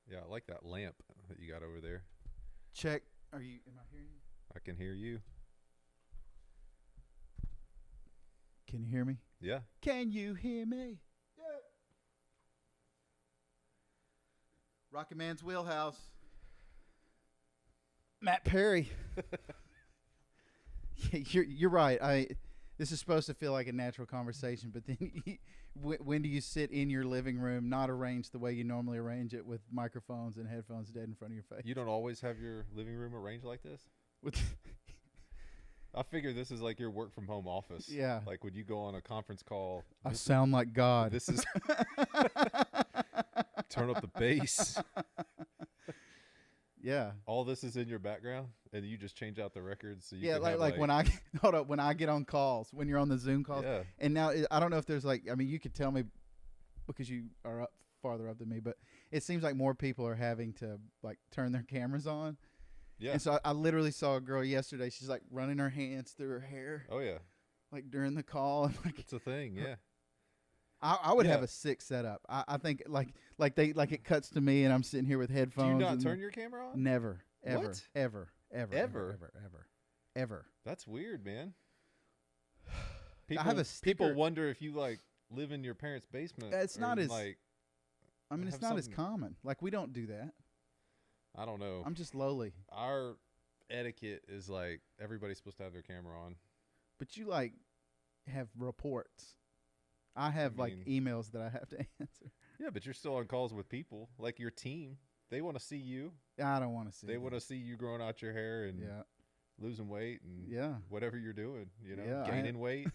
Yeah, I like that lamp that you got over there. Check. Am I hearing you? I can hear you. Can you hear me? Yeah. Can you hear me? Yeah. Rocket Man's Wheelhouse. Matt Perry. Yeah, you're right. This is supposed to feel like a natural conversation, but then when do you sit in your living room, not arranged the way you normally arrange it, with microphones and headphones dead in front of your face? You don't always have your living room arranged like this? With I figure this is like your work from home office. Yeah. Like when you go on a conference call. I sound like God. This is turn up the bass. Yeah. All this is in your background, and you just change out the records. So you Yeah, can like, have like when I hold up, when I get on calls, when you're on the Zoom calls, Yeah. and now I don't know if there's you could tell me because you are farther up than me, but it seems like more people are having to turn their cameras on. Yeah. And so I literally saw a girl yesterday. She's running her hands through her hair, Oh yeah. during the call. And It's a thing. Yeah. I would Yeah. have a sick setup. I think it cuts to me and I'm sitting here with Do headphones. you not turn your camera on? Never, ever, What? ever, ever, Ever? ever, ever, ever. That's weird, man. I have a People sticker. wonder if you live in your parents' basement. It's or not as- like I mean, it's have not as something- common. We don't do that. I don't know. I'm just lowly. Our etiquette is everybody's supposed to have their camera on. But you have reports. I have mean- emails that I have to answer. Yeah, but you're still on calls with people, like your team. They want to see you. I don't want to see. They that. want to see you growing out your hair and Yeah, losing weight and yeah. whatever you're doing. Yeah, Gaining weight,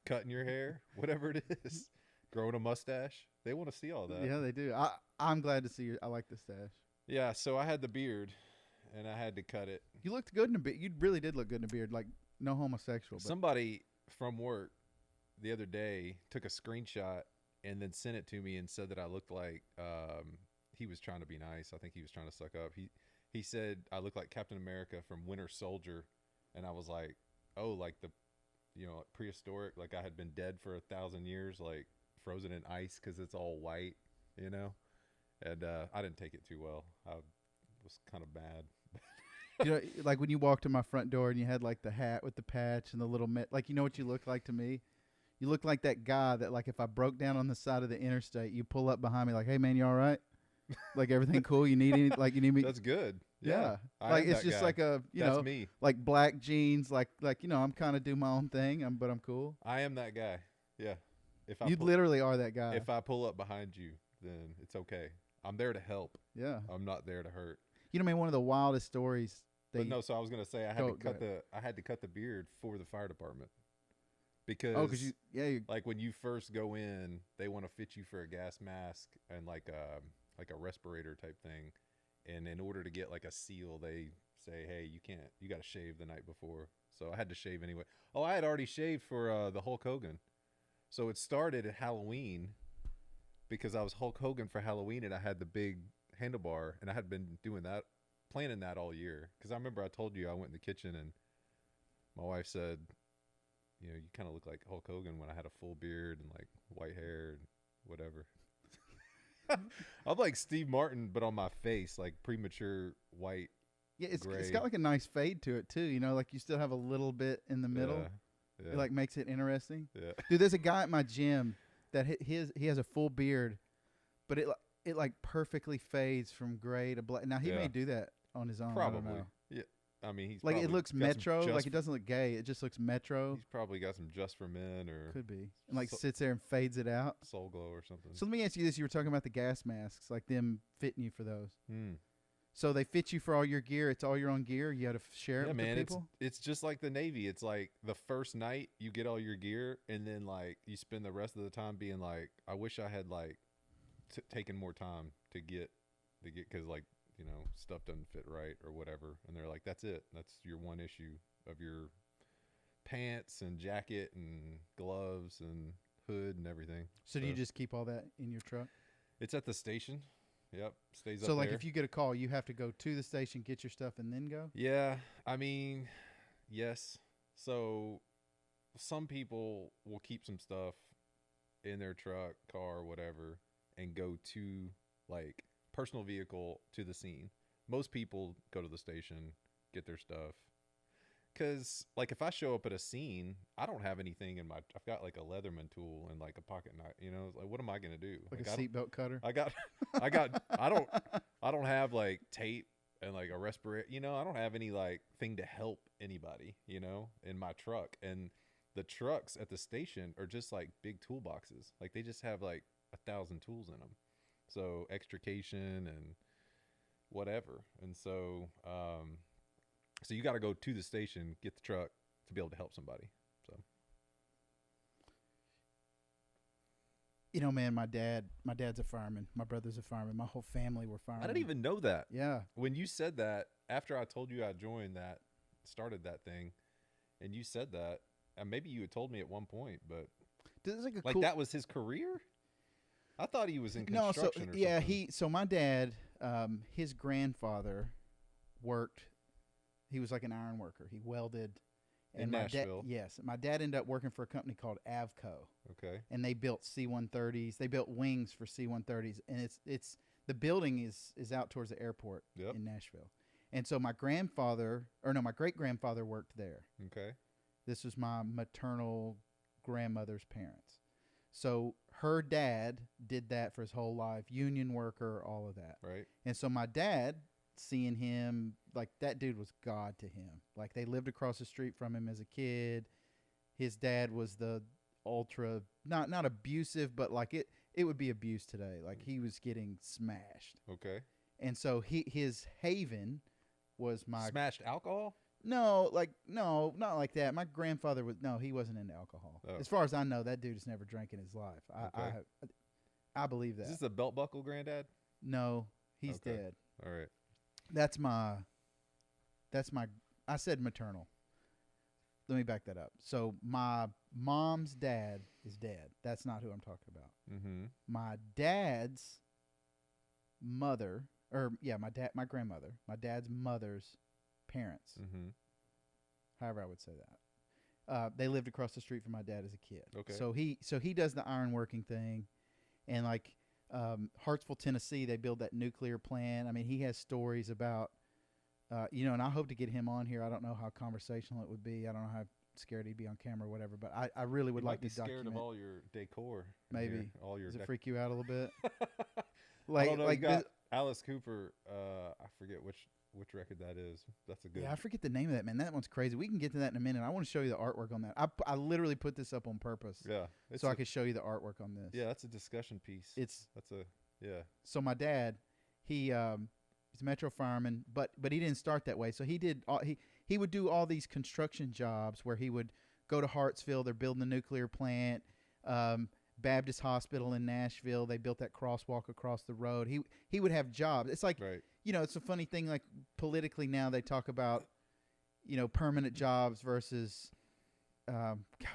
cutting your hair, whatever it is, growing a mustache. They want to see all that. Yeah, they do. I'm glad to see you. I like the stash. Yeah, so I had the beard, and I had to cut it. You looked good in a beard. You really did look good in a beard. No homosexual. But Somebody from work the other day took a screenshot and then sent it to me and said that I looked like he was trying to be nice. I think he was trying to suck up. He said I looked like Captain America from Winter Soldier, and I was like, oh, like the prehistoric, like I had been dead for 1,000 years, like frozen in ice because it's all white, And I didn't take it too well. I was kind of bad. when you walked to my front door and you had the hat with the patch and the little you know what you look like to me? You look like that guy that if I broke down on the side of the interstate, you pull up behind me hey man, you all right? Everything cool? You need any you need me? That's good. Yeah. I am It's that just guy. That's me. Black jeans, I'm kind of do my own thing, but I'm cool. I am that guy. Yeah. If You literally are that guy. If I pull up behind you, then it's okay. I'm there to help. Yeah. I'm not there to hurt. One of the wildest stories. But no, so I was gonna say I had to cut the beard for the fire department because when you first go in, they want to fit you for a gas mask and like a respirator type thing, and in order to get a seal, they say, hey, you got to shave the night before. So I had to shave anyway. Oh, I had already shaved for the Hulk Hogan, so it started at Halloween because I was Hulk Hogan for Halloween and I had the big handlebar and I had been planning that all year, because I remember I told you I went in the kitchen and my wife said, you kind of look like Hulk Hogan when I had a full beard and white hair and whatever. I'm like Steve Martin, but on my face, premature white. Yeah, it's gray. got a nice fade to it too. You still have a little bit in the middle. Yeah. It makes it interesting. Yeah. Dude, there's a guy at my gym that he has a full beard, but it perfectly fades from gray to black. Now he may do that on his own. Probably. I don't know. Yeah. I mean, he's it looks metro. It doesn't look gay. It just looks metro. He's probably got some Just for Men or could be, and sits there and fades it out. Soul Glow or something. So let me ask you this: you were talking about the gas masks, them fitting you for those. Hmm. So they fit you for all your gear. It's all your own gear. You had to share it with the people. It's just like the Navy. It's the first night you get all your gear, and then you spend the rest of the time being I wish I had taken more time to get because stuff doesn't fit right or whatever. And they're like, that's it. That's your one issue of your pants and jacket and gloves and hood and everything. So do you just keep all that in your truck? It's at the station. Yep. Stays up so there. If you get a call, you have to go to the station, get your stuff, and then go? Yeah. I mean, yes. So some people will keep some stuff in their truck, car, whatever, and go to personal vehicle to the scene. Most people go to the station, get their stuff. Because, like, if I show up at a scene, I don't have anything in my... I've got, like, a Leatherman tool and, like, a pocket knife. You know, like, what am I going to do? Like a seatbelt cutter? I don't have, like, tape and, like, a respirator. You know, I don't have any, like, thing to help anybody, you know, in my truck. And the trucks at the station are just, like, big toolboxes. Like, they just have, like, 1,000 tools in them. So, extrication and whatever. And so... So you got to go to the station, get the truck to be able to help somebody. So, you know, man, my dad's a fireman. My brother's a fireman. My whole family were firemen. I didn't even know that. Yeah. When you said that, after I told you I joined that, started that thing, and you said that, and maybe you had told me at one point, but like that was his career. I thought he was in construction. Or something. So my dad, his grandfather worked. He was like an iron worker. He welded. In Nashville. Yes. My dad ended up working for a company called Avco. Okay. And they built C-130s. They built wings for C-130s. And it's the building is out towards the airport in Nashville. And so my great-grandfather worked there. Okay. This was my maternal grandmother's parents. So her dad did that for his whole life. Union worker, all of that. Right. And so my dad... seeing him, like, that dude was God to him. Like, they lived across the street from him as a kid. His dad was the ultra, not abusive, but like it would be abuse today. Like, he was getting smashed. Okay. And so his haven was my... Smashed alcohol? No, not like that. My grandfather he wasn't into alcohol. Oh. As far as I know, that dude has never drank in his life. Okay. I believe that. Is this a belt buckle granddad? No, he's dead. All right. That's my, I said maternal. Let me back that up. So my mom's dad is dead. That's not who I'm talking about. Mm-hmm. My dad's mother, my grandmother, my dad's mother's parents, however I would say that, they lived across the street from my dad as a kid. Okay. So he does the ironworking thing, and like, Hartsville, Tennessee, they build that nuclear plant. I mean, he has stories about, and I hope to get him on here. I don't know how conversational it would be. I don't know how scared he'd be on camera or whatever, but I really would like to document. Scared of all your decor. Maybe. All your Does it freak you out a little bit? I don't know, you got Alice Cooper. I forget which record that is. That's a good. Yeah, I forget the name of that, man. That one's crazy. We can get to that in a minute. I want to show you the artwork on that. I literally put this up on purpose. Yeah. So I could show you the artwork on this. Yeah, that's a discussion piece. So my dad, he's a Metro fireman, but he didn't start that way. So he would do all these construction jobs where he would go to Hartsville. They're building the nuclear plant. Baptist Hospital in Nashville. They built that crosswalk across the road. He would have jobs. It's like, right. It's a funny thing. Like, politically now they talk about, permanent jobs versus,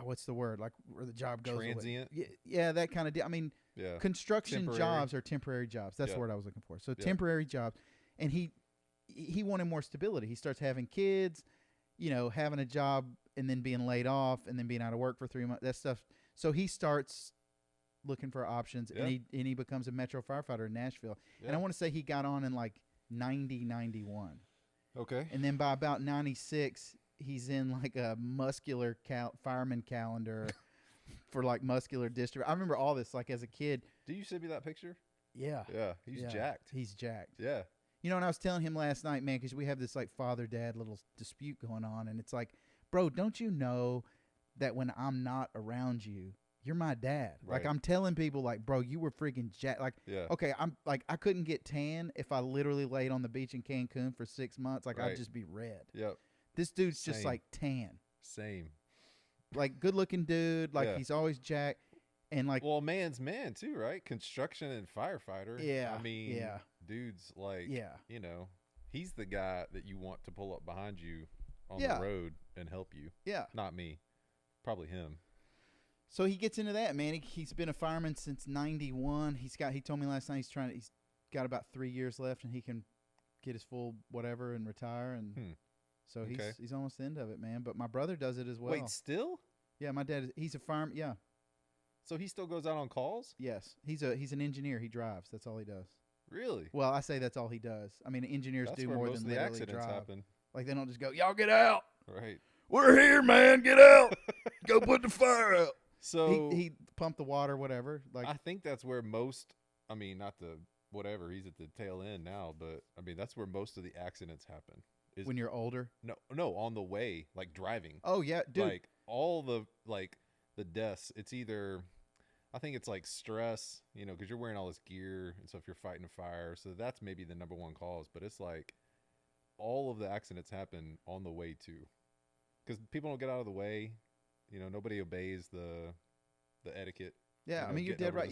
what's the word? Like, where the job goes transient. Yeah, that kind of deal. I mean, construction jobs are temporary jobs. That's the word I was looking for. So temporary jobs, and he wanted more stability. He starts having kids, having a job and then being laid off and then being out of work for 3 months. That stuff. So he starts looking for options, and he becomes a Metro firefighter in Nashville. And I want to say he got on in like 91. Okay. And then by about 96, he's in like a muscular fireman calendar for like muscular dystrophy. I remember all this like as a kid. Did you send me that picture? Yeah. Yeah. He's jacked. He's jacked. Yeah. And I was telling him last night, man, because we have this like father-dad little dispute going on, and it's like, bro, don't you know that when I'm not around you, you're my dad. Right. Like, I'm telling people, like, bro, you were freaking jacked. Like, okay, I'm like, I couldn't get tan if I literally laid on the beach in Cancun for 6 months. Like, I'd just be red. Yep. This dude's just like tan. Same. Like, good looking dude. Like, he's always jacked. And like, well, man's man too, right? Construction and firefighter. Yeah. I mean, dude's like, he's the guy that you want to pull up behind you on the road and help you. Yeah. Not me. Probably him. So he gets into that, man. He's been a fireman since 91. He told me last night he's got about 3 years left, and he can get his full whatever and retire. And so he's almost the end of it, man. But my brother does it as well. Wait, still? Yeah, my dad. He's a fireman. Yeah. So he still goes out on calls? Yes, he's an engineer. He drives. That's all he does. Really? Well, I say that's all he does. I mean, engineers do more than literally accidents drive. happen. Like they don't just go, y'all get out. Right. We're here, man. Get out. Go put the fire out. So he pumped the water, whatever. Like I think that's where most. I mean, not the whatever. He's at the tail end now, but I mean that's where most of the accidents happen. Is when you're older. No, on the way, like driving. Oh yeah, dude. Like all the deaths. It's either. I think it's like stress, because you're wearing all this gear and stuff. You're fighting a fire, so that's maybe the number one cause. But it's like all of the accidents happen on the way too, because people don't get out of the way. Nobody obeys the etiquette. Yeah, I mean you're dead right.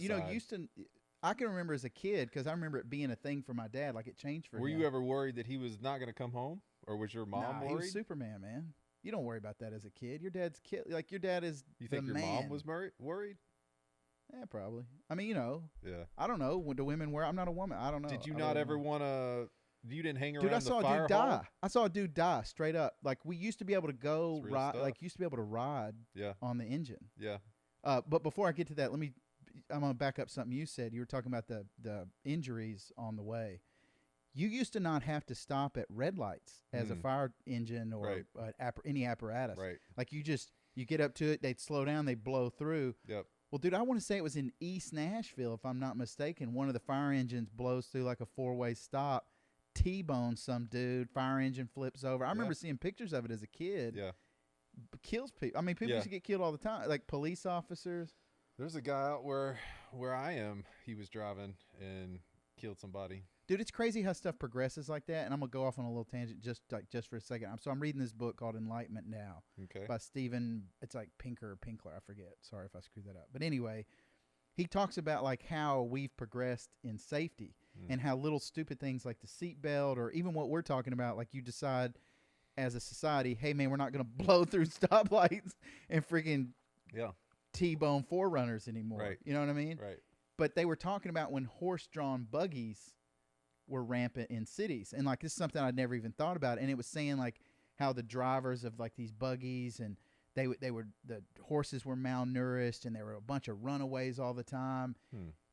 I can remember as a kid because I remember it being a thing for my dad. Like it changed for him. Were you ever worried that he was not going to come home, or was your mom worried? He was Superman, man. You don't worry about that as a kid. Your dad's kid. Like your dad is. You think your mom was worried? Yeah, probably. I mean, Yeah. I don't know. When do women wear? I'm not a woman. I don't know. Did you not ever want to? You didn't hang around. Dude, I saw the fire a dude die. hall? I saw a dude die straight up. Like we used to be able to go ride. Stuff. Like used to be able to ride. Yeah. On the engine. Yeah. But before I get to that, I'm gonna back up something you said. You were talking about the injuries on the way. You used to not have to stop at red lights as a fire engine or any apparatus. Right. Like you get up to it, they'd slow down, they'd blow through. Yep. Well, dude, I want to say it was in East Nashville, if I'm not mistaken. One of the fire engines blows through like a 4-way stop, T-bones some dude, fire engine flips over. I remember seeing pictures of it as a kid. Yeah. Kills people. I mean, people used to get killed all the time, like police officers. There's a guy out where I am. He was driving and killed somebody. Dude, it's crazy how stuff progresses like that. And I'm gonna go off on a little tangent just for a second. So I'm reading this book called Enlightenment Now by Stephen. It's like Pinker or Pinkler, I forget. Sorry if I screwed that up. But anyway, he talks about like how we've progressed in safety and how little stupid things like the seatbelt or even what we're talking about, like you decide as a society, hey man, we're not gonna blow through stoplights and freaking T-bone forerunners anymore. Right. You know what I mean? Right. But they were talking about when horse-drawn buggies were rampant in cities. And like this is something I'd never even thought about. And it was saying like how the drivers of like these buggies and the horses were malnourished and there were a bunch of runaways all the time.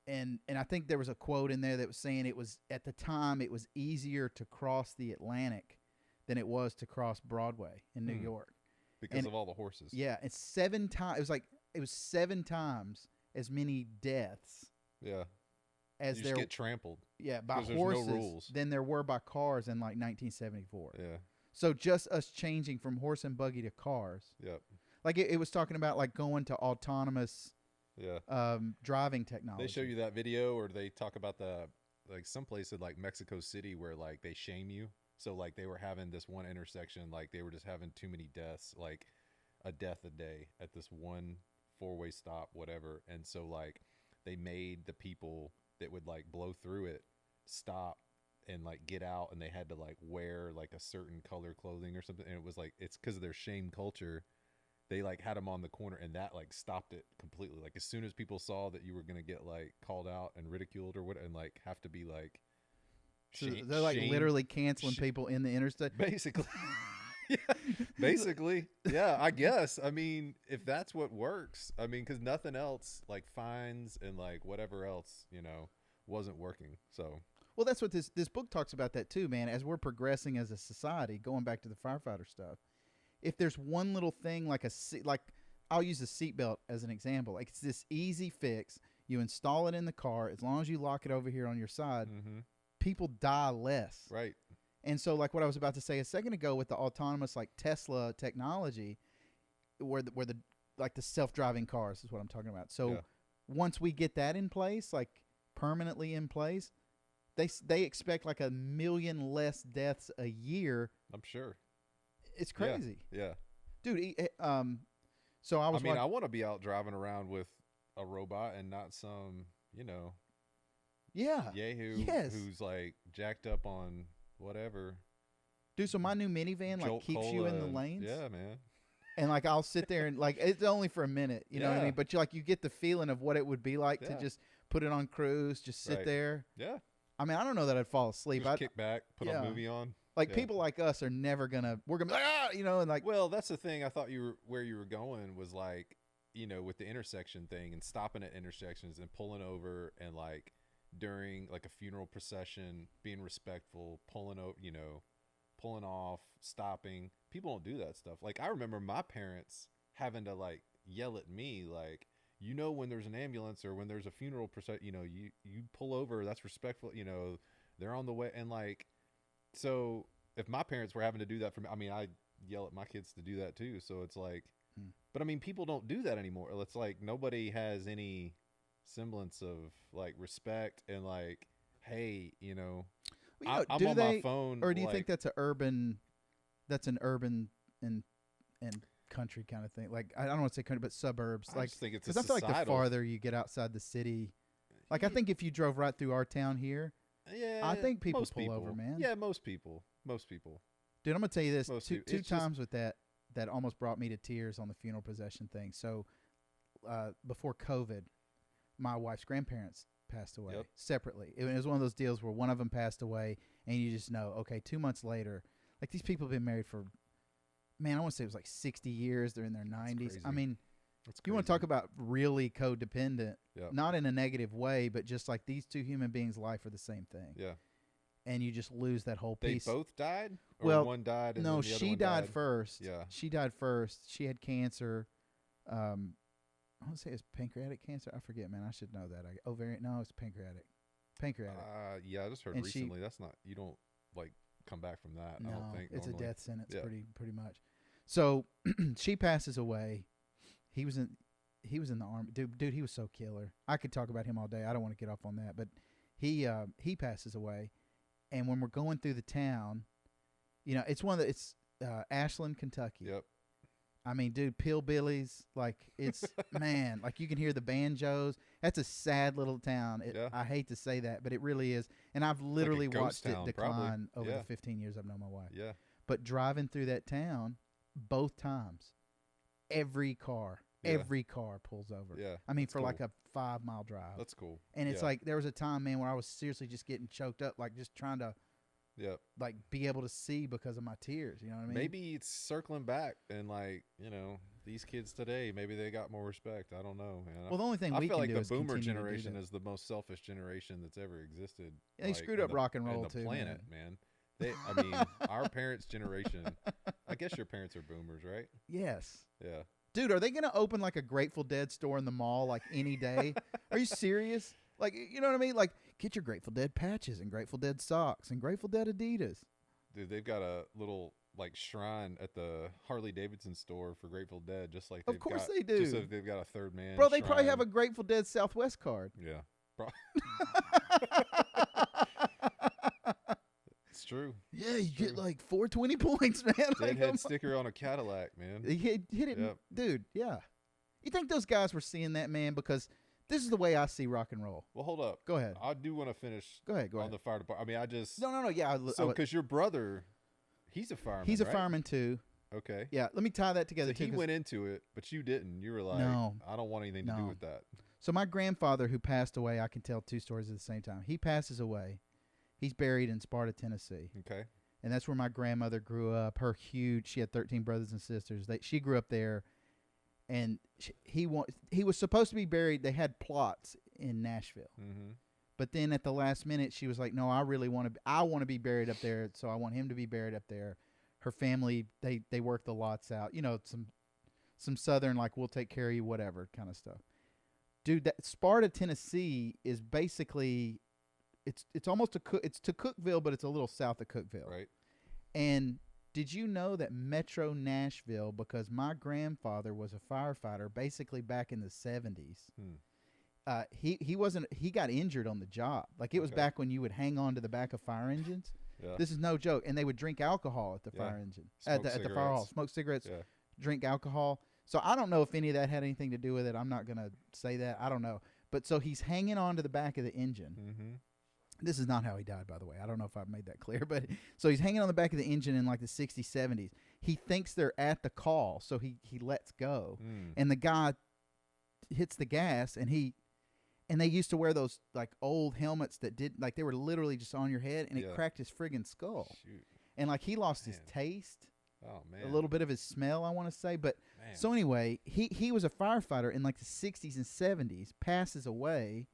And I think there was a quote in there that was saying it was at the time it was easier to cross the Atlantic than it was to cross Broadway in New York. Because of all the horses. Yeah. It's 7 times. It was 7 times as many deaths. Yeah. As you just get trampled. Yeah, by horses than there were by cars in like 1974. Yeah. So just us changing from horse and buggy to cars. Yep. Like it was talking about like going to autonomous driving technology. They show you that video or they talk about some place in like Mexico City where like they shame you. So like they were having this one intersection, like they were just having too many deaths, like a death a day at this one 4-way stop, whatever. And so like they made the people that would like blow through it stop and like get out, and they had to like wear like a certain color clothing or something. And it was like, it's because of their shame culture. They like had them on the corner and that like stopped it completely. Like as soon as people saw that you were going to get like called out and ridiculed or what, and like have to be like, so they're like literally canceling people in the interstate. Basically. Basically. Yeah, I guess. I mean, if that's what works, I mean, because nothing else like fines and like whatever else, wasn't working. So, well, that's what this book talks about that too, man. As we're progressing as a society, going back to the firefighter stuff, if there's one little thing like I'll use the seatbelt as an example. Like it's this easy fix. You install it in the car. As long as you lock it over here on your side, people die less. Right. And so like what I was about to say a second ago with the autonomous like Tesla technology where the like the self-driving cars is what I'm talking about. So once we get that in place, like permanently in place, they expect like 1 million less deaths a year. I'm sure. It's crazy. Yeah. Dude, so I I want to be out driving around with a robot and not some, yahoo who's like jacked up on whatever. Dude, so my new minivan like keeps you in the lanes. Yeah, man. And like I'll sit there and like it's only for a minute, you know what I mean? But you get the feeling of what it would be like to just put it on cruise, just sit there. Yeah. I mean, I don't know that I'd fall asleep. Just kick back, put a movie on. Like people like us are never we're gonna be like, and like. Well, that's the thing. I thought where you were going was like, with the intersection thing and stopping at intersections and pulling over and like, during like a funeral procession, being respectful, pulling over, pulling off, stopping. People don't do that stuff. Like I remember my parents having to like yell at me like, when there's an ambulance or when there's a funeral procession, you pull over, that's respectful, they're on the way. And like, so if my parents were having to do that for me, I mean, I yell at my kids to do that too. So it's like, but I mean, people don't do that anymore. It's like nobody has any semblance of like respect and like, hey, I'm on my phone. Or do you think that's an urban and country kind of thing? Like I don't want to say country, but suburbs. I just think it's because I feel like the farther you get outside the city, like I think if you drove right through our town here, I think people pull over, man. Yeah, most people. Dude, I'm gonna tell you this: two times with that almost brought me to tears on the funeral procession thing. So before COVID, my wife's grandparents passed away separately. It was one of those deals where one of them passed away, and you just know, okay, 2 months later, like these people have been married for, man, I want to say it was like 60 years. They're in their 90s. I mean, you want to talk about really codependent, not in a negative way, but just like these two human beings' life are the same thing. Yeah. And you just lose that whole piece. They both died? Or one died and no, then the other she one died first. Yeah. She died first. She had cancer. I want to say it's pancreatic cancer. I forget, man. I should know that. Ovarian? No, it's pancreatic. Yeah, I just heard recently. That's not. You don't like come back from that. No, I don't think it's normally. a death sentence. Pretty much. So she passes away. He was in the army. Dude, he was so killer. I could talk about him all day. I don't want to get off on that, but he passes away. And when we're going through the town, it's it's Ashland, Kentucky. Yep. I mean, dude, pillbillies, like it's man, like you can hear the banjos. That's a sad little town. I hate to say that, but it really is. And I've literally watched it decline over the 15 years I've known my wife. Yeah. But driving through that town, both times, every car pulls over. Yeah. I mean, for like a 5-mile drive. That's cool. And it's like there was a time, man, where I was seriously just getting choked up, like just trying to like be able to see because of my tears. You know what I mean? Maybe it's circling back and like, these kids today, maybe they got more respect. I don't know, man. Well, the only thing I we feel can like do the is boomer generation is the most selfish generation that's ever existed. Yeah, they screwed up rock and roll the too, planet, man. I mean, our parents' generation. I guess your parents are boomers, right? Yes. Yeah. Dude, are they going to open like a Grateful Dead store in the mall like any day? Are you serious? Like, you know what I mean? Like, get your Grateful Dead patches and Grateful Dead socks and Grateful Dead Adidas. Dude, they've got a little like shrine at the Harley Davidson store for Grateful Dead, just like of course they do. Just like they've got a third man. Bro, they probably have a Grateful Dead Southwest card. Yeah. It's true. Yeah, you get like 420 points, man. Deadhead sticker on a Cadillac, man. He hit it, dude. Yeah. You think those guys were seeing that, man? Because this is the way I see rock and roll. Well, hold up. Go ahead. I do want to finish. Go ahead. On the fire department. I mean, I just no. Yeah. So because your brother, he's a fireman. He's a fireman too. Okay. Yeah. Let me tie that together so too. He went into it, but you didn't. You were like, no, I don't want anything to do with that. So my grandfather, who passed away, I can tell two stories at the same time. He passes away. He's buried in Sparta, Tennessee. Okay. And that's where my grandmother grew up. She had 13 brothers and sisters. She grew up there, and he was supposed to be buried. They had plots in Nashville, but then at the last minute, she was like, "No, I really want to be buried up there. So I want him to be buried up there." Her family, they work the lots out. Some Southern like we'll take care of you, whatever kind of stuff. Dude, that Sparta, Tennessee is basically. It's almost it's to Cookeville, but it's a little south of Cookeville. Right. And did you know that Metro Nashville, because my grandfather was a firefighter basically back in the 70s, he got injured on the job. Like it was back when you would hang on to the back of fire engines. Yeah. This is no joke. And they would drink alcohol at the fire engine, at the fire hall, smoke cigarettes, drink alcohol. So I don't know if any of that had anything to do with it. I'm not going to say that. I don't know. But so he's hanging on to the back of the engine. Mm-hmm. This is not how he died, by the way. I don't know if I've made that clear. But so he's hanging on the back of the engine in like the 60s, 70s. He thinks they're at the call, so he lets go. And the guy hits the gas, and they used to wear those like old helmets that they were literally just on your head, and it cracked his friggin' skull. Shoot. And like he lost his taste. Oh, man. A little bit of his smell, I want to say. But so anyway, he was a firefighter in like the 60s and 70s, passes away.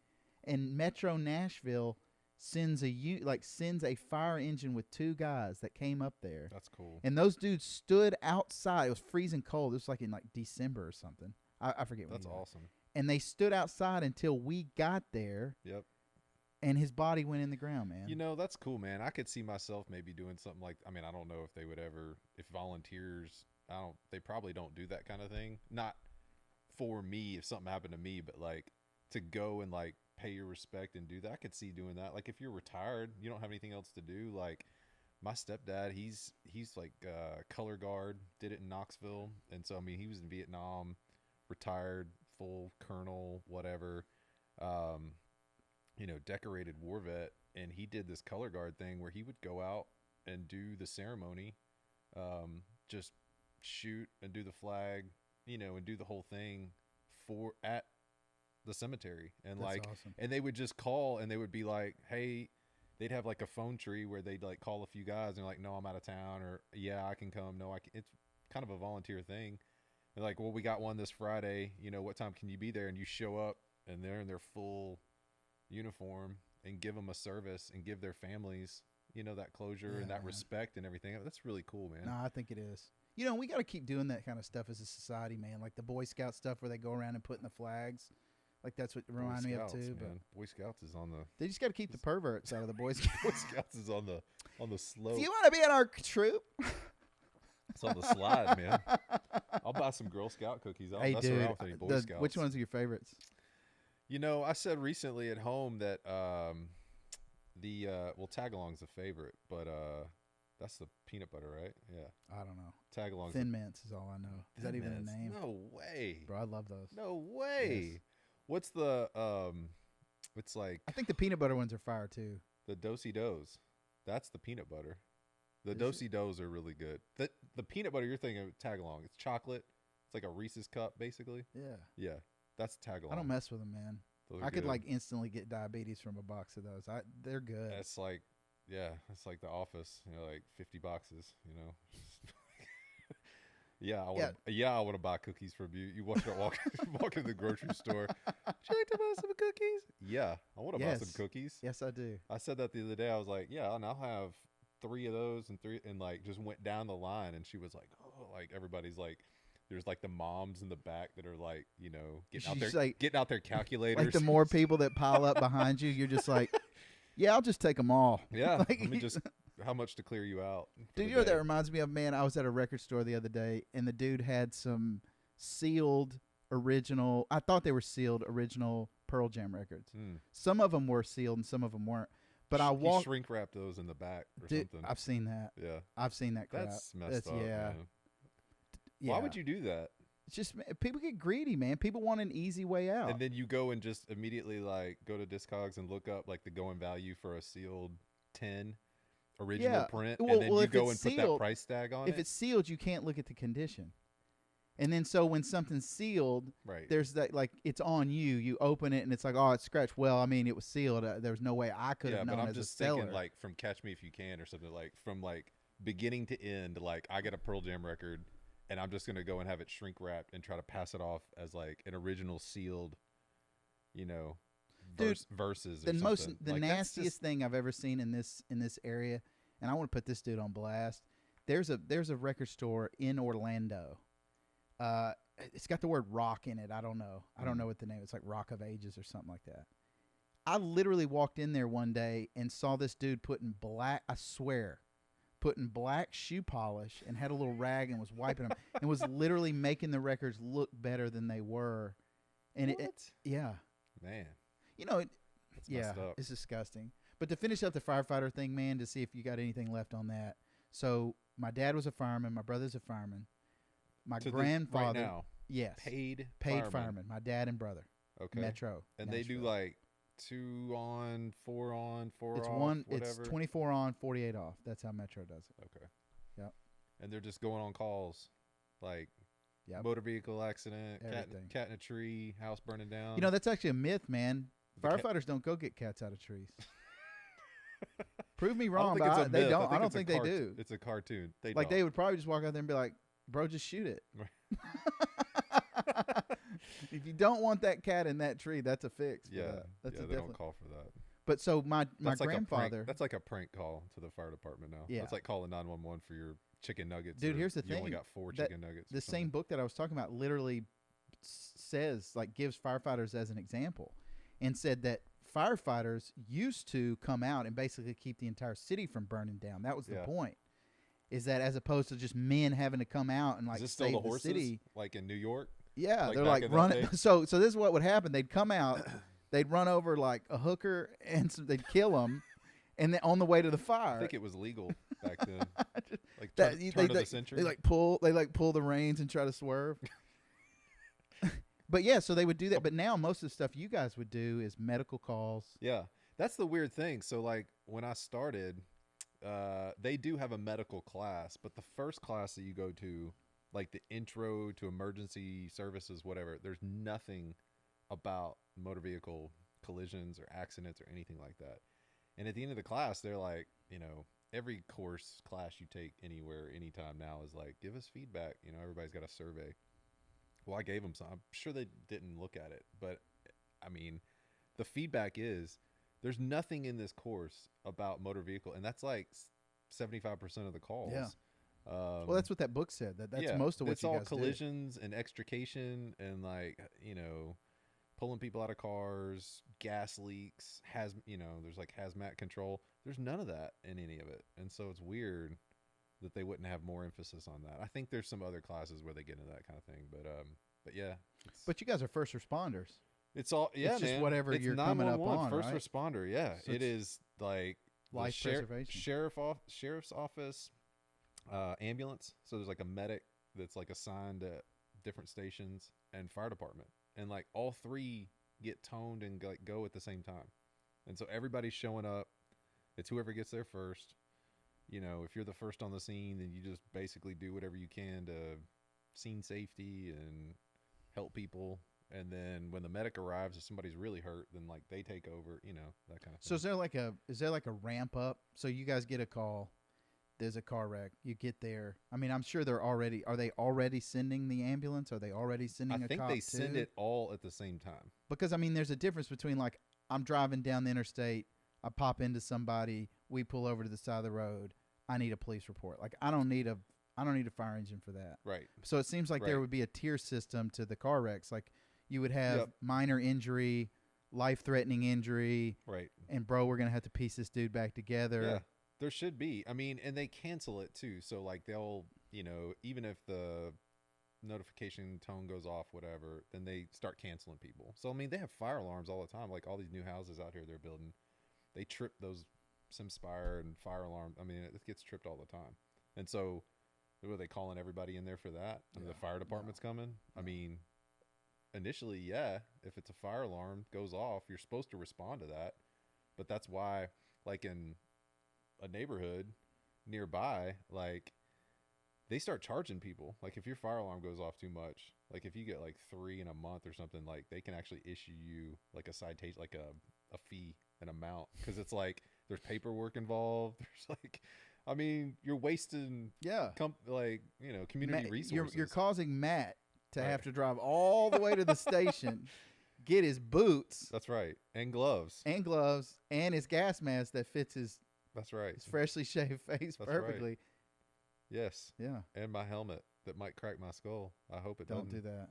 And Metro Nashville sends a fire engine with 2 guys that came up there. That's cool. And those dudes stood outside. It was freezing cold. It was like in like December or something. I forget. That's awesome. And they stood outside until we got there. Yep. And his body went in the ground, man. You know, that's cool, man. I could see myself maybe doing something like, I mean, I don't know if they would ever, if volunteers, they probably don't do that kind of thing. Not for me if something happened to me, but like to go and like pay your respect and do that. I could see doing that. Like if you're retired, you don't have anything else to do. Like my stepdad, he's like color guard, did it in Knoxville. And so, I mean, he was in Vietnam, retired, full colonel, whatever. You know, decorated war vet, and he did this color guard thing where he would go out and do the ceremony, just shoot and do the flag, you know, and do the whole thing at the cemetery. And that's like awesome. And they would just call and they would be like, hey, they'd have like a phone tree where they'd like call a few guys and they're like, no, I'm out of town, or yeah, I can come. No, I can. It's kind of a volunteer thing. They're like, well, we got one this Friday, you know, what time can you be there? And you show up and they're in their full uniform and give them a service and give their families, you know, that closure and that respect and everything. That's really cool, man. No, I think it is. You know, we got to keep doing that kind of stuff as a society, man. Like the Boy Scout stuff where they go around and put in the flags. Like that's what reminds me of too. But Boy Scouts is on the. They just got to keep the perverts out of the Boy Scouts. Boy Scouts is on the slope. If you want to be in our troop, it's on the slide, man. I'll buy some Girl Scout cookies. I'll mess around with any Boy Scouts. Which ones are your favorites? You know, I said recently at home that Tagalong's a favorite, but that's the peanut butter, right? Yeah. I don't know. Tagalong's Thin Mints is all I know. Is that even a name? No way. Bro, I love those. No way. Yes. What's the it's like I think the peanut butter ones are fire too. The Do-si-dos. That's the peanut butter. The Do-si-dos are really good. The peanut butter you're thinking of Tagalong. It's chocolate. It's like a Reese's cup basically. Yeah. Yeah. That's Tagalong. I don't mess with them, man. I could like instantly get diabetes from a box of those. They're good. It's like, yeah, it's like The Office. You know, like 50 boxes. You know. I want to buy cookies from you. You walk into the grocery store. Would you like to buy some cookies? Yeah, I want to buy some cookies. Yes, I do. I said that the other day. I was like, yeah, and I'll have 3 of those and like just went down the line, and she was like, oh, like everybody's like. There's like the moms in the back that are like, you know, getting out their calculators. Like the more people that pile up behind you, you're just like, yeah, I'll just take them all. Yeah, like, let me just how much to clear you out. Dude, you know what that reminds me of? Man, I was at a record store the other day, and the dude had some sealed original. I thought they were sealed original Pearl Jam records. Some of them were sealed, and some of them weren't. But I walked. Shrink wrap those in the back or something. I've seen that. Yeah, I've seen that crap. That's messed up. Yeah. Man. Why would you do that? It's just people get greedy, man. People want an easy way out. And then you go and just immediately like go to Discogs and look up like the going value for a sealed 10 original print, and then you go and put that price tag on it. If it's sealed, you can't look at the condition. And then so when something's sealed, there's that like it's on you. You open it and it's like, oh, it's scratched. Well, I mean, it was sealed. There's no way I could have known but I'm as just a seller. thinking like from Catch Me If You Can or something, like from like beginning to end. Like I get a Pearl Jam record. And I'm just going to go and have it shrink wrapped and try to pass it off as like an original sealed, you know, verses or something. The nastiest thing I've ever seen in this area, and I want to put this dude on blast. There's a record store in Orlando. It's got the word rock in it. I don't know what the name is. It's like Rock of Ages or something like that. I literally walked in there one day and saw this dude putting black shoe polish and had a little rag and was wiping them and was literally making the records look better than they were. And man, you know, it's disgusting. But to finish up the firefighter thing, man, to see if you got anything left on that. So my dad was a fireman. My brother's a fireman. My grandfather, right now, yes, paid fireman. My dad and brother. Okay. Metro. And Nashville. They do like 2 on, 4 on, 4 it's off, one. whatever. It's 24 on, 48 off. That's how Metro does it. Okay. Yep. And they're just going on calls, like motor vehicle accident, cat in a tree, house burning down. You know, that's actually a myth, man. Firefighters don't go get cats out of trees. Prove me wrong, but they don't. I don't think they do. It's a cartoon. They would probably just walk out there and be like, "Bro, just shoot it." If you don't want that cat in that tree, that's a fix. That's they don't call for that. But so my grandfather. That's like a prank call to the fire department now. Yeah. That's like calling 911 for your chicken nuggets. Dude, here's the thing. You only got 4 chicken nuggets. The same book that I was talking about literally says, like, gives firefighters as an example, and said that firefighters used to come out and basically keep the entire city from burning down. That was the point. Is that as opposed to just men having to come out and like save the city, like in New York? Yeah, they're like running. So this is what would happen. They'd come out, they'd run over like a hooker, and they'd kill them, and then on the way to the fire. I think it was legal back then. Like turn of the century. They pull the reins and try to swerve. But yeah, so they would do that. But now most of the stuff you guys would do is medical calls. Yeah, that's the weird thing. So like when I started, they do have a medical class, but the first class that you go to, like the intro to emergency services, whatever, there's nothing about motor vehicle collisions or accidents or anything like that. And at the end of the class, they're like, every class you take anywhere, anytime now is like, give us feedback. Everybody's got a survey. Well, I gave them some. I'm sure they didn't look at it, but I mean, the feedback is there's nothing in this course about motor vehicle, and that's like 75% of the calls. Yeah. Well, that's what that book said. That's most of what you guys do. It's all collisions and extrication and like, pulling people out of cars, gas leaks, there's like hazmat control. There's none of that in any of it. And so it's weird that they wouldn't have more emphasis on that. I think there's some other classes where they get into that kind of thing, but yeah. But you guys are first responders. It's all, yeah, it's just whatever you're coming up on, first right? responder, yeah. So it is like life preservation. Sheriff's office, ambulance. So there's like a medic that's like assigned at different stations, and fire department. And like all 3 get toned and like go at the same time. And so everybody's showing up. It's whoever gets there first. If you're the first on the scene, then you just basically do whatever you can to scene safety and help people. And then when the medic arrives, if somebody's really hurt, then like they take over, that kind of thing. So is there like a ramp up? So you guys get a call, there's a car wreck, you get there. I mean, I'm sure are they already sending the ambulance? Are they already sending a cop? I think they send it all at the same time. Because I mean, there's a difference between like I'm driving down the interstate, I pop into somebody, we pull over to the side of the road, I need a police report. Like I don't need a fire engine for that. Right. So it seems like there would be a tier system to the car wrecks. Like you would have minor injury, life-threatening injury. Right. And bro, we're going to have to piece this dude back together. Yeah. There should be. I mean, and they cancel it too. So like they'll, even if the notification tone goes off, whatever, then they start canceling people. So I mean, they have fire alarms all the time. Like all these new houses out here they're building, they trip those SimSpire and fire alarm. I mean, it gets tripped all the time. And so were they calling everybody in there for that? I mean, the fire department's coming. I mean, initially, yeah, if it's a fire alarm goes off, you're supposed to respond to that. But that's why, like in a neighborhood nearby, like they start charging people. Like if your fire alarm goes off too much, like if you get like 3 in a month or something, like they can actually issue you like a citation, like a fee, an amount, because it's like there's paperwork involved. There's like, I mean, you're wasting community resources. You're causing Matt to have to drive all the way to the station, get his boots. That's right, and gloves, and his gas mask that fits his. That's right. His freshly shaved face perfectly. Right. Yes. Yeah. And my helmet that might crack my skull. I hope it doesn't. Don't do that.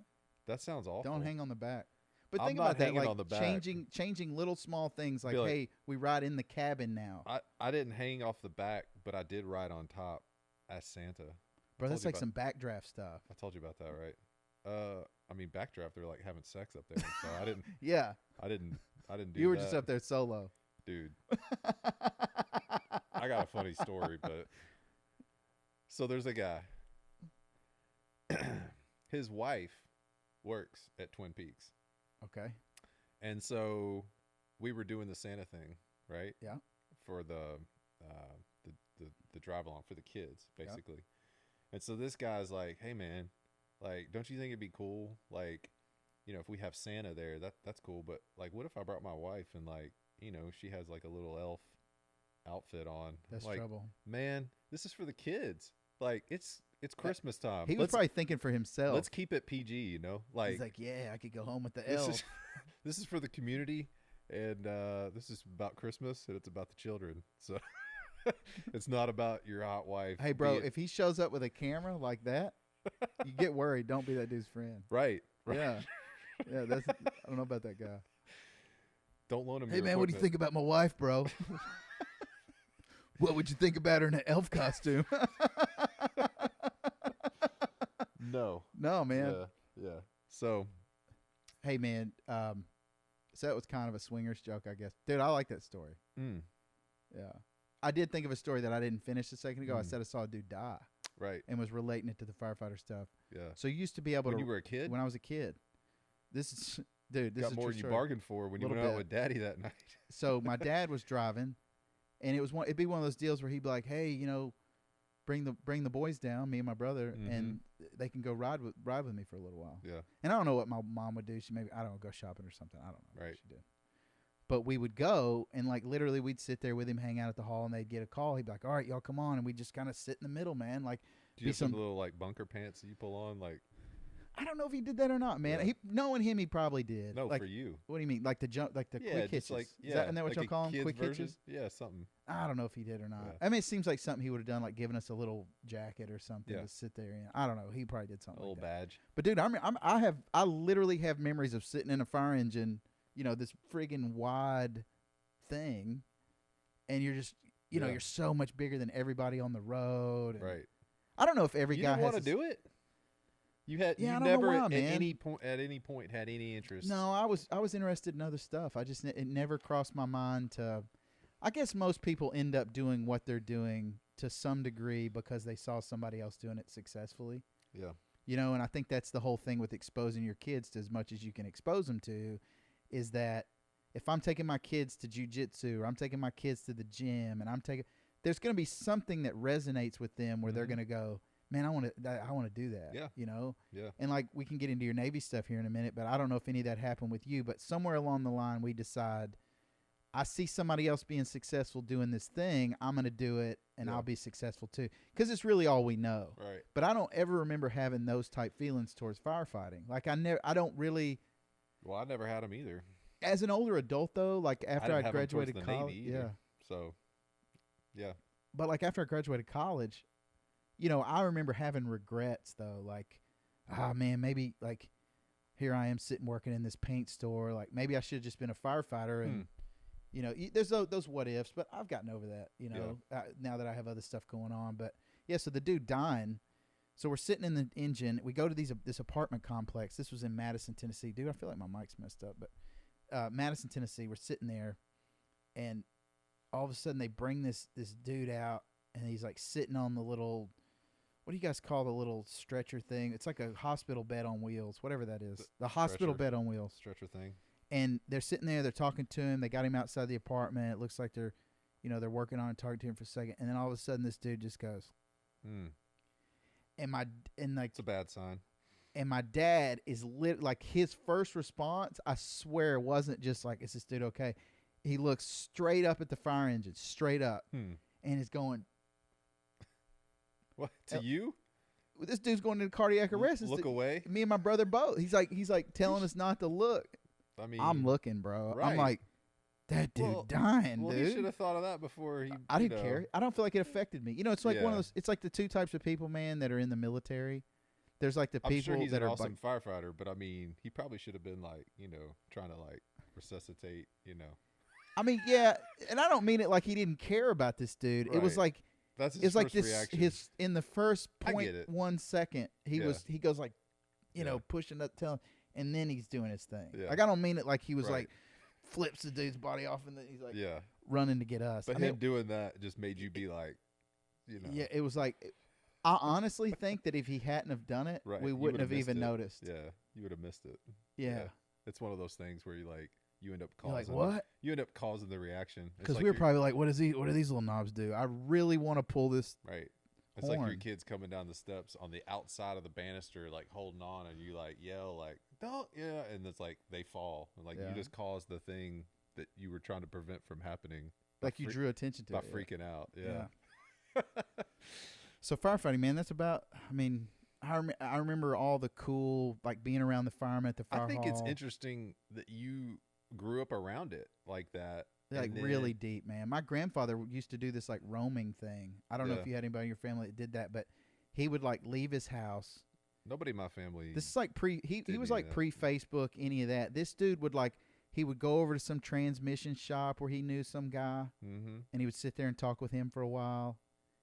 That sounds awful. Don't hang on the back. But think about that, like changing little small things like, hey, we ride in the cabin now. I didn't hang off the back, but I did ride on top as Santa. Bro, that's like some backdraft stuff. I told you about that, right? I mean, backdraft, they're like having sex up there. So I didn't. Yeah. I didn't do that. You were just up there solo. Dude. I got a funny story, but so there's a guy. His wife works at Twin Peaks. Okay. And so we were doing the Santa thing, right? Yeah. For the drive along for the kids, basically. Yep. And so this guy's like, "Hey man, like, don't you think it'd be cool, like, if we have Santa there, that's cool, but like, what if I brought my wife and like, she has like a little elf outfit on?" That's like, trouble. Man, this is for the kids. Like, it's it's Christmas time. He was probably thinking for himself. Let's keep it PG, you know? Like, he's like, yeah, I could go home with the elf. This is for the community, and this is about Christmas, and it's about the children. So it's not about your hot wife. Hey, bro, if he shows up with a camera like that, you get worried. Don't be that dude's friend. Right. Yeah. Yeah, I don't know about that guy. Don't loan him. Hey, man, what do you think about my wife, bro? What would you think about her in an elf costume? No, man. Yeah. So, hey, man. So that was kind of a swingers joke, I guess. Dude, I like that story. Yeah. I did think of a story that I didn't finish a second ago. I said I saw a dude die. Right. And was relating it to the firefighter stuff. Yeah. So you used to be able to. When you were a kid? When I was a kid. This is, dude, this got is more than you bargained for when you went out with Daddy that night. So my dad was driving, and it'd be one of those deals where he'd be like, hey, you know, bring the boys down, me and my brother, and they can go ride with me for a little while. Yeah. And I don't know what my mom would do. She maybe, I don't know, go shopping or something. I don't know what she did. But we would go, and like literally we'd sit there with him, hang out at the hall, and they'd get a call. He'd be like, all right, y'all come on. And we'd just kind of sit in the middle, man. Like, do you have some little like bunker pants that you pull on? Like, I don't know if he did that or not, man. Yeah. Knowing him, he probably did. No, like, for you. What do you mean? Like the jump, like the quick hitches? Like, Isn't that what y'all call them? Quick version? hitches? Yeah, something. I don't know if he did or not. Yeah. I mean, it seems like something he would have done, like giving us a little jacket or something to sit there in. I don't know. He probably did something. A little badge. But dude, I literally have memories of sitting in a fire engine, you know, this friggin' wide thing, and you're just, you know, you're so much bigger than everybody on the road. Right. I don't know if every you guy didn't want to do it. You had you never at any point had any interest. No, I was interested in other stuff. It never crossed my mind to. I guess most people end up doing what they're doing to some degree because they saw somebody else doing it successfully. Yeah. You know, and I think that's the whole thing with exposing your kids to as much as you can expose them to, is that if I'm taking my kids to jiu-jitsu or I'm taking my kids to the gym and there's going to be something that resonates with them where they're going to go, man, I want to do that. Yeah. You know? Yeah. And like, we can get into your Navy stuff here in a minute, but I don't know if any of that happened with you, but somewhere along the line we decide, I see somebody else being successful doing this thing, I'm going to do it and I'll be successful too. Because it's really all we know. Right. But I don't ever remember having those type feelings towards firefighting. Like I don't really. Well, I never had them either. As an older adult though, like after I graduated college. Yeah. So, yeah. But like after I graduated college, you know, I remember having regrets though. Like, man, maybe like here I am sitting working in this paint store. Like maybe I should have just been a firefighter and. You know, there's those what ifs, but I've gotten over that, you know, now that I have other stuff going on. But, yeah, so the dude dying. So we're sitting in the engine. We go to this apartment complex. This was in Madison, Tennessee. Dude, I feel like my mic's messed up. But Madison, Tennessee, we're sitting there. And all of a sudden they bring this dude out. And he's, like, sitting on the little, what do you guys call the little stretcher thing? It's like a hospital bed on wheels, whatever that is. The hospital bed on wheels. Stretcher thing. And they're sitting there, they're talking to him. They got him outside the apartment. It looks like they're working on it, talking to him for a second. And then all of a sudden, this dude just goes. And it's a bad sign. And my dad is like his first response, I swear, wasn't just like, is this dude okay? He looks straight up at the fire engine, straight up, and is going. What, to you? This dude's going into cardiac arrest. Look away. Me and my brother both. He's like telling us not to look. I mean, I'm looking, bro. Right. I'm like, that dude dying, dude. He should have thought of that before he. I didn't care. I don't feel like it affected me. You know, it's like one of those. It's like the two types of people, man, that are in the military. There's like the people I'm sure he's that an are awesome firefighter, but I mean, he probably should have been like, you know, trying to like resuscitate, you know. I mean, yeah, and I don't mean it like he didn't care about this dude. Right. It was like that's his first reaction. In the first 0.1 second, he goes like, you know, pushing up, telling. And then he's doing his thing. Yeah. Like, I don't mean it like he was like, flips the dude's body off and then he's like running to get us. But him doing that just made you be like, you know. Yeah, it was like, I honestly think that if he hadn't have done it, we wouldn't have even noticed. Yeah, you would have missed it. Yeah. It's one of those things where you end up causing. You're like, what? You end up causing the reaction. Because we were probably like, what do these little knobs do? I really want to pull this. Right. It's like your kids coming down the steps on the outside of the banister, like holding on, and you like yell, like, don't, and it's like they fall. And like you just caused the thing that you were trying to prevent from happening. Like you drew attention to by it. Freaking out. Yeah. So firefighting, man, that's about. I mean, I remember all the cool, like being around the firemen at the fire hall. I think it's interesting that you grew up around it like that. Like really deep, man. My grandfather used to do this like roaming thing. I don't know if you had anybody in your family that did that, but he would like leave his house. Nobody in my family. This is like he was like pre-Facebook, any of that. This dude would like, he would go over to some transmission shop where he knew some guy, and he would sit there and talk with him for a while.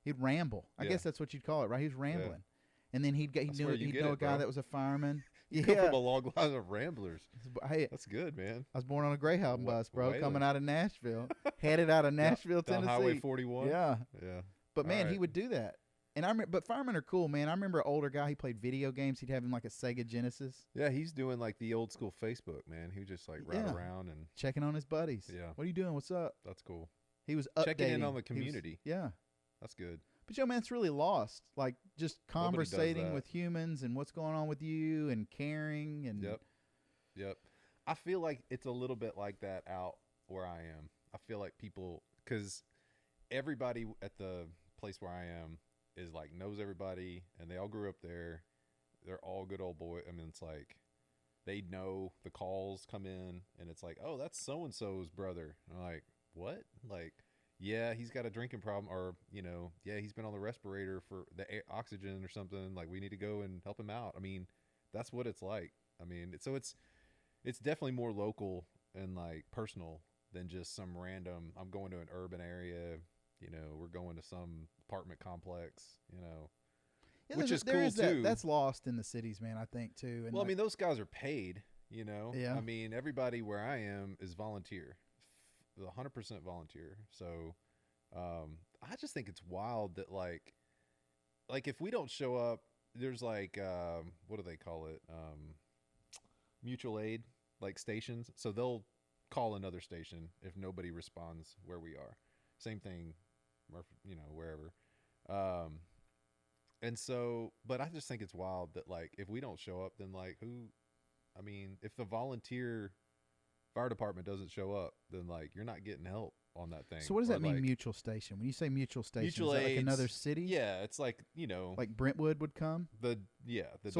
He'd ramble. I guess that's what you'd call it, right? He was rambling. Yeah. And then he'd know a guy that was a fireman. You come from a long line of ramblers. Hey, that's good, man. I was born on a Greyhound bus, bro, coming out of Nashville. Headed out of Nashville, Tennessee. Highway 41? Yeah. Yeah. But, man, he would do that. And but firemen are cool, man. I remember an older guy, he played video games. He'd have him like a Sega Genesis. Yeah, he's doing like the old school Facebook, man. He would just like ride around and checking on his buddies. Yeah. What are you doing? What's up? That's cool. He was updating. Checking in on the community. Yeah. That's good. But, man, it's really lost. Like, just conversating with humans and what's going on with you and caring. And Yep. I feel like it's a little bit like that out where I am. I feel like people, because everybody at the place where I am is like knows everybody, and they all grew up there. They're all good old boys. I mean, it's like they know the calls come in, and it's like, oh, that's so-and-so's brother. And I'm like, what? Like, yeah, he's got a drinking problem, or, he's been on the respirator for the oxygen or something. Like, we need to go and help him out. I mean, that's what it's like. I mean, so it's definitely more local and, like, personal than just some random, I'm going to an urban area, we're going to some apartment complex, which is cool, too. That's lost in the cities, man, I think, too. And well, I mean, those guys are paid, Yeah. I mean, everybody where I am is volunteer. 100% volunteer. So I just think it's wild that like if we don't show up, there's like what do they call it, mutual aid, like stations, so they'll call another station if nobody responds where we are. Same thing, wherever. And so, but I just think it's wild that like if we don't show up, then like if the volunteer fire department doesn't show up, then like you're not getting help on that thing. So what does that mean, mutual station? When you say mutual station, is that like another city? Yeah, it's like like Brentwood would come. So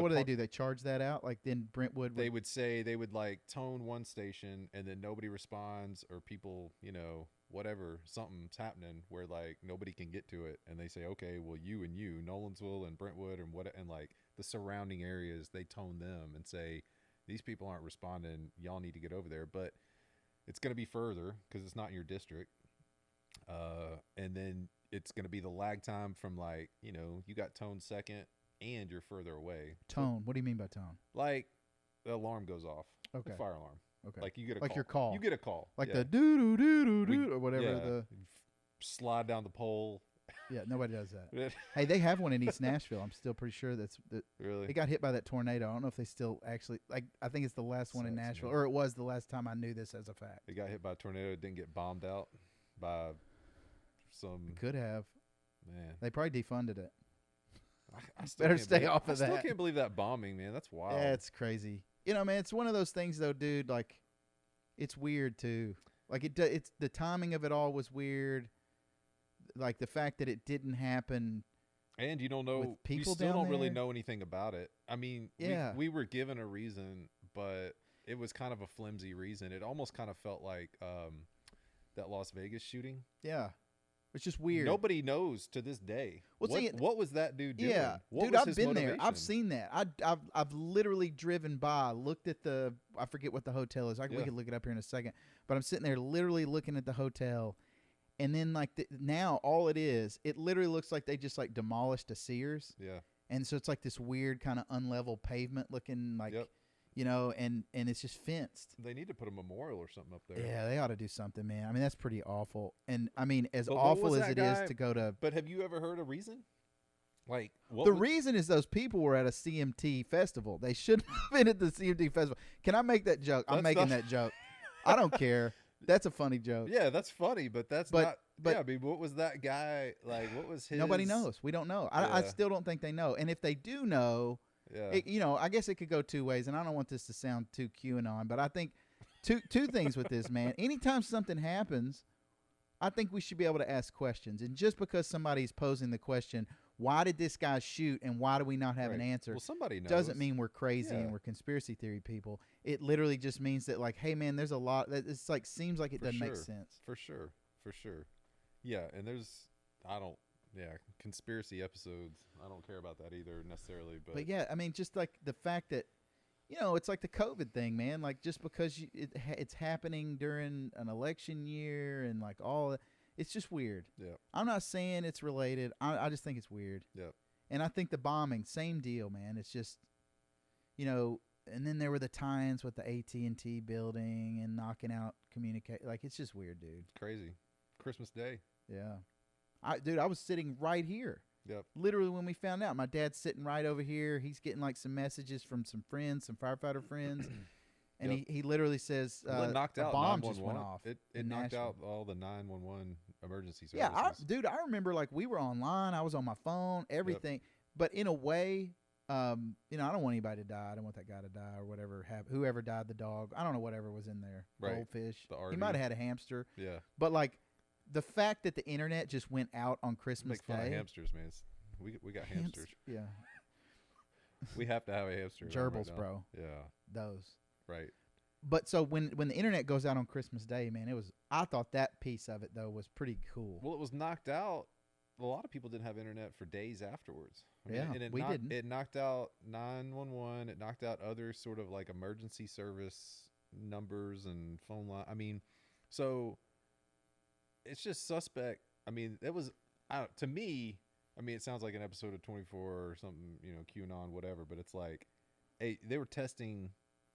what do they do? They charge that out. Like then Brentwood. They would like tone one station, and then nobody responds, or people, whatever, something's happening where like nobody can get to it, and they say, okay, well, you and you, Nolansville and Brentwood and like the surrounding areas, they tone them and say, these people aren't responding, y'all need to get over there. But it's going to be further because it's not in your district. And then it's going to be the lag time from like, you got tone second and you're further away. Tone? What do you mean by tone? Like the alarm goes off. Okay. The fire alarm. Okay. Like you get a like call. Your call. You get a call. Like the doo-doo-doo-doo-doo or whatever. Yeah. Slide down the pole. Yeah, nobody does that. Hey, they have one in East Nashville. I'm still pretty sure that really. It got hit by that tornado. I don't know if they still actually I think it's the last one in Nashville, or it was the last time I knew this as a fact. It got hit by a tornado. It didn't get bombed out by some. It could have. Man, they probably defunded it. I better stay off of that. I still can't believe that bombing, man. That's wild. Yeah, it's crazy. Man, it's one of those things though, dude. Like, it's weird too. Like it's the timing of it all was weird. Like the fact that it didn't happen, and you don't know, people you still don't there. really know anything about it. I mean, we were given a reason, but it was kind of a flimsy reason. It almost kind of felt like that Las Vegas shooting. Yeah, it's just weird. Nobody knows to this day. What was that dude doing? Yeah, dude, I've been there. I've seen that. I've literally driven by, looked at I forget what the hotel is. We could look it up here in a second. But I'm sitting there literally looking at the hotel. And then, like, now all it literally looks like they just, like, demolished a Sears. Yeah. And so it's, like, this weird kind of unlevel pavement looking, like, and it's just fenced. They need to put a memorial or something up there. Yeah, they ought to do something, man. I mean, that's pretty awful. And, I mean, as awful as it is to go to. But have you ever heard a reason? Like, the reason is those people were at a CMT festival. They shouldn't have been at the CMT festival. Can I make that joke? I'm making that joke. I don't care. That's a funny joke. Yeah, that's funny, but not. But I mean, what was that guy like? What was his? Nobody knows. We don't know. I still don't think they know. And if they do know, I guess it could go two ways. And I don't want this to sound too QAnon, but I think two things with this, man. Anytime something happens, I think we should be able to ask questions. And just because somebody's posing the question, why did this guy shoot and why do we not have an answer? Well, somebody knows. Doesn't mean we're crazy and we're conspiracy theory people. It literally just means that, like, hey, man, there's a lot that it's like seems like it doesn't make sense. For sure. Yeah, and conspiracy episodes, I don't care about that either necessarily. But yeah, I mean, just like the fact that, it's like the COVID thing, man. Like, just because it's happening during an election year and like all that. It's just weird. Yeah. I'm not saying it's related. I just think it's weird. Yeah. And I think the bombing, same deal, man. It's just, and then there were the tie-ins with the AT&T building and knocking out communicate. Like, it's just weird, dude. Crazy. Christmas Day. Yeah. I was sitting right here. Yep. Literally when we found out. My dad's sitting right over here. He's getting like some messages from some friends, some firefighter friends. And he literally says it knocked out a bomb just went off. It knocked out all the 911 emergency services. Yeah, I remember like we were online. I was on my phone, everything. Yep. But in a way, I don't want anybody to die. I don't want that guy to die or whatever. Whoever died, the dog. I don't know whatever was in there. Right. Goldfish. The he might have had a hamster. Yeah. But like the fact that the internet just went out on Christmas Day. Make fun of hamsters, man. We got hamsters. Yeah. We have to have a hamster. Gerbils, right, bro. Yeah. Those. Right. But so when the internet goes out on Christmas Day, man, I thought that piece of it though was pretty cool. Well, it was knocked out. A lot of people didn't have internet for days afterwards. I mean, and we didn't. It knocked out 911. It knocked out other sort of like emergency service numbers and phone line. I mean, so it's just suspect. I mean, it was to me. I mean, it sounds like an episode of 24 or something, QAnon, whatever. But it's like, hey, they were testing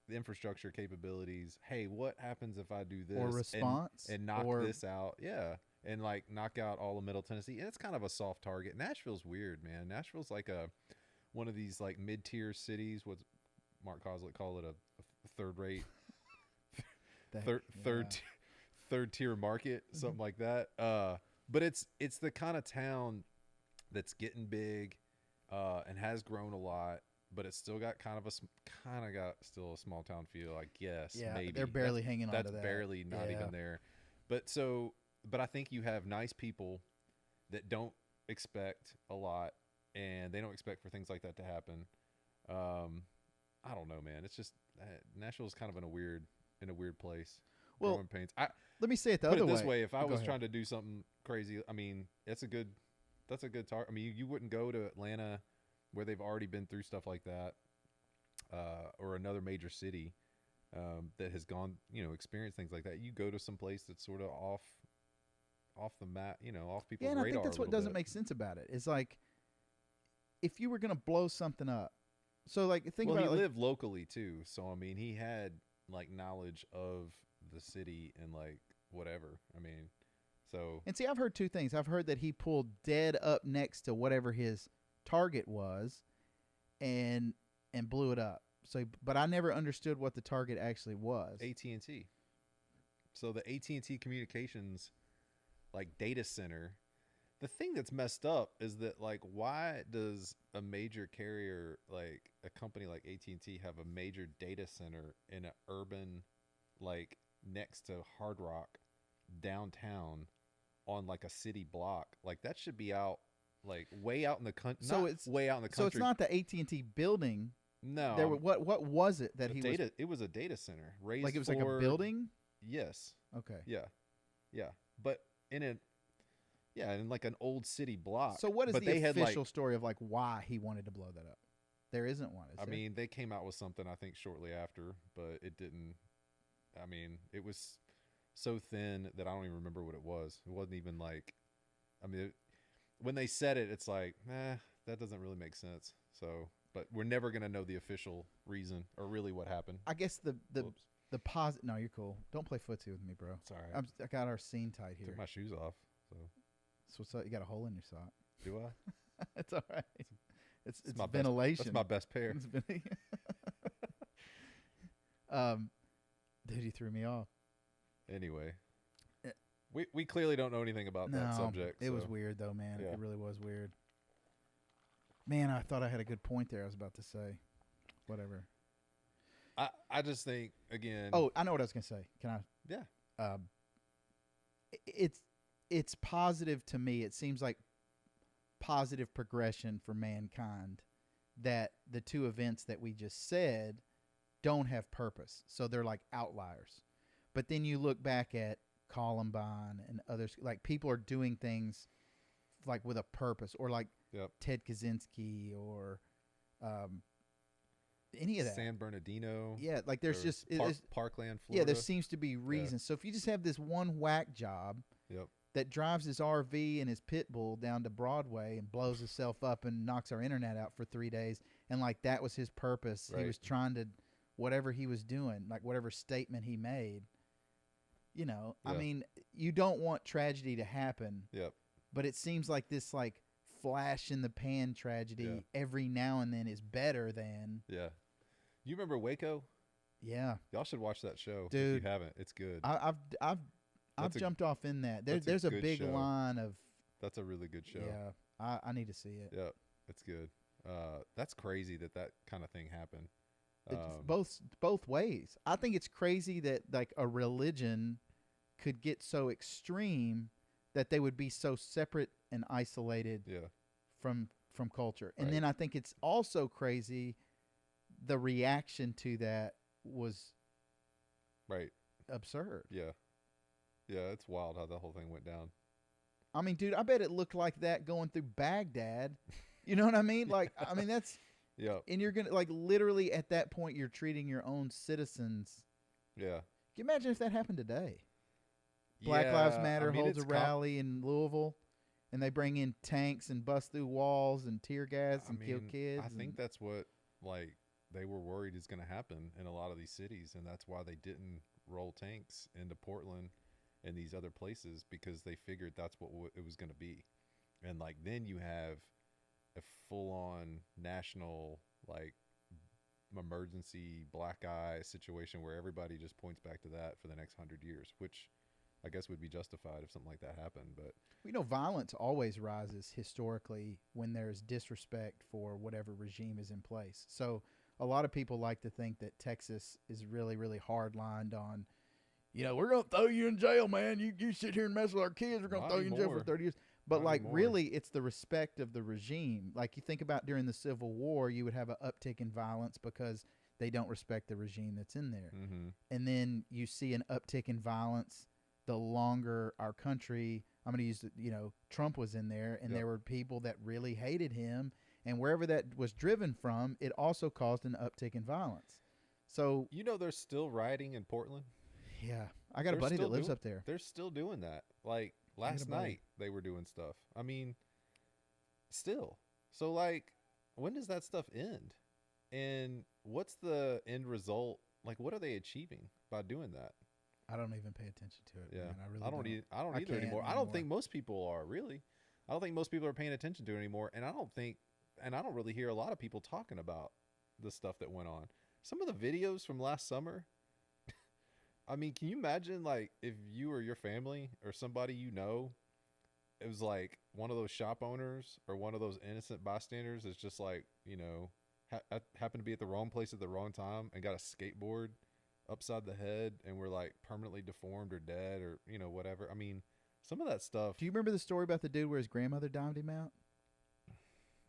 the infrastructure capabilities. Hey, what happens if I do this or response and knock this out? Yeah, and like knock out all of Middle Tennessee. And it's kind of a soft target. Nashville's weird, man. Nashville's like one of these like mid-tier cities. What Mark Coslick call it a third-rate, third-tier market, something like that. But it's the kind of town that's getting big and has grown a lot. But it's still got still a small town feel, I guess. Yeah, maybe they're barely hanging on to that. That's barely not even there. But I think you have nice people that don't expect a lot, and they don't expect for things like that to happen. I don't know, man. It's just Nashville is kind of in a weird place. Well, pains. Let me say it the other way. Put it this way: if I was trying to do something crazy, I mean, that's a good target. I mean, you wouldn't go to Atlanta, where they've already been through stuff like that, or another major city that has gone, experienced things like that. You go to some place that's sort of off the map, off people's radar. Yeah, and I think that's what doesn't make sense about it. It's like, if you were going to blow something up, so like think about it. Well, he lived locally too, so I mean, he had like knowledge of the city and like whatever. I mean, so. And see, I've heard two things. I've heard that he pulled dead up next to whatever his target was and blew it up. So, but I never understood what the target actually was. AT&T. So the AT&T communications like data center, the thing that's messed up is that like, why does a major carrier, like a company like AT&T, have a major data center in an urban, like next to Hard Rock downtown on like a city block? Like that should be out, like way out in the country. So it's way out in the country. So it's not the AT&T building. No. There were, what was it that it was a data center raised like it was like a building? Yes. Okay. Yeah. Yeah. But in like an old city block. So what is the official story of like why he wanted to blow that up? There isn't one, is there? I mean, they came out with something I think shortly after, but it didn't. I mean, it was so thin that I don't even remember what it was. It wasn't even like, I mean, when they said it, it's like, that doesn't really make sense. So, but we're never going to know the official reason or really what happened. I guess the positive. No, you're cool. Don't play footsie with me, bro. It's all right. I got our scene tight here. Took my shoes off. So what's up? You got a hole in your sock. Do I? It's all right. It's my ventilation. That's my best pair. Dude, you threw me off. Anyway, we clearly don't know anything about that subject. It was weird though, man. Yeah. It really was weird. Man, I thought I had a good point there. I was about to say, whatever. I just think again. Oh, I know what I was gonna say. Can I? Yeah. It's positive to me. It seems like positive progression for mankind, that the two events that we just said don't have purpose. So they're like outliers. But then you look back at Columbine and others, like people are doing things like with a purpose, or like Ted Kaczynski, or any of that. San Bernardino. Yeah, like there's just Parkland, Florida. Yeah, there seems to be reasons. So if you just have this one whack job that drives his RV and his pit bull down to Broadway and blows himself up and knocks our internet out for 3 days, and like that was his purpose. Right. He was trying to, whatever he was doing, like whatever statement he made, you know, I mean, you don't want tragedy to happen. Yep. But it seems like this like flash in the pan tragedy every now and then is better than. Yeah. You remember Waco? Yeah. Y'all should watch that show. Dude, if you haven't. It's good. I've jumped off in that. There's a big show. line of. That's a really good show. Yeah. I need to see it. Yeah. It's good. That's crazy that kind of thing happened. It's both ways. I think it's crazy that like a religion could get so extreme that they would be so separate and isolated from culture. And then I think it's also crazy the reaction to that was absurd. Yeah. Yeah, it's wild how the whole thing went down. I mean, dude, I bet it looked like that going through Baghdad. You know what I mean? Like, I mean, that's... Yeah. And you're going to, like, literally at that point, you're treating your own citizens. Yeah. Can you imagine if that happened today? Black Lives Matter holds a rally in Louisville, and they bring in tanks and bust through walls and tear gas and kill kids. I think that's what, like, they were worried is going to happen in a lot of these cities, and that's why they didn't roll tanks into Portland and these other places, because they figured that's what it was going to be. And, like, then you have a full-on national, like, emergency black eye situation where everybody just points back to that for the next 100 years, which I guess would be justified if something like that happened. But you know, violence always rises historically when there's disrespect for whatever regime is in place. So a lot of people like to think that Texas is really, really hard-lined on, you know, we're going to throw you in jail, man. You sit here and mess with our kids, we're going to throw you in jail for 30 years. But, like, really, it's the respect of the regime. Like, you think about during the Civil War, you would have an uptick in violence because they don't respect the regime that's in there. Mm-hmm. And then you see an uptick in violence the longer our country, I'm going to use, you know, Trump was in there, and there were people that really hated him. And wherever that was driven from, it also caused an uptick in violence. So, you know, they're still rioting in Portland? Yeah. I got a buddy that lives up there. They're still doing that. Like, last night they were doing stuff. I mean, still. So, like, when does that stuff end? And what's the end result? Like, what are they achieving by doing that? I don't even pay attention to it. Yeah, man. I really I don't either anymore. I don't think most people are, really. I don't think most people are paying attention to it anymore. And I don't really hear a lot of people talking about the stuff that went on. Some of the videos from last summer, I mean, can you imagine, like, if you or your family or somebody you know, it was like one of those shop owners or one of those innocent bystanders is just like, you know, happened to be at the wrong place at the wrong time and got a skateboard upside the head and were like permanently deformed or dead or, you know, whatever. I mean, some of that stuff. Do you remember the story about the dude where his grandmother dimed him out?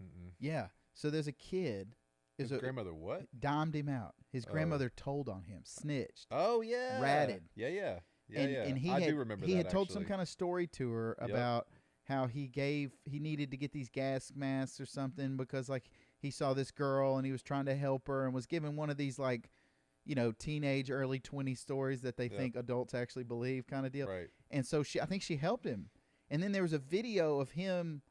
Mm-mm. Yeah. So there's a kid. His grandmother what? Dimed him out. His grandmother told on him, snitched. Oh, yeah. Ratted. Yeah. And I do remember he that, had told some kind of story to her about how he needed to get these gas masks or something because, like, he saw this girl and he was trying to help her and was given one of these, like, you know, teenage, early 20s stories that they think adults actually believe kind of deal. Right. And so I think she helped him. And then there was a video of him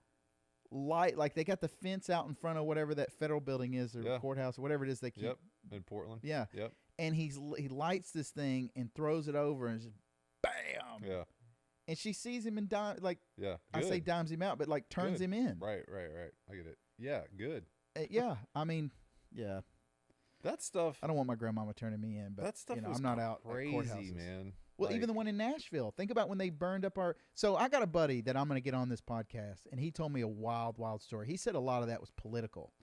like they got the fence out in front of whatever that federal building is or courthouse or whatever it is they keep. In Portland. Yeah. Yep. And he lights this thing and throws it over and just bam. Yeah. And she sees him and good. I say dimes him out, but like turns him in. Right. I get it. Yeah, good. Yeah. I mean, yeah. That stuff. I don't want my grandmama turning me in, but that stuff I'm not out crazy, man. Well, even the one in Nashville. Think about when they burned up our. So I got a buddy that I'm going to get on this podcast, and he told me a wild, wild story. He said a lot of that was political,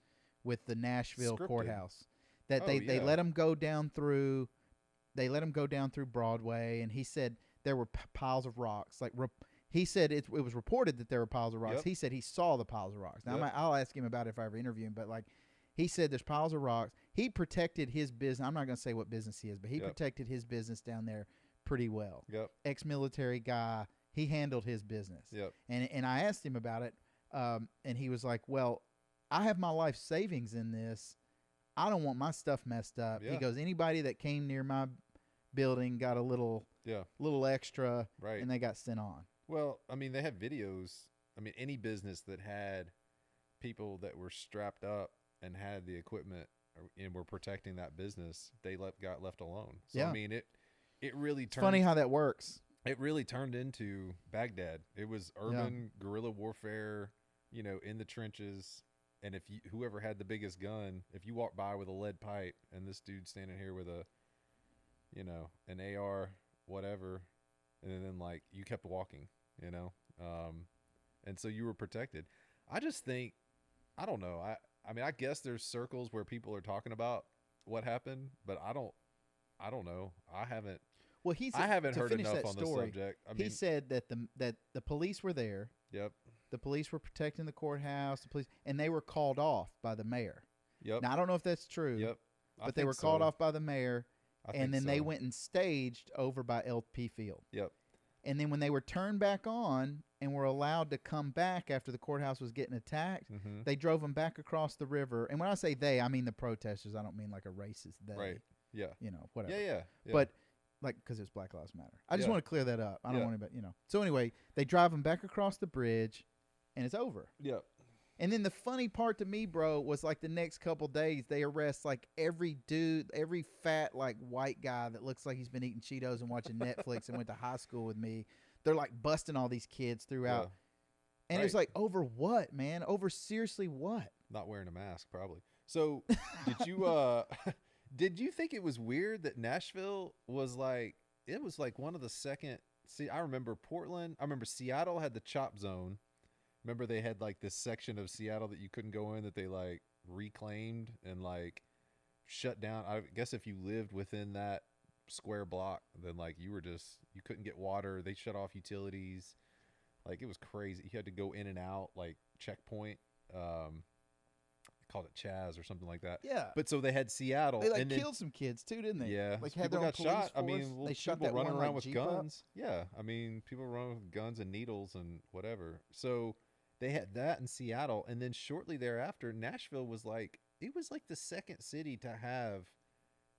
with the Nashville courthouse. That they let him go down through. They let him go down through Broadway, and he said there were piles of rocks. Like He said it was reported that there were piles of rocks. Yep. He said he saw the piles of rocks. Now, I'll ask him about it if I ever interview him, but like he said there's piles of rocks. He protected his business. I'm not going to say what business he is, but he protected his business down there pretty well. Yep. Ex-military guy. He handled his business. Yep. And I asked him about it, and he was like, well, I have my life savings in this. I don't want my stuff messed up. Yeah. He goes, anybody that came near my building got a little extra, right, and they got sent on. Well, I mean, they have videos. I mean, any business that had people that were strapped up and had the equipment and were protecting that business, they got left alone. So I mean, it really turned. It's funny how that works. It really turned into Baghdad. It was urban guerrilla warfare, in the trenches. And if whoever had the biggest gun, if you walk by with a lead pipe and this dude standing here with a, an AR, whatever, and then like you kept walking, and so you were protected. I just think, I don't know. I mean, I guess there's circles where people are talking about what happened, but I don't know. I haven't heard enough on the subject. He said that the police were there. Yep. The police were protecting the courthouse. The police, and they were called off by the mayor. Yep. Now I don't know if that's true. Yep. But they were called off by the mayor, and then they went and staged over by LP Field. Yep. And then when they were turned back on and were allowed to come back after the courthouse was getting attacked, they drove them back across the river. And when I say they, I mean the protesters. I don't mean like a racist they. Right. Yeah. Whatever. Yeah. But like, because it's Black Lives Matter. I just want to clear that up. I don't want to, So anyway, they drive them back across the bridge, and it's over. Yeah. And then the funny part to me, bro, was like the next couple days, they arrest like every dude, every fat like white guy that looks like he's been eating Cheetos and watching Netflix and went to high school with me. They're like busting all these kids throughout. And it was like, over what, man? Over seriously what? Not wearing a mask, probably. So did you think it was weird that Nashville was like, it was like one of the second, I remember Portland, I remember Seattle had the chop zone. Remember they had like this section of Seattle that you couldn't go in that they like reclaimed and like shut down. I guess if you lived within that square block, then like you couldn't get water. They shut off utilities. Like it was crazy. You had to go in and out like checkpoint. Called it Chaz or something like that. Yeah. But so they had Seattle. They like killed some kids too, didn't they? Yeah. Like had people got shot. I mean, they shot people that running one, around like, with Jeep guns. up? Yeah. I mean, people running with guns and needles and whatever. So they had that in Seattle, and then shortly thereafter, Nashville was like, it was like the second city to have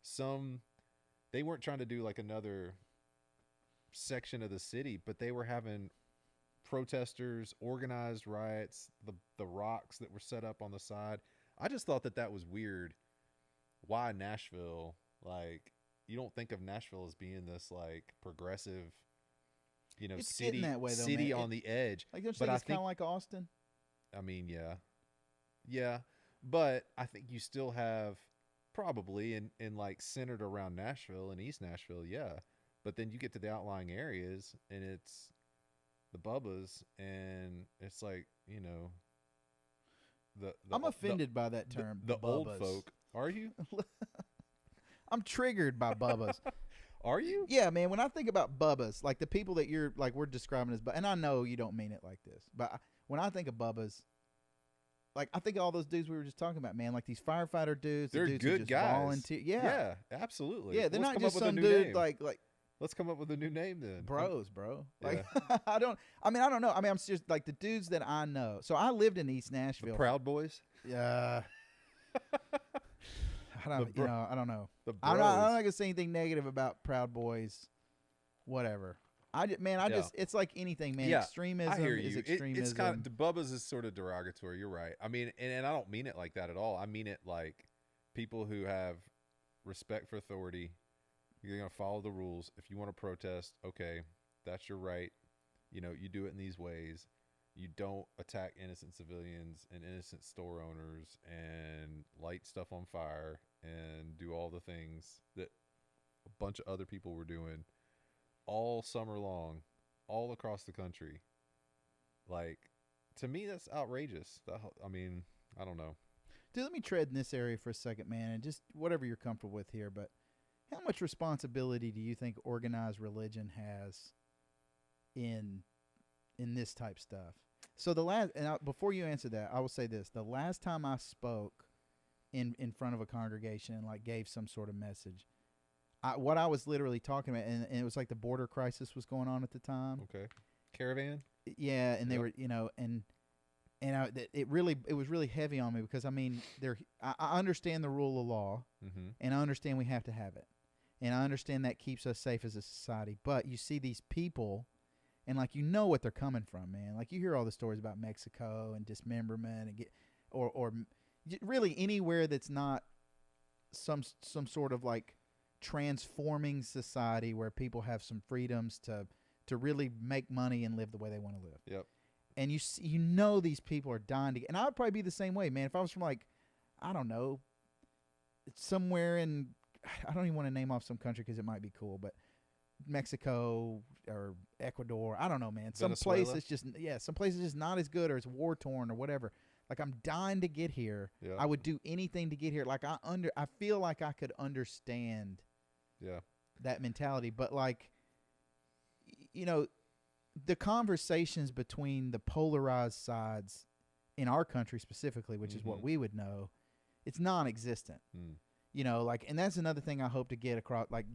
some. They weren't trying to do like another section of the city, but they were having protesters, organized riots, the rocks that were set up on the side. I just thought that was weird. Why Nashville? Like, you don't think of Nashville as being this like progressive, it's city that way, though, city man. On the edge. Like, don't you think it's kind of like Austin? I mean, yeah, but I think you still have probably in like centered around Nashville and East Nashville, yeah. But then you get to the outlying areas and it's the Bubbas, and it's like I'm offended by that term. The old Bubbas. folk. Are you? I'm triggered by Bubbas. Are you? Yeah, man. When I think about Bubbas, like the people that you're like we're describing as, and I know you don't mean it like this, but when I think of Bubbas, like I think of all those dudes we were just talking about, man. Like these firefighter dudes. They're dudes good who just guys. Volunteer. Yeah, absolutely. Yeah, they're Let's not come just up with some a new dude name. like. Let's come up with a new name then. Bros, bro. Like I don't know. I mean, I'm just like the dudes that I know. So I lived in East Nashville. The Proud Boys? Yeah. I don't know. The Bros. I'm not going to say anything negative about Proud Boys. Whatever. It's like anything, man. Yeah, extremism I hear you. is extremism. It's kind of, the Bubba's is sort of derogatory. You're right. I mean, and I don't mean it like that at all. I mean it like people who have respect for authority. You're going to follow the rules. If you want to protest, okay, that's your right. You do it in these ways. You don't attack innocent civilians and innocent store owners and light stuff on fire and do all the things that a bunch of other people were doing all summer long, all across the country. Like, to me, that's outrageous. I mean, I don't know. Dude, let me tread in this area for a second, man, and just whatever you're comfortable with here, but how much responsibility do you think organized religion has in in this type stuff. So before you answer that, I will say this: the last time I spoke in front of a congregation and like gave some sort of message, what I was literally talking about, and it was like the border crisis was going on at the time. Okay, caravan. Yeah, and they were, it was really heavy on me because I mean, I understand the rule of law, and I understand we have to have it, and I understand that keeps us safe as a society. But you see these people. And like what they're coming from, man. Like you hear all the stories about Mexico and dismemberment and or really anywhere that's not some sort of like transforming society where people have some freedoms to really make money and live the way they want to live. Yep. And these people are dying to get. And I would probably be the same way, man. If I was from like, I don't know, somewhere in, I don't even want to name off some country because it might be cool, but Mexico or Ecuador, I don't know, man. Some places just not as good or it's war torn or whatever. Like I'm dying to get here. Yeah. I would do anything to get here. Like I feel like I could understand that mentality, but like the conversations between the polarized sides in our country specifically, which is what we would know, it's non-existent. And that's another thing I hope to get across, like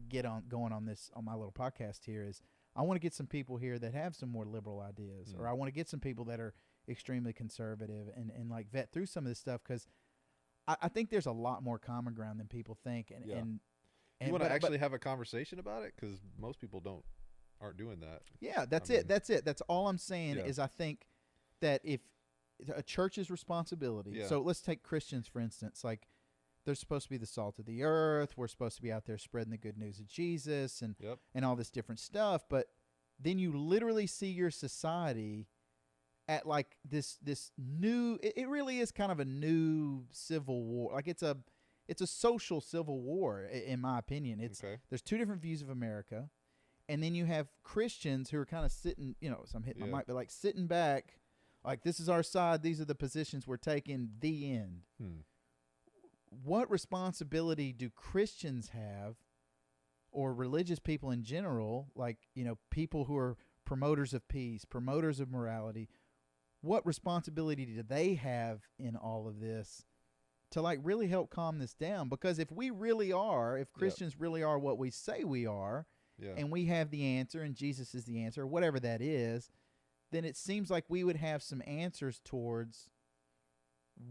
going on my little podcast here is I want to get some people here that have some more liberal ideas, or I want to get some people that are extremely conservative and like vet through some of this stuff. Cause I think there's a lot more common ground than people think. And you want to actually have a conversation about it? Cause most people aren't doing that. Yeah, that's it. That's all I'm saying is I think that if a church's responsibility, so let's take Christians, for instance, like, they're supposed to be the salt of the earth. We're supposed to be out there spreading the good news of Jesus and all this different stuff. But then you literally see your society at like this new. It really is kind of a new civil war. Like it's a social civil war, in my opinion. There's two different views of America, and then you have Christians who are kind of sitting. So I'm hitting my mic, but like sitting back, like this is our side. These are the positions we're taking. The end. What responsibility do Christians have, or religious people in general, like, people who are promoters of peace, promoters of morality, what responsibility do they have in all of this to like really help calm this down? Because if Christians really are what we say we are, and we have the answer and Jesus is the answer, or whatever that is, then it seems like we would have some answers towards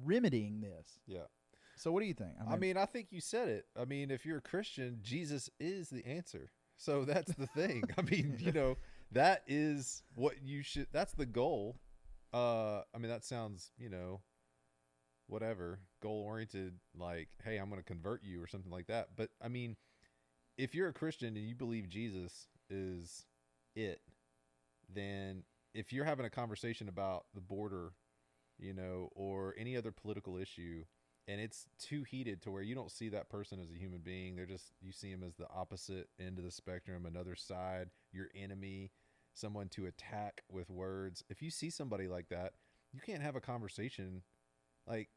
remedying this. Yeah. So what do you think? I mean, I think you said it. I mean, if you're a Christian, Jesus is the answer. So that's the thing. I mean, that is what you should, that's the goal. I mean, that sounds, whatever, goal oriented, like, hey, I'm going to convert you or something like that. But I mean, if you're a Christian and you believe Jesus is it, then if you're having a conversation about the border, or any other political issue, and it's too heated to where you don't see that person as a human being. You see him as the opposite end of the spectrum, another side, your enemy, someone to attack with words. If you see somebody like that, you can't have a conversation. Like,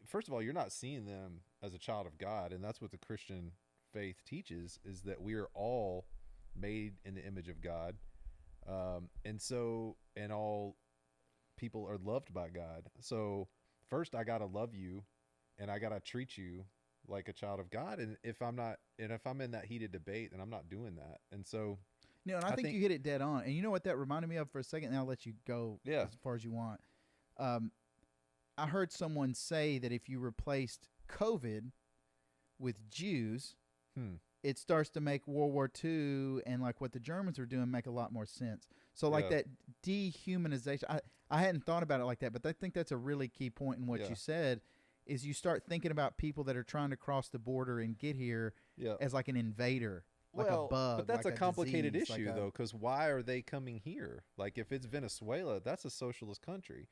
first of all, you're not seeing them as a child of God. And that's what the Christian faith teaches, is that we are all made in the image of God. And all people are loved by God. So first I got to love you. And I got to treat you like a child of God. And if I'm in that heated debate, then I'm not doing that. And so, and I think you hit it dead on. And you know what that reminded me of for a second? And I'll let you go as far as you want. I heard someone say that if you replaced COVID with Jews, it starts to make World War II and like what the Germans were doing make a lot more sense. So like that dehumanization, I hadn't thought about it like that, but I think that's a really key point in what you said. Is you start thinking about people that are trying to cross the border and get here as like an invader, like a bug. But that's like a complicated issue, though, because why are they coming here? Like if it's Venezuela, that's a socialist country.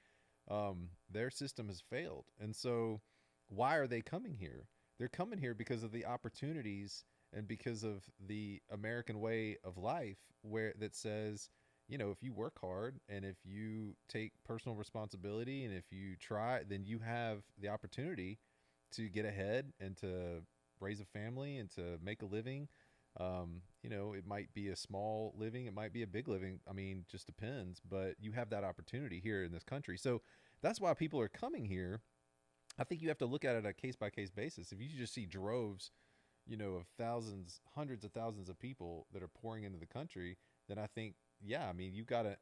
Their system has failed. And so why are they coming here? They're coming here because of the opportunities and because of the American way of life that says, if you work hard and if you take personal responsibility and if you try, then you have the opportunity to get ahead and to raise a family and to make a living. It might be a small living, it might be a big living. I mean, just depends, but you have that opportunity here in this country. So that's why people are coming here. I think you have to look at it on a case by case basis. If you just see droves, of thousands, hundreds of thousands of people that are pouring into the country, then I think, yeah, I mean, you got to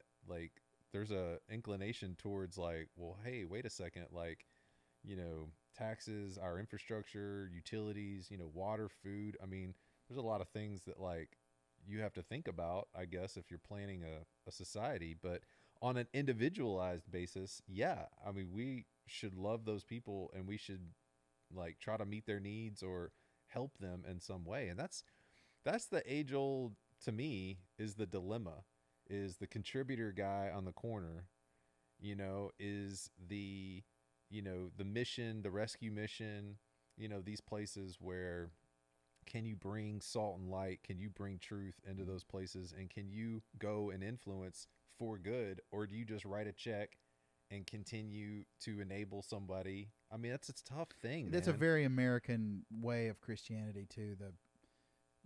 there's a inclination towards well, hey, wait a second, taxes, our infrastructure, utilities, water, food. I mean, there's a lot of things that you have to think about, I guess, if you're planning a society. But on an individualized basis, yeah, I mean, we should love those people and we should try to meet their needs or help them in some way. And that's the age old, to me, is the dilemma, is the contributor guy on the corner, is the mission, the rescue mission, these places where can you bring salt and light? Can you bring truth into those places? And can you go and influence for good? Or do you just write a check and continue to enable somebody? I mean, that's a tough thing. That's a very American way of Christianity too.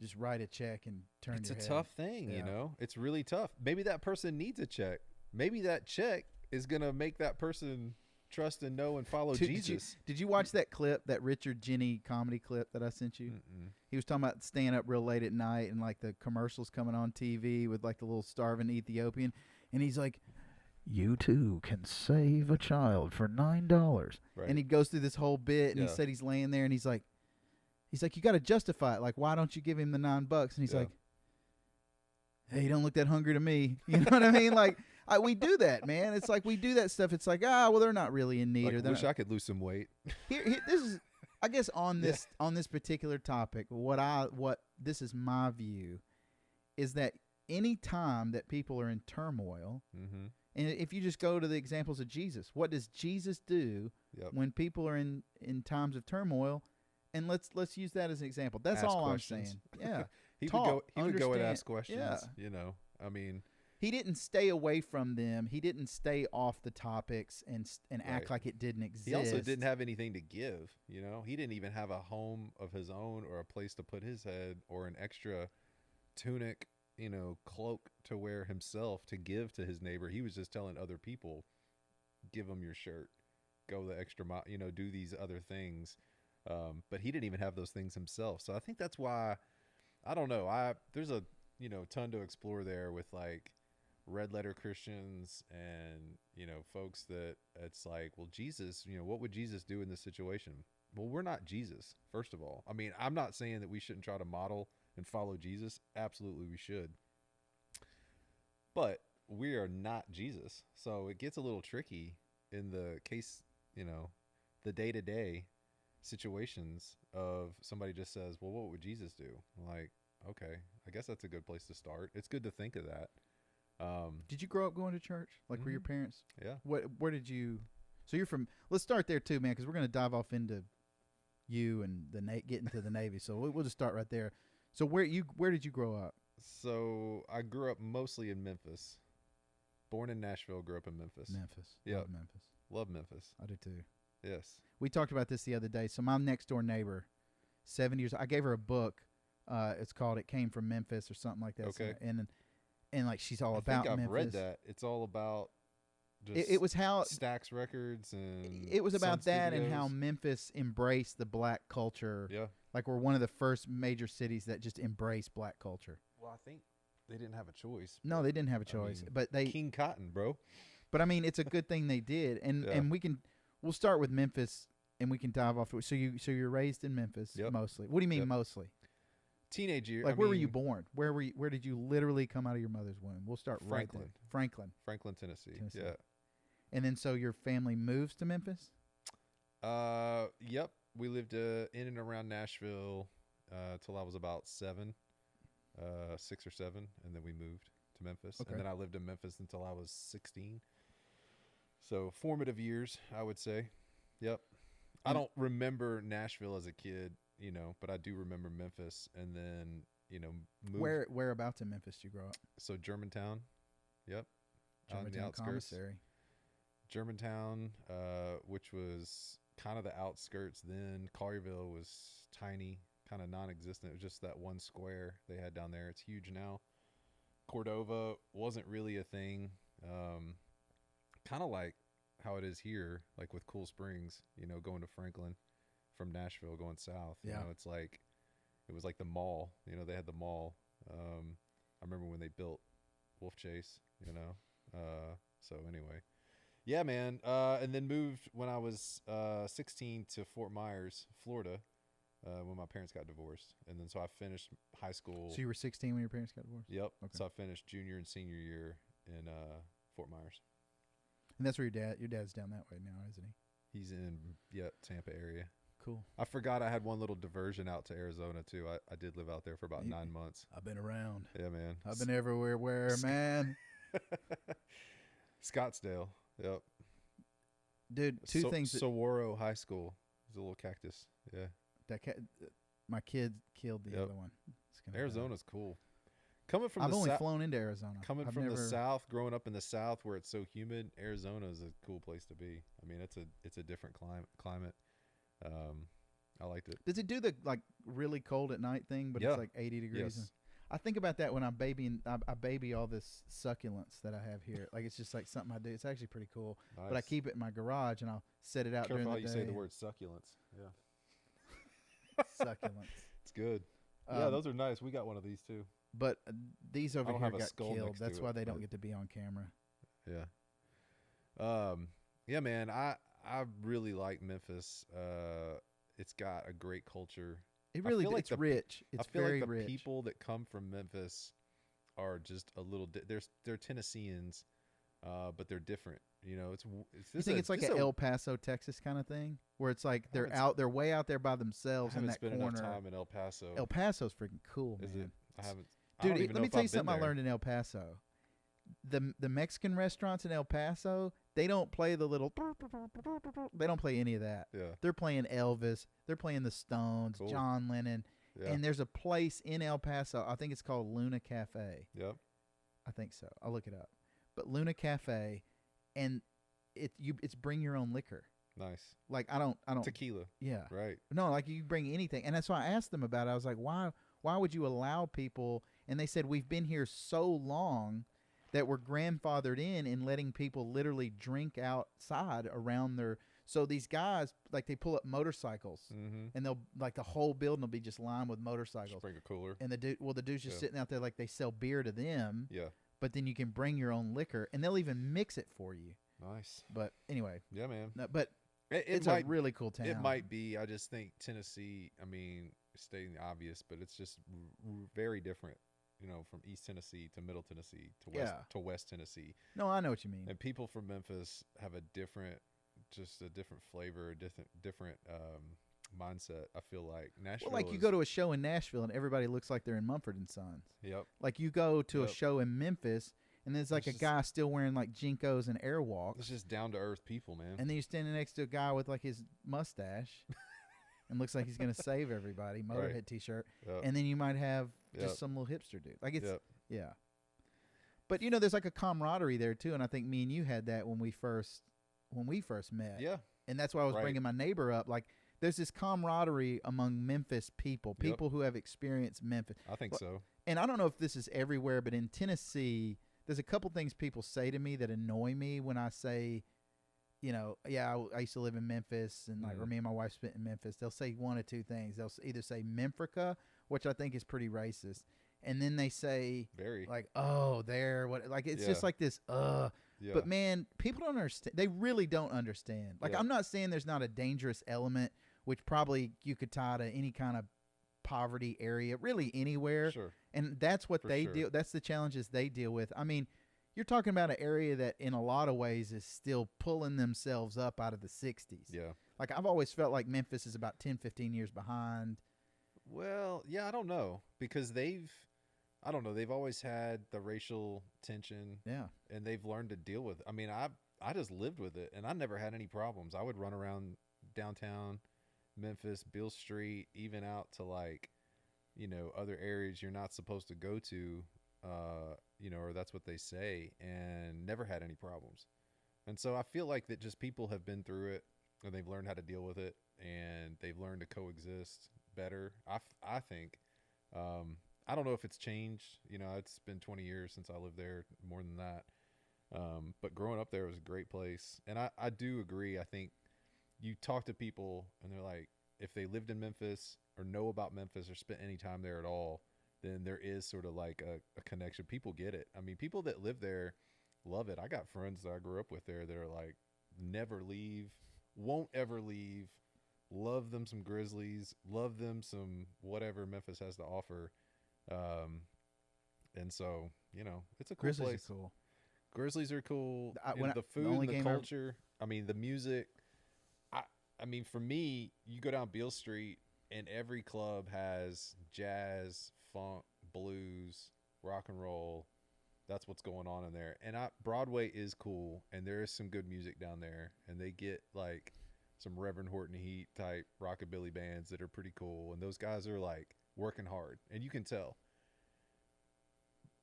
Just write a check and turn your head. It's a tough thing, It's really tough. Maybe that person needs a check. Maybe that check is going to make that person trust and know and follow Jesus. Did you watch that clip, that Richard Jenny comedy clip that I sent you? Mm-mm. He was talking about staying up real late at night and the commercials coming on TV with the little starving Ethiopian. And he's like, you too can save a child for $9. Right. And he goes through this whole bit and he said he's laying there and he's like, you got to justify it. Why don't you give him the $9? And he's like, hey, you don't look that hungry to me. You know what I mean? We do that, man. It's we do that stuff. It's well, they're not really in need. I wish I could lose some weight. Here, this is, I guess, on this particular topic. What this is my view, is that any time that people are in turmoil, mm-hmm. and if you just go to the examples of Jesus, what does Jesus do when people are in times of turmoil? And let's use that as an example. That's ask all questions. I'm saying. Yeah, he would go and ask questions. Yeah. I mean. He didn't stay away from them. He didn't stay off the topics and act like it didn't exist. He also didn't have anything to give, He didn't even have a home of his own or a place to put his head or an extra tunic, cloak to wear himself to give to his neighbor. He was just telling other people, give them your shirt, go the extra mile, do these other things. But he didn't even have those things himself. So I think that's why, I don't know. There's a, ton to explore there with red letter Christians and, folks that it's well, Jesus, what would Jesus do in this situation? Well, we're not Jesus, first of all. I mean, I'm not saying that we shouldn't try to model and follow Jesus. Absolutely, we should. But we are not Jesus. So it gets a little tricky in the case, the day-to-day situations of somebody just says, well, what would Jesus do? Okay, I guess that's a good place to start. It's good to think of that. Did you grow up going to church? Mm-hmm. Were your parents? Yeah. Where did you? So you're from. Let's start there too, man, because we're going to dive off into you and getting to the Navy. So we'll just start right there. So where did you grow up? So I grew up mostly in Memphis. Born in Nashville, grew up in Memphis. Yeah. Love Memphis. Love Memphis. I do too. Yes. We talked about this the other day. So my next door neighbor, 7 years. I gave her a book. It's called "It Came from Memphis" or something like that. Okay. And she's all about Memphis. I've read that. It's all about just it was how Stax Records and it was about Sun that Studios. And how Memphis embraced the black culture. Yeah. We're one of the first major cities that just embraced black culture. Well, I think they didn't have a choice. No, they didn't have a choice. But King Cotton, bro. But I mean, it's a good thing they did. And we'll start with Memphis and we can dive off to it. So you're raised in Memphis mostly. What do you mean mostly? Teenage year. Where were you born? Where did you literally come out of your mother's womb? We'll start Franklin. Right there. Franklin, Tennessee. Yeah. And then so your family moves to Memphis? Yep. We lived in and around Nashville till I was about 6 or 7, and then we moved to Memphis. Okay. And then I lived in Memphis until I was 16. So formative years, I would say. Yep. I don't remember Nashville as a kid, but I do remember Memphis, and then, moved. Whereabouts in Memphis did you grow up? So Germantown. Yep. Germantown on the outskirts. Commissary. Germantown, which was kind of the outskirts then. Collierville was tiny, kind of non-existent. It was just that one square they had down there. It's huge now. Cordova wasn't really a thing. Kind of like how it is here, like with Cool Springs, you know, going to Franklin from Nashville, going south. You know, it's like, it was like the mall, you know, they had the mall. I remember when they built Wolf Chase, you know. So anyway, yeah, man. And then moved when I was 16 to Fort Myers, Florida, when my parents got divorced. And then so I finished high school. So you were 16 when your parents got divorced? Yep. Okay. So I finished junior and senior year in Fort Myers. And that's where your dad's down that way now, isn't he? He's in Tampa area. Cool. I forgot I had one little diversion out to Arizona too. I did live out there for about 9 months. I've been around. Yeah, man. I've been everywhere. Where, man? Scottsdale. Yep. Dude, two things. Saguaro High School. There's a little cactus. Yeah. My kid killed the other one. Arizona's cool. Coming from I've only flown into Arizona. Coming from the South, growing up in the South where it's so humid, Arizona is a cool place to be. I mean, it's a different climate. I liked it. Does it do the like really cold at night thing, but it's like 80 degrees? Yes. I think about that when I'm babying. I baby all this succulents that I have here. Like it's just like something I do. It's actually pretty cool. Nice. But I keep it in my garage and I'll set it out during the day. Careful how you say the word succulents. Yeah. Succulents. It's good. Yeah, those are nice. We got one of these too. But these over here got killed. That's why they don't get to be on camera. Yeah. Yeah, man. I really like Memphis. It's got a great culture. It really it's rich. It's very rich. I feel like the people that come from Memphis are just a little. They're Tennesseans, but they're different. You know, you think it's like an El Paso, Texas kind of thing, where it's like they're way out there by the in that corner. Enough time in El Paso. El Paso's freaking cool, man. Is it? I haven't. Dude, let me tell you something I learned in El Paso. The Mexican restaurants in El Paso, they don't play the little. They don't play any of that. Yeah. They're playing Elvis. They're playing the Stones, cool. John Lennon. Yeah. And there's a place in El Paso, I think it's called Luna Cafe. Yep. I think so. I'll look it up. But Luna Cafe, and it's bring your own liquor. Nice. Like I don't tequila. Yeah. Right. No, like you bring anything. And that's why I asked them about it. I was like, why would you allow people? And they said, we've been here so long that we're grandfathered in letting people literally drink outside around their. So these guys, like they pull up motorcycles, and they'll like the whole building will be just lined with motorcycles. Just bring a cooler. And the dude's just sitting out there like they sell beer to them. Yeah. But then you can bring your own liquor, and they'll even mix it for you. Nice. But anyway. Yeah, man. No, but it's a really cool town. It might be. I just think Tennessee. I mean, stating the obvious, but it's just very different. You know, from East Tennessee to Middle Tennessee to West Tennessee. No, I know what you mean. And people from Memphis have a different flavor, a different mindset. I feel like Nashville. Well, like you go to a show in Nashville and everybody looks like they're in Mumford and Sons. Yep. Like you go to a show in Memphis and there's like a guy still wearing like Jinkos and Airwalks. It's just down to earth people, man. And then you're standing next to a guy with like his mustache. And looks like he's going to save everybody, Motorhead T-shirt. Yep. And then you might have just some little hipster dude. Like it's, yeah. But, you know, there's like a camaraderie there, too. And I think me and you had that when we first met. Yeah. And that's why I was bringing my neighbor up. Like, there's this camaraderie among Memphis people who have experienced Memphis. I think so. And I don't know if this is everywhere, but in Tennessee, there's a couple things people say to me that annoy me when I say, you know, I used to live in Memphis, and like, or me and my wife spent in Memphis. They'll say one of two things. They'll either say Memphrica, which I think is pretty racist, and then they say like, oh, there, what? Like it's just like this, Yeah. But man, people don't understand. They really don't understand. Like I'm not saying there's not a dangerous element, which probably you could tie to any kind of poverty area, really anywhere. Sure. And that's what they deal. That's the challenges they deal with. I mean. You're talking about an area that in a lot of ways is still pulling themselves up out of the 60s. Yeah. Like I've always felt like Memphis is about 10, 15 years behind. Well, yeah, I don't know. Because they've always had the racial tension. Yeah. And they've learned to deal with it. I mean, I just lived with it, and I never had any problems. I would run around downtown Memphis, Beale Street, even out to like, you know, other areas you're not supposed to go to. You know, or that's what they say, and never had any problems. And so I feel like that just people have been through it, and they've learned how to deal with it, and they've learned to coexist better. I think. I don't know if it's changed. You know, it's been 20 years since I lived there, more than that. But growing up there was a great place. And I do agree. I think you talk to people and they're like, if they lived in Memphis or know about Memphis or spent any time there at all, then there is sort of like a connection. People get it. I mean, people that live there love it. I got friends that I grew up with there that are like, never leave, won't ever leave, love them some Grizzlies, love them some whatever Memphis has to offer. And so, you know, it's a cool Grizzlies place. Are cool. Grizzlies are cool. The food, the culture. I mean, the music. I mean, for me, you go down Beale Street and every club has jazz, funk, blues, rock and roll. That's what's going on in there. And Broadway is cool, and there is some good music down there. And they get like some Reverend Horton Heat type rockabilly bands that are pretty cool. And those guys are like working hard, and you can tell.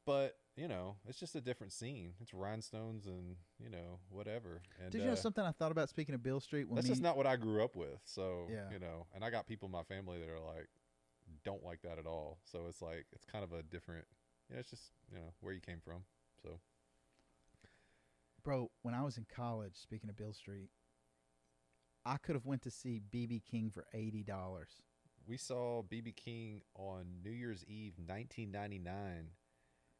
But, you know, it's just a different scene. It's rhinestones and, you know, whatever. And did you know something I thought about, speaking of Beale Street? That's just not what I grew up with. So, you know, and I got people in my family that are like, don't like that at all. So it's like, it's kind of a different, you know, it's just, you know, where you came from. So. Bro, when I was in college, speaking of Beale Street, I could have went to see B.B. King for $80. We saw B.B. King on New Year's Eve, 1999.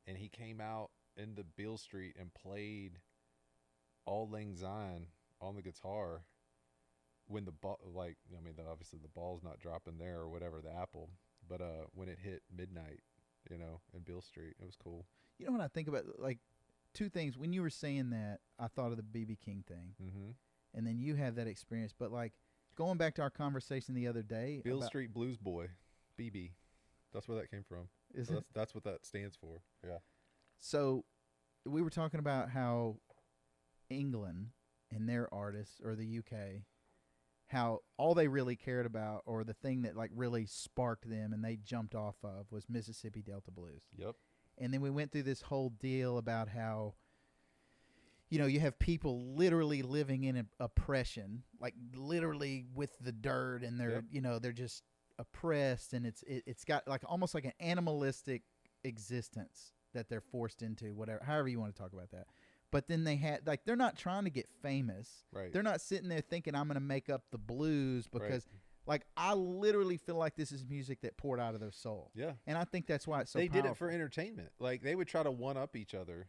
And he came out into Beale Street and played Auld Lang Syne on the guitar when the ball, like, I mean, obviously the ball's not dropping there or whatever, the apple, but when it hit midnight, you know, in Beale Street, it was cool. You know what I think about? Like, two things. When you were saying that, I thought of the B.B. King thing. Mm-hmm. And then you have that experience. But, like, going back to our conversation the other day. Beale Street Blues Boy, BB. That's where that came from. That's what that stands for. Yeah. So we were talking about how England and their artists, or the UK, how all they really cared about, or the thing that like really sparked them and they jumped off of, was Mississippi Delta Blues. Yep. And then we went through this whole deal about how, you know, you have people literally living in oppression, like literally with the dirt, and they're, you know, they're just oppressed, and it's got like almost like an animalistic existence that they're forced into, whatever, however you want to talk about that. But then they had, like, they're not trying to get famous. Right. They're not sitting there thinking, I'm going to make up the blues, because like, I literally feel like this is music that poured out of their soul. Yeah. And I think that's why it's so They powerful. did it for entertainment. Like, they would try to one up each other,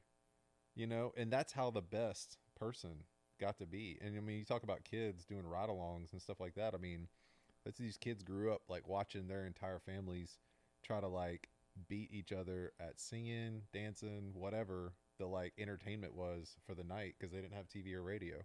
you know, and that's how the best person got to be. And I mean, you talk about kids doing ride-alongs and stuff like that. I mean, these kids grew up like watching their entire families try to like beat each other at singing, dancing, whatever the like entertainment was for the night, because they didn't have TV or radio.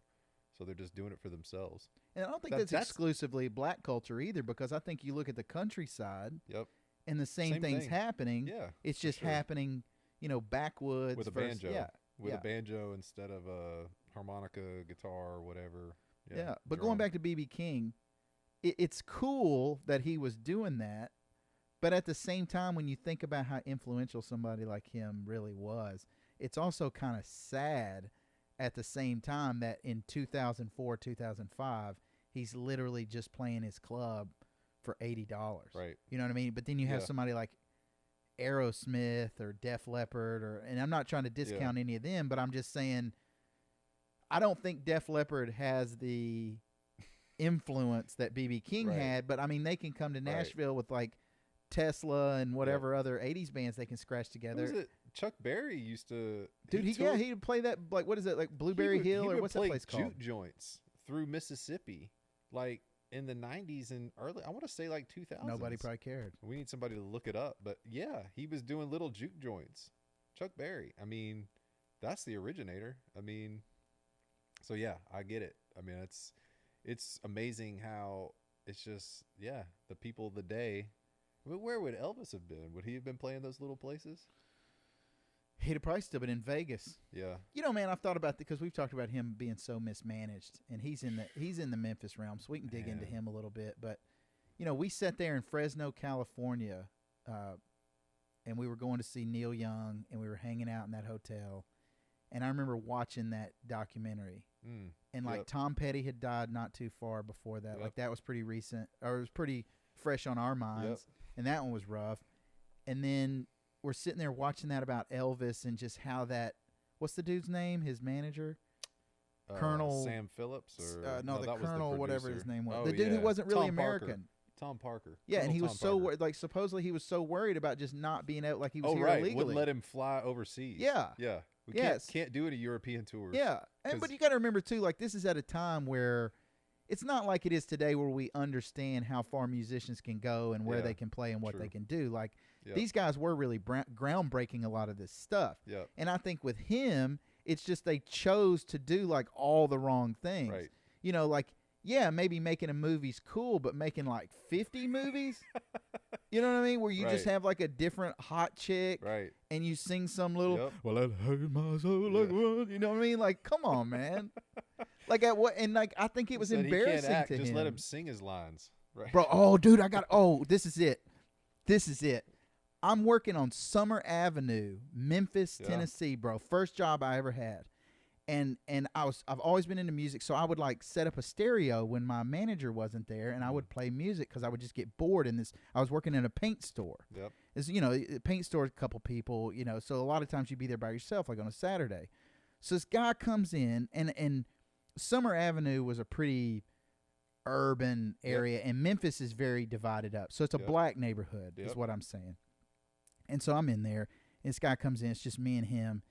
So they're just doing it for themselves. And I don't think that's exclusively black culture either, because I think you look at the countryside. Yep. And the same thing's happening. Yeah. It's just happening, you know, backwoods. With a banjo. Yeah. With a banjo instead of a harmonica, guitar, or whatever. Yeah. But going back to B.B. King, it's cool that he was doing that. But at the same time, when you think about how influential somebody like him really was, it's also kind of sad at the same time that in 2004, 2005, he's literally just playing his club for $80. Right. You know what I mean? But then you have somebody like Aerosmith or Def Leppard, and I'm not trying to discount any of them, but I'm just saying, I don't think Def Leppard has the influence that B.B. King had, but I mean, they can come to Nashville with like Tesla and whatever other 80s bands they can scratch together. What was it? Chuck Berry used to... Dude, he'd play that, like, what is it, like Blueberry Hill, or what's that place called? Juke joints through Mississippi, like in the 90s and early, I want to say like 2000s. Nobody probably cared. We need somebody to look it up, but yeah, he was doing little juke joints. Chuck Berry. I mean, that's the originator. I mean, so yeah, I get it. I mean, it's amazing how it's just, the people of the day. But where would Elvis have been? Would he have been playing those little places? He'd have probably still been in Vegas. Yeah. You know, man, I've thought about that, because we've talked about him being so mismanaged, and he's in the Memphis realm, so we can dig into him a little bit. But, you know, we sat there in Fresno, California, and we were going to see Neil Young, and we were hanging out in that hotel. And I remember watching that documentary. And, like, Tom Petty had died not too far before that. Like, that was pretty recent, or it was pretty fresh on our minds, and that one was rough. And then we're sitting there watching that about Elvis and just how that. What's the dude's name? His manager, Colonel Sam Phillips, or no, the Colonel, whatever his name was. Oh, the dude who wasn't really Tom American. Parker. Tom Parker. Yeah, Colonel and he was Tom so Parker. like supposedly he was so worried about just not being out, like he was here right. illegally. Wouldn't let him fly overseas. Yeah. Yeah. We can't do any European tours. Yeah, but you got to remember too, like this is at a time where it's not like it is today, where we understand how far musicians can go and where they can play and what they can do. Like these guys were really groundbreaking a lot of this stuff. Yeah. And I think with him, it's just they chose to do like all the wrong things. Right. You know, like. Yeah, maybe making a movie's cool, but making like 50 movies, you know what I mean? Where you just have like a different hot chick, and you sing some little, well, that hurt my soul like what? You know what I mean? Like, come on, man. Like at what? And like, I think it was embarrassing he can't act, to just him. let him sing his lines, right? Bro, oh, dude, this is it. This is it. I'm working on Summer Avenue, Memphis, Tennessee, bro. First job I ever had. And I've always been into music, so I would like set up a stereo when my manager wasn't there, and I would play music because I would just get bored in this. I was working in a paint store. Yep. It's, a paint store, a couple people, so a lot of times you'd be there by yourself, like on a Saturday. So this guy comes in, and Summer Avenue was a pretty urban area, and Memphis is very divided up. So it's a black neighborhood, is what I'm saying. And so I'm in there, and this guy comes in. It's just me and him.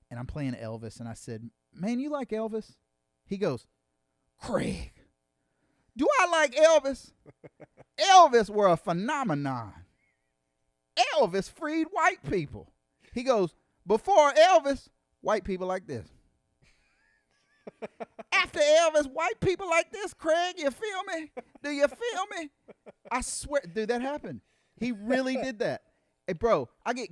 And I'm playing Elvis, and I said, man, you like Elvis? He goes, Craig, do I like Elvis? Elvis were a phenomenon. Elvis freed white people. He goes, before Elvis, white people like this. After Elvis, white people like this, Craig, you feel me? Do you feel me? I swear, dude, that happened. He really did that. Hey, bro, I get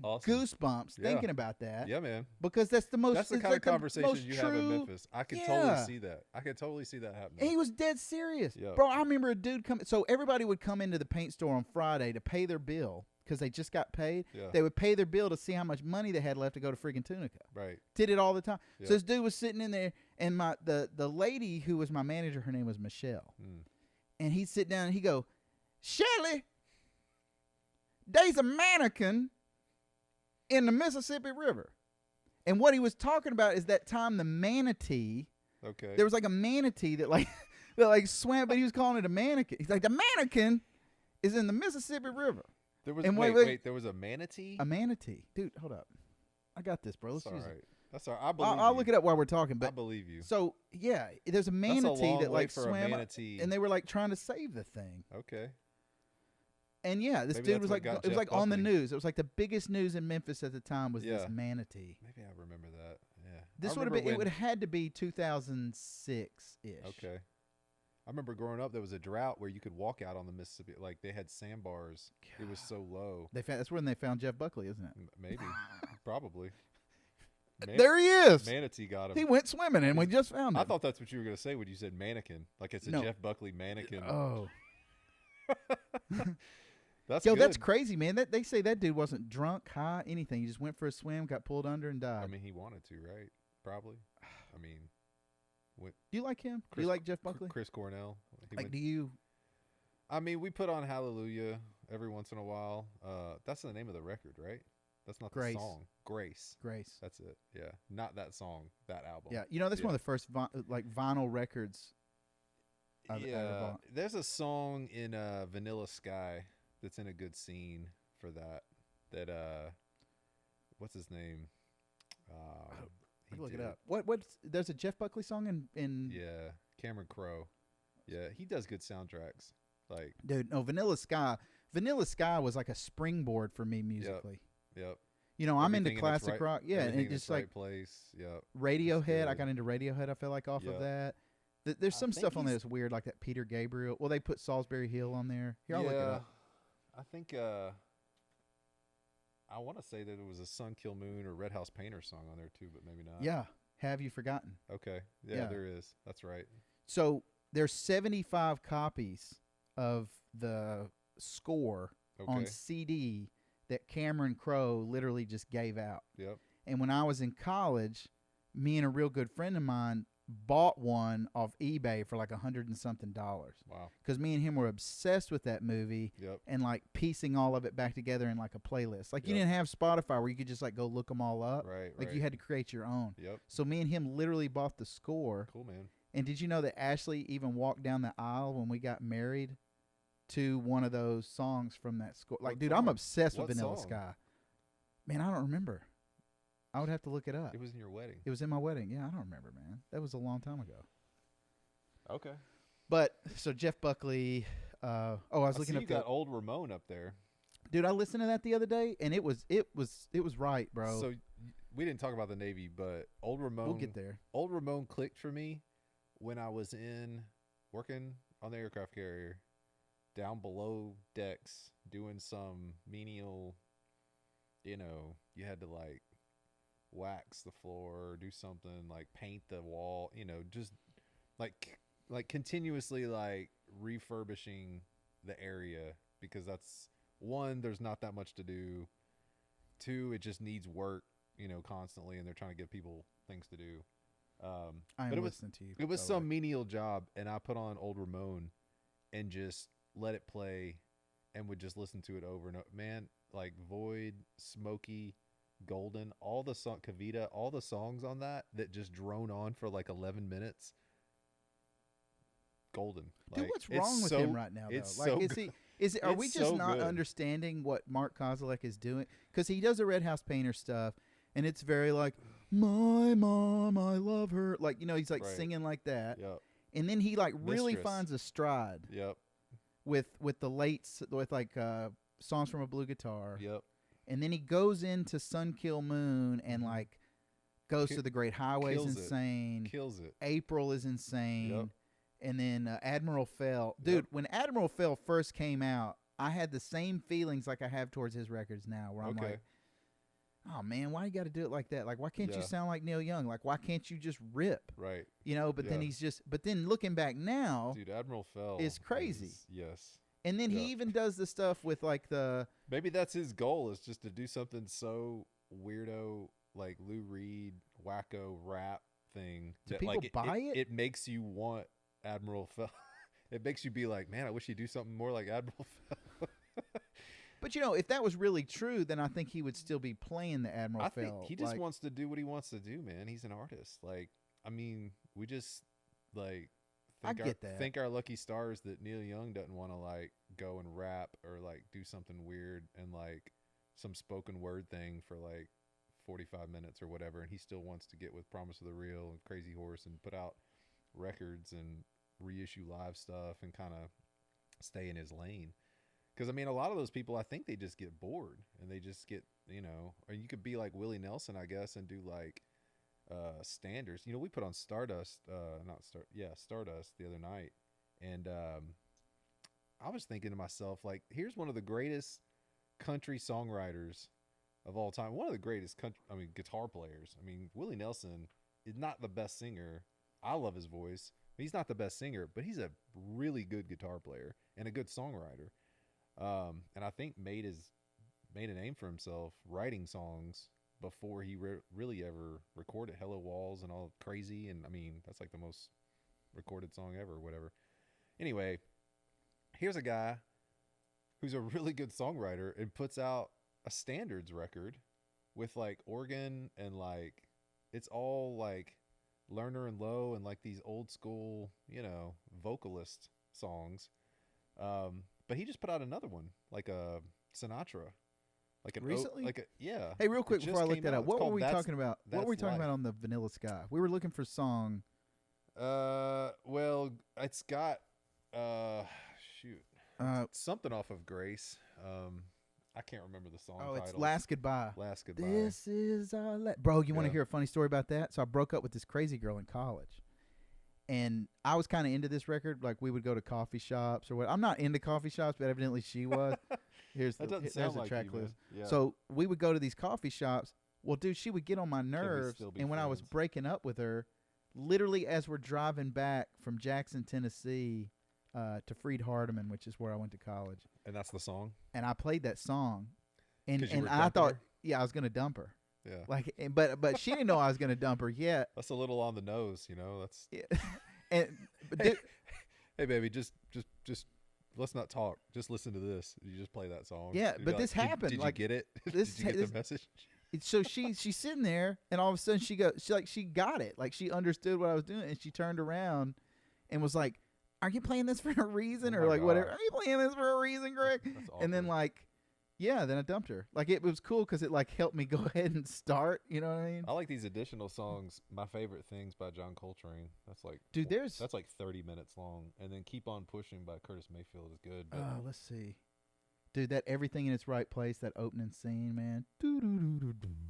awesome. Goosebumps thinking about that. Yeah, man. Because that's the most. That's the kind of conversation you have in true, Memphis. I could totally see that. I could totally see that happening. And he was dead serious. Yeah. Bro, I remember a dude coming. So everybody would come into the paint store on Friday to pay their bill because they just got paid. Yeah. They would pay their bill to see how much money they had left to go to friggin' Tunica. Right. Did it all the time. Yeah. So this dude was sitting in there, and the lady who was my manager, her name was Michelle. And he'd sit down and he'd go, Shelly, there's a mannequin in the Mississippi River. And what he was talking about is that time the manatee, there was like a manatee that swam, but he was calling it a mannequin. He's like, the mannequin is in the Mississippi River. There was, wait, there was a manatee? A manatee. Dude, hold up. I got this, bro. Let's That's all use right. it. That's all right. I believe I'll look it up while we're talking. But I believe you. So, yeah, there's a manatee that like swam, and they were like trying to save the thing. Okay. And yeah, this dude was like, it was like on the news. It was like the biggest news in Memphis at the time was this manatee. Maybe I remember that. Yeah. This would have been, it would have had to be 2006-ish. Okay. I remember growing up, there was a drought where you could walk out on the Mississippi. Like they had sandbars. God. It was so low. That's when they found Jeff Buckley, isn't it? Maybe. Probably. There he is. Manatee got him. He went swimming, and we just found him. I thought that's what you were going to say when you said mannequin. Like it's a Jeff Buckley mannequin. Oh. That's good. That's crazy, man. They say that dude wasn't drunk, high, anything. He just went for a swim, got pulled under, and died. I mean, he wanted to, right? Probably. I mean, do you like him? Do you like Jeff Buckley? Chris Cornell. Do you? I mean, we put on Hallelujah every once in a while. That's the name of the record, right? That's not the song. Grace. That's it. Yeah. Not that song, that album. Yeah. That's one of the first vinyl records I've ever bought. There's a song in Vanilla Sky that's in a good scene for that. What's his name? Look it up. There's a Jeff Buckley song in Yeah, Cameron Crowe. Yeah, he does good soundtracks. Like, dude, no, Vanilla Sky was like a springboard for me musically. Yep. I'm into classic rock. Yeah, and it just like place. Yep. Radiohead. I got into Radiohead. I feel like off of that. There's some stuff on there that's weird, like that Peter Gabriel. Well, they put Salisbury Hill on there. Here, I'll look it up. I think I want to say that it was a Sun Kill Moon or Red House Painter song on there too, but maybe not. Yeah. Have You Forgotten? Okay. Yeah, there is. That's right. So there's 75 copies of the score on CD that Cameron Crowe literally just gave out. Yep. And when I was in college, me and a real good friend of mine bought one off eBay for like $100 and something. Wow. Because me and him were obsessed with that movie. Yep. And like piecing all of it back together in like a playlist. Like you Yep. didn't have Spotify where you could just like go look them all up. Right. Like you had to create your own. Yep. So me and him literally bought the score. Cool, man. And did you know that Ashley even walked down the aisle when we got married to one of those songs from that score? Like, What dude, song? I'm obsessed with What Vanilla song? Sky. Man, I don't remember. I would have to look it up. It was in your wedding. It was in my wedding. Yeah, I don't remember, man. That was a long time ago. Okay. But so Jeff Buckley. I was looking up. You got Old Ramon up there. Dude, I listened to that the other day, and it was right, bro. So we didn't talk about the Navy, but Old Ramon. We'll get there. Old Ramon clicked for me when I was working on the aircraft carrier, down below decks, doing some menial. You had to like wax the floor, or do something like paint the wall. Just like continuously like refurbishing the area, because that's one, there's not that much to do. Two, it just needs work, constantly, and they're trying to give people things to do. I'm listening to you. It was some menial job, and I put on Old Ramon and just let it play and would just listen to it over and over. Man, like Void, Smokey, Golden, all the song, Kavita, all the songs on that just drone on for like 11 minutes. Golden. Dude, what's wrong with him right now, though? It's like, are we just not good. understanding what Mark Kozilek is doing? Because he does the Red House Painter stuff, and it's very like, my mom, I love her. Like, he's like singing like that. Yep. And then he like really Mistress. finds a stride. Yep. With the with like Songs from a Blue Guitar. Yep. And then he goes into Sun Kill Moon and like goes to the Great Highway's insane. Kills it. April is insane. Yep. And then Admiral Fell. Dude, when Admiral Fell first came out, I had the same feelings like I have towards his records now, where I'm like, oh man, why you got to do it like that? Like, why can't you sound like Neil Young? Like, why can't you just rip? Right. But then but then looking back now, dude, Admiral Fell is crazy. Yes. And then he even does the stuff with like maybe that's his goal, is just to do something so weirdo, like Lou Reed, wacko rap thing. Do that, people like, buy it? It makes you want Admiral Fell. It makes you be like, man, I wish he'd do something more like Admiral Fell. But if that was really true, then I think he would still be playing the Admiral Fell. I think he just wants to do what he wants to do, man. He's an artist. Like, I mean, we just like think our lucky stars that Neil Young doesn't want to like go and rap or like do something weird and like some spoken word thing for like 45 minutes or whatever, and he still wants to get with Promise of the Real and Crazy Horse and put out records and reissue live stuff and kind of stay in his lane. Because, I mean, a lot of those people, I think they just get bored and they just get, or you could be like Willie Nelson, I guess, and do like standards. We put on Stardust, Stardust the other night. And I was thinking to myself, like, here's one of the greatest country songwriters of all time. One of the greatest guitar players. I mean, Willie Nelson is not the best singer. I love his voice. He's not the best singer, but he's a really good guitar player and a good songwriter. And I think made a name for himself writing songs before he really ever recorded Hello Walls and all Crazy. And I mean, that's like the most recorded song ever or whatever. Anyway, here's a guy who's a really good songwriter and puts out a standards record with like organ and like, it's all like Lerner and Lowe and like these old school, vocalist songs. But he just put out another one, like a Sinatra, like an recently. yeah. Hey, real quick before I look that up, what were we talking about? What were we talking about on the Vanilla Sky? We were looking for song. Well, it's got something off of Grace. I can't remember the song. Oh, titles. It's Last Goodbye. Last Goodbye. This is our bro. You want to hear a funny story about that? So I broke up with this crazy girl in college. And I was kind of into this record. Like, we would go to coffee shops or what. I'm not into coffee shops, but evidently she was. There's the track list. Yeah. So we would go to these coffee shops. Well, dude, she would get on my nerves. And when I was breaking up with her, literally as we're driving back from Jackson, Tennessee, to Freed Hardeman, which is where I went to college. And that's the song? And I played that song. And I thought, I was going to dump her. Yeah. Like, but she didn't know I was gonna dump her yet. That's a little on the nose, you know. That's and hey, baby, just let's not talk. Just listen to this. You just play that song. Yeah, but this happened. Did like, you get it? Did you get the message? So she's sitting there, and all of a sudden she got it. Like, she understood what I was doing, and she turned around and was like, "Are you playing this for a reason?" Or like, whatever. "Are you playing this for a reason, Greg?" And then like, yeah, then I dumped her. Like, it was cool because it like helped me go ahead and start. You know what I mean? I like these additional songs. My favorite things by John Coltrane. That's like, dude, that's like 30 minutes long, and then Keep On Pushing by Curtis Mayfield is good. Let's see. Dude, that Everything in Its Right Place, that opening scene, man.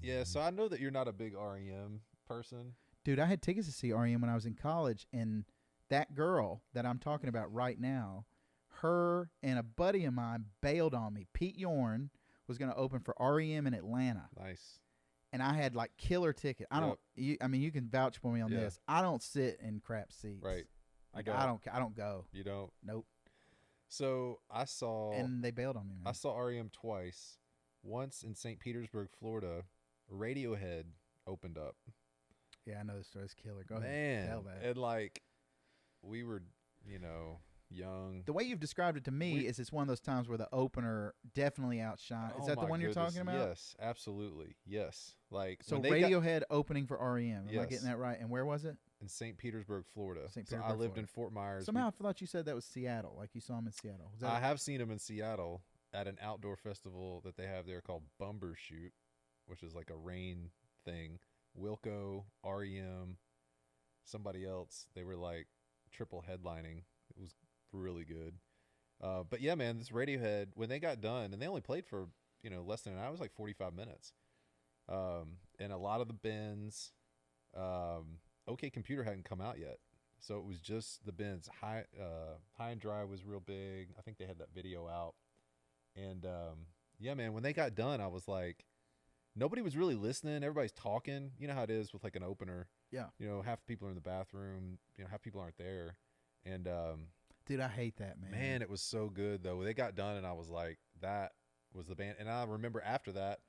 Yeah, so I know that you're not a big REM person. Dude, I had tickets to see REM when I was in college, and that girl that I'm talking about right now, her and a buddy of mine bailed on me. Pete Yorn was going to open for REM in Atlanta. Nice. And I had like killer ticket. You can vouch for me on this. I don't sit in crap seats. Right. Like, I don't go. You don't? Nope. So I saw, and they bailed on me, man. I saw REM twice. Once in St. Petersburg, Florida, Radiohead opened up. Yeah, I know the story's killer. Go ahead. Tell that. And like, we were, young. The way you've described it to me is it's one of those times where the opener definitely outshined. Is that the one you're talking about? Yes, absolutely. Yes. Like, so Radiohead opening for REM. Am I getting that right? And where was it? In St. Petersburg, Florida. So I lived in Fort Myers. Somehow I thought you said that was Seattle. Like, you saw him in Seattle. I have seen him in Seattle at an outdoor festival that they have there called Bumbershoot, which is like a rain thing. Wilco, REM, somebody else. They were like triple headlining. It was really good. But yeah, man, this Radiohead, when they got done, and they only played for, less than an hour, it was like 45 minutes. And a lot of the bands, OK Computer hadn't come out yet. So it was just the bands. High and Dry was real big. I think they had that video out. And yeah, man, when they got done, I was like, nobody was really listening. Everybody's talking. You know how it is with like an opener. Yeah. Half the people are in the bathroom. Half people aren't there. And dude, I hate that, man. Man, it was so good though. They got done, and I was like, that was the band. And I remember after that,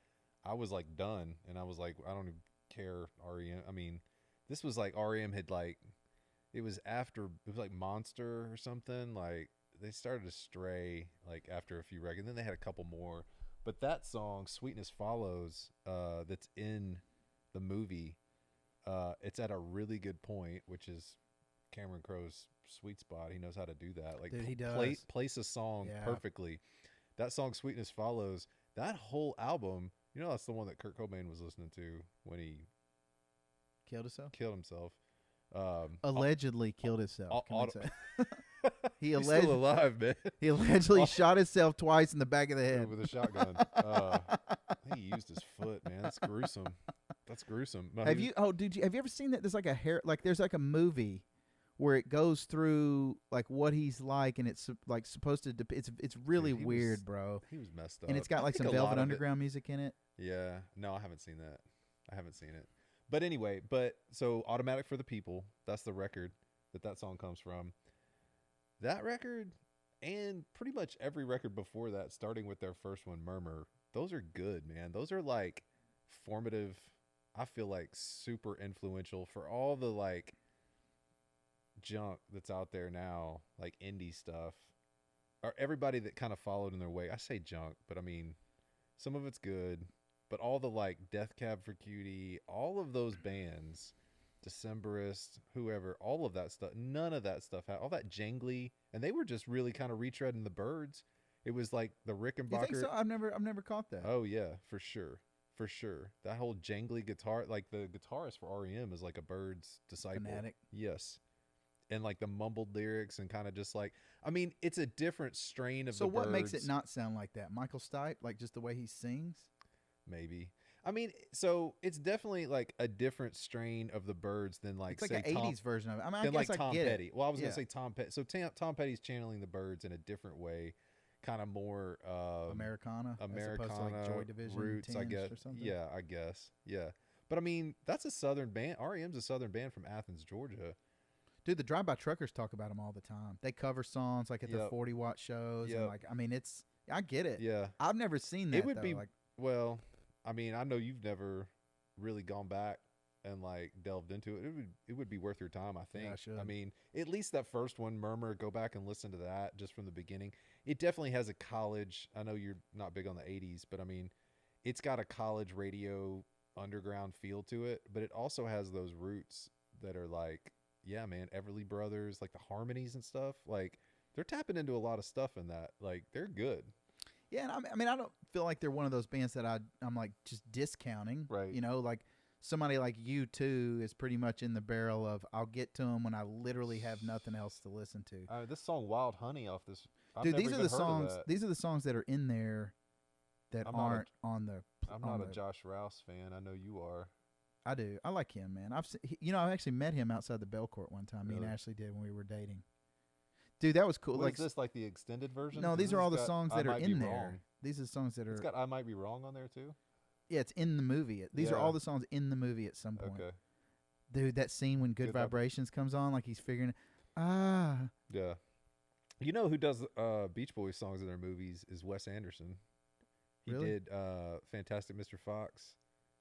I was like done, and I was like, I don't even care. REM. I mean, this was like REM had like, it was like Monster or something. Like, they started to stray like after a few records. Then they had a couple more, but that song "Sweetness Follows" that's in the movie, it's at a really good point, which is Cameron Crowe's sweet spot. He knows how to do that. Like, dude, he does. Place a song perfectly. That song "Sweetness Follows," that whole album, that's the one that Kurt Cobain was listening to when he killed himself. Allegedly killed himself. He's still alive, man. He allegedly shot himself twice in the back of the head with a shotgun. He used his foot, man. That's gruesome. That's gruesome. No, have you ever seen that? There's like there's like a movie where it goes through like what he's like, and it's like supposed to. It's really weird, bro. He was messed up, and it's got like some Velvet Underground music in it. Yeah, no, I haven't seen that. But anyway, so Automatic for the People. That's the record that song comes from. That record, and pretty much every record before that, starting with their first one, Murmur. Those are good, man. Those are like formative. I feel like super influential for all the like junk that's out there now, like indie stuff, or everybody that kind of followed in their way. I say junk, but I mean, some of it's good, but all the like Death Cab for Cutie, all of those bands, Decemberist, whoever, all of that stuff, none of that stuff, all that jangly, and they were just really kind of retreading the Byrds. It was like the Rickenbacker. You think so? I've never caught that. Oh yeah, for sure. That whole jangly guitar, like the guitarist for REM is like a Byrds disciple. Fanatic. Yes. And like the mumbled lyrics and kind of just like, I mean, it's a different strain of the Byrds. So what makes it not sound like that? Michael Stipe, like just the way he sings? Maybe. I mean, so it's definitely like a different strain of the Byrds than like, it's like say, an 80s version of it. I mean, I guess like Tom Petty. It. Well, I was going to say Tom Petty. So Tom Petty's channeling the Byrds in a different way, kind of more Americana, as opposed to like Joy Division roots, I guess. Or something. Yeah, I guess. Yeah. But I mean, that's a Southern band. REM's a Southern band from Athens, Georgia. Dude, the Drive-By Truckers talk about them all the time. They cover songs like at their 40-watt shows. And like, I mean, I get it. Yeah. I've never seen that. It would though. be, like, well, I mean, I know you've never really gone back and like delved into it, it would be worth your time, I think. I mean, at least that first one, Murmur, go back and listen to that just from the beginning. It definitely has a college, I know you're not big on the 80s, but I mean, it's got a college radio underground feel to it, but it also has those roots that are like, yeah, man, Everly Brothers, like the harmonies and stuff, like they're tapping into a lot of stuff in that. Like they're good. Yeah, and I mean, I don't feel like they're one of those bands that I'm like just discounting. Right. You know, like somebody like U2 is pretty much in the barrel of I'll get to them when I literally have nothing else to listen to. This song Wild Honey off this. Dude, these are the songs. These are the songs that are in there that aren't on the. I'm not a Josh Rouse fan. I know you are. I do. I like him, man. I actually met him outside the Belcourt one time. Really? Me and Ashley did when we were dating. Dude, that was cool. What, like, is this like the extended version? No, these are all the songs that are in there. These are the songs that are. It's got I Might Be Wrong on there too. Yeah, it's in the movie. These are all the songs in the movie at some point. Okay. Dude, that scene when Good Vibrations comes on, like he's figuring, Yeah. You know who does Beach Boys songs in their movies is Wes Anderson. He did Fantastic Mr. Fox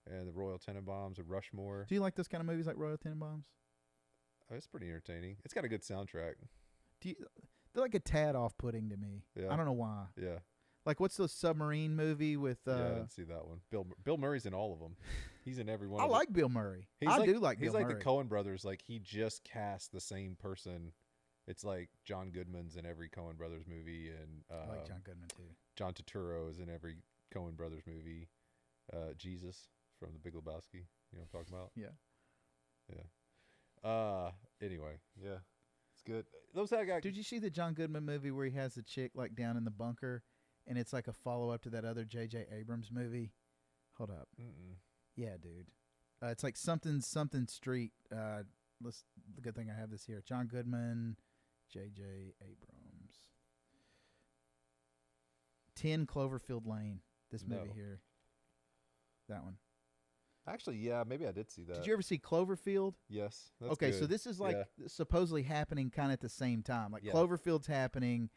and the Royal Tenenbaums and Rushmore. Do you like those kind of movies like Royal Tenenbaums? Oh, it's pretty entertaining. It's got a good soundtrack. They're like a tad off-putting to me. Yeah. I don't know why. Yeah. Like, what's the submarine movie with... yeah, I didn't see that one. Bill Murray's in all of them. He's in every one I of them. like Bill Murray. I do like Bill Murray. He's like the Coen brothers. Like, he just cast the same person. It's like John Goodman's in every Coen brothers movie. And I like John Goodman, too. John Turturro is in every Coen brothers movie. Jesus from The Big Lebowski. You know what I'm talking about? Yeah. Yeah. Anyway, yeah. It's good. Those that guy. Did you see the John Goodman movie where he has the chick like down in the bunker, and it's like a follow up to that other J.J. Abrams movie? Hold up. Yeah, dude. It's like something Street. The good thing I have this here. John Goodman, J.J. Abrams. 10 Cloverfield Lane. This movie here. That one. Actually, yeah, maybe I did see that. Did you ever see Cloverfield? Yes. That's okay, good. so this is like supposedly happening kind of at the same time. Like Cloverfield's happening.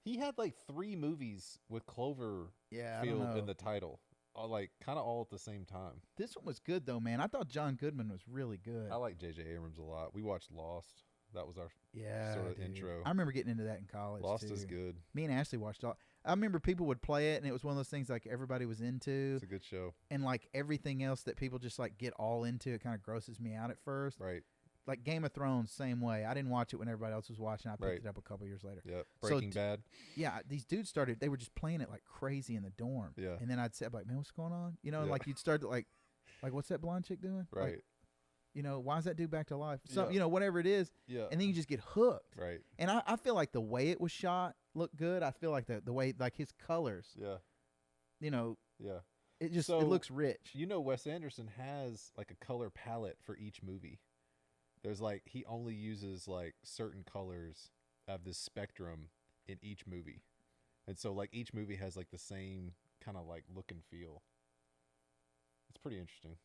He had like 3 movies with Cloverfield in the title, like kind of all at the same time. This one was good though, man. I thought John Goodman was really good. I like J.J. Abrams a lot. We watched Lost. That was our sort of intro. I remember getting into that in college. Lost is good. Me and Ashley watched all. I remember people would play it, and it was one of those things like everybody was into. It's a good show. And like everything else that people just like get all into, it kind of grosses me out at first. Right. Like Game of Thrones, same way. I didn't watch it when everybody else was watching. I picked it up a couple years later. Yeah. Breaking Bad. Yeah, these dudes they were just playing it like crazy in the dorm. Yeah. And then I'd say, like, man, what's going on? You know, and like you'd start to like, what's that blonde chick doing? Right. Like, you know, why is that dude back to life? So, you know, whatever it is. Yeah. And then you just get hooked. Right. And I feel like the way it was shot looked good. I feel like the way, like his colors. Yeah. You know. Yeah. It just, it looks rich. You know, Wes Anderson has like a color palette for each movie. There's like, he only uses like certain colors of this spectrum in each movie. And so like each movie has like the same kind of like look and feel. It's pretty interesting.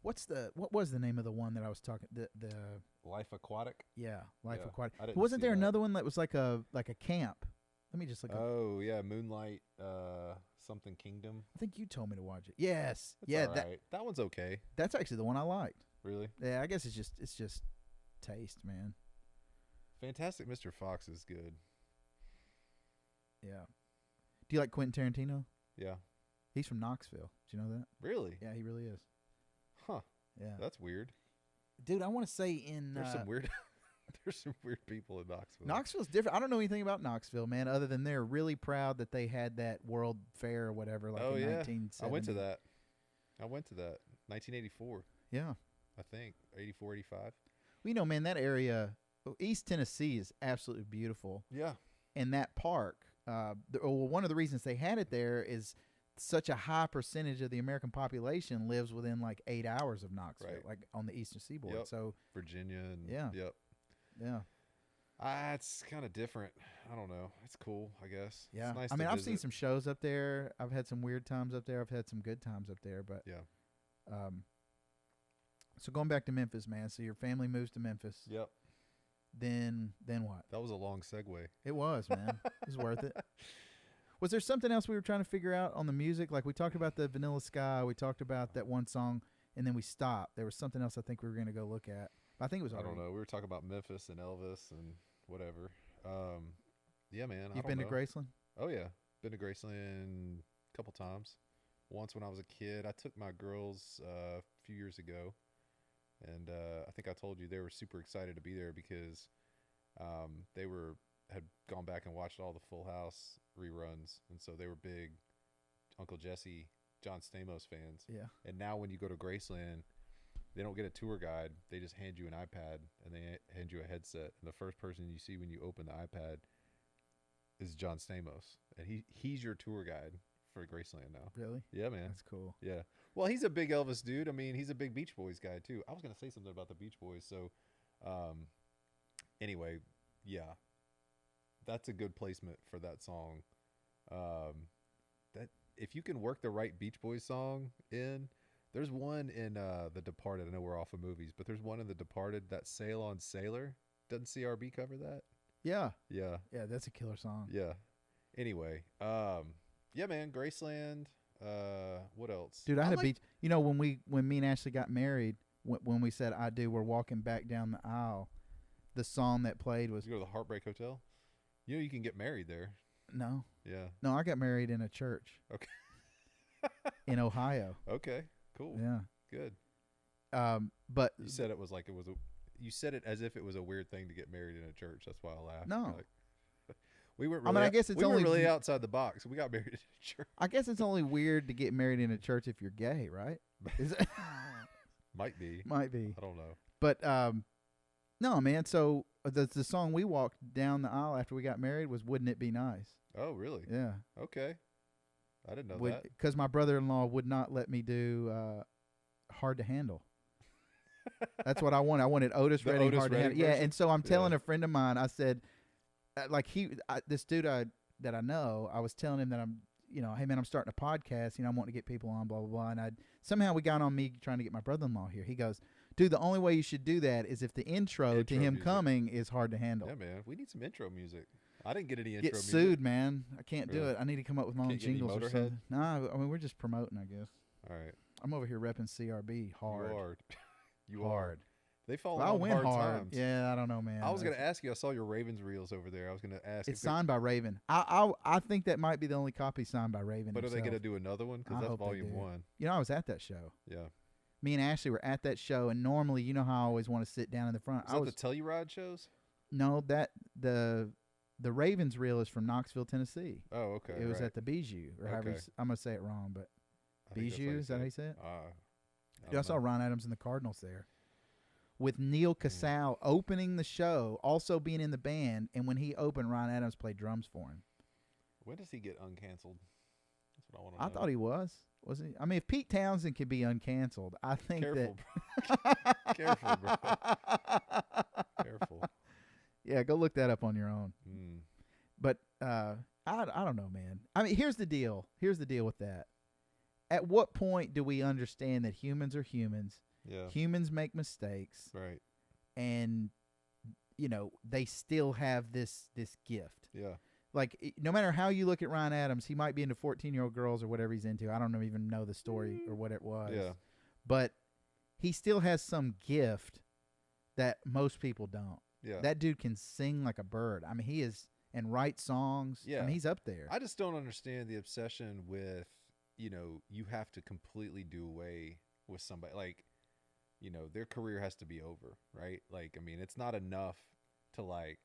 What was the name of the one that I was talking the Life Aquatic? Yeah, Life Aquatic. Wasn't there another one that was like a camp? Let me just look up. Oh, yeah, Moonlight something Kingdom. I think you told me to watch it. Yes. That's that one's okay. That's actually the one I liked. Really? Yeah, I guess it's just taste, man. Fantastic Mr. Fox is good. Yeah. Do you like Quentin Tarantino? Yeah. He's from Knoxville. Do you know that? Really? Yeah, he really is. Huh. Yeah. That's weird. Dude, I want to say there's some weird people in Knoxville. Knoxville's different. I don't know anything about Knoxville, man, other than they're really proud that they had that World Fair or whatever like in 1970. I went to that. 1984. Yeah. I think 84, 85. Well, you know, man, that area, East Tennessee is absolutely beautiful. Yeah. And that park, one of the reasons they had it there is such a high percentage of the American population lives within like 8 hours of Knoxville, like on the Eastern Seaboard. Yep. So Virginia and yeah. It's kind of different. I don't know. It's cool, I guess. Yeah. It's nice I mean, to I've visit. seen some shows up there. I've had some weird times up there. I've had some good times up there, but yeah. So going back to Memphis, man. So your family moves to Memphis. Yep. Then what? That was a long segue. It was, man. It was worth it. Was there something else we were trying to figure out on the music? Like we talked about the Vanilla Sky. We talked about that one song. and then we stopped. There was something else I think we were going to go look at. But I think it was. I don't know. We were talking about Memphis and Elvis and whatever. Yeah, man. You've been to Graceland? Oh yeah, been to Graceland a couple times. Once when I was a kid, I took my girls a few years ago, and I think I told you they were super excited to be there because they had gone back and watched all the Full House reruns, and so they were big Uncle Jesse, John Stamos fans. Yeah. And now when you go to Graceland, they don't get a tour guide. They just hand you an iPad and they hand you a headset. And the first person you see when you open the iPad is John Stamos, and he's your tour guide for Graceland now. Really? Yeah, man. That's cool. Yeah. Well, he's a big Elvis dude. I mean, he's a big Beach Boys guy too. I was gonna say something about the Beach Boys. So, anyway, yeah, that's a good placement for that song. That if you can work the right Beach Boys song in, there's one in The Departed. I know we're off of movies, but there's one in The Departed, that Sail on Sailor. Doesn't CRB cover that? Yeah. Yeah. Yeah, that's a killer song. Yeah. Anyway, yeah, man, Graceland. What else? Dude, I had a beach. You know, when me and Ashley got married, when we said I do, we're walking back down the aisle. The song that played was. You go to the Heartbreak Hotel? You know you can get married there. No. Yeah. No, I got married in a church. Okay. In Ohio. Okay. Cool. Yeah. Good. But you said it was like you said it as if it was a weird thing to get married in a church. That's why I laughed. No. We weren't really, I guess it's only really outside the box. We got married in a church. I guess it's only weird to get married in a church if you're gay, right? Is it? Might be. Might be. I don't know. But no, man. So the song we walked down the aisle after we got married was "Wouldn't It Be Nice." Oh, really? Yeah. Okay. I didn't know that. Because my brother-in-law would not let me do "Hard to Handle." That's what I wanted. I wanted Otis Redding, "Hard to Handle." Yeah, and so I'm telling a friend of mine, I said, this dude that I know, I was telling him that I'm, hey man, I'm starting a podcast. I'm wanting to get people on, blah blah blah. And somehow we got on me trying to get my brother-in-law here. He goes, dude, the only way you should do that is if the intro to him music. Coming is "Hard to Handle." Yeah, man, we need some intro music. I didn't get any intro music. Get sued, man. I can't do it. I need to come up with my own jingles or something. Nah, I mean we're just promoting, I guess. All right. I'm over here repping CRB hard. You hard. They fall on hard times. times. Yeah, I don't know, man. I was going to ask you. I saw your Ravens reels over there. I was going to ask. It's signed by Raven. I think that might be the only copy signed by Raven. But himself. Are they going to do another one? Because that's volume 1. I was at that show. Yeah. Me and Ashley were at that show, and normally, you know how I always want to sit down in the front. Was that the Telluride shows? No, the Ravens reel is from Knoxville, Tennessee. Oh, okay. It was at the Bijou, or however I'm going to say it wrong, but Bijou, is that how you say it? I saw Ron Adams and the Cardinals there. With Neil Casal opening the show, also being in the band, and when he opened, Ron Adams played drums for him. When does he get uncanceled? That's what I want to know. I thought he wasn't he? I mean, if Pete Townsend could be uncanceled, I think Careful, that. Bro. Careful, bro. Careful. Yeah, go look that up on your own. Mm. But I don't know, man. I mean, here's the deal. Here's the deal with that. At what point do we understand that humans are humans? Yeah. Humans make mistakes. Right. And, they still have this gift. Yeah. Like, no matter how you look at Ryan Adams, he might be into 14-year-old girls or whatever he's into. I don't even know the story or what it was. Yeah. But he still has some gift that most people don't. Yeah. That dude can sing like a bird. I mean, he is, and write songs. Yeah. I mean, he's up there. I just don't understand the obsession with, you have to completely do away with somebody. Like, their career has to be over, right? Like, I mean, it's not enough to, like,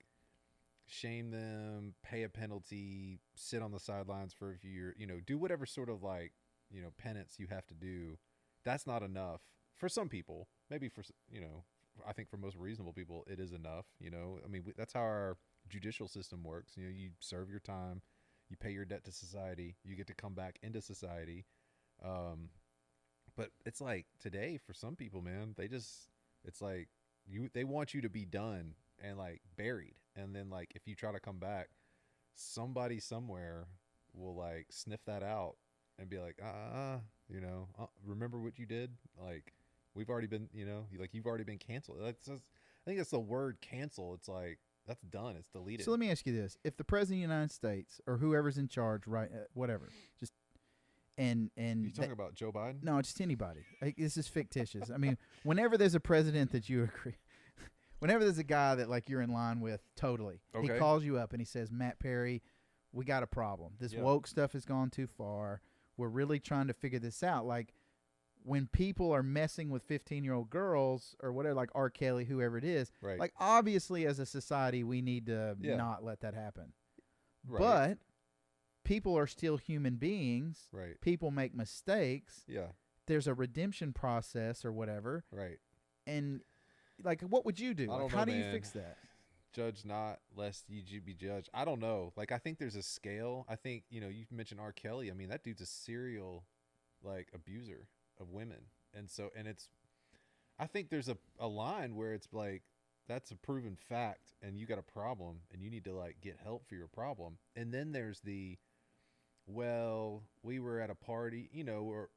shame them, pay a penalty, sit on the sidelines for a few years, do whatever sort of, like, penance you have to do. That's not enough. For some people, maybe for, I think for most reasonable people, it is enough. I mean, that's how our judicial system works. You serve your time, you pay your debt to society, you get to come back into society. But it's like today for some people, man, it's like they want you to be done and like buried. And then like, if you try to come back, somebody somewhere will like sniff that out and be like, remember what you did? Like, we've already been, you've already been canceled. I think that's the word cancel. It's like, that's done. It's deleted. So let me ask you this. If the president of the United States or whoever's in charge, right, whatever, just And you talking about Joe Biden? No, just anybody. This is fictitious. I mean, whenever there's a president that you agree, whenever there's a guy that like you're in line with, totally, he calls you up and he says, Matt Perry, we got a problem. This woke stuff has gone too far. We're really trying to figure this out. Like when people are messing with 15-year-old girls or whatever, like R. Kelly, whoever it is, like obviously as a society we need to not let that happen. Right. But people are still human beings. Right. People make mistakes. Yeah. There's a redemption process or whatever. Right. And like, what would you do? Like, how do you fix that? Judge not, lest you be judged. I don't know. Like, I think there's a scale. I think, you mentioned R. Kelly. I mean, that dude's a serial, like, abuser of women. And so, I think there's a line where it's like, that's a proven fact and you got a problem and you need to, like, get help for your problem. And then there's well, we were at a party, or,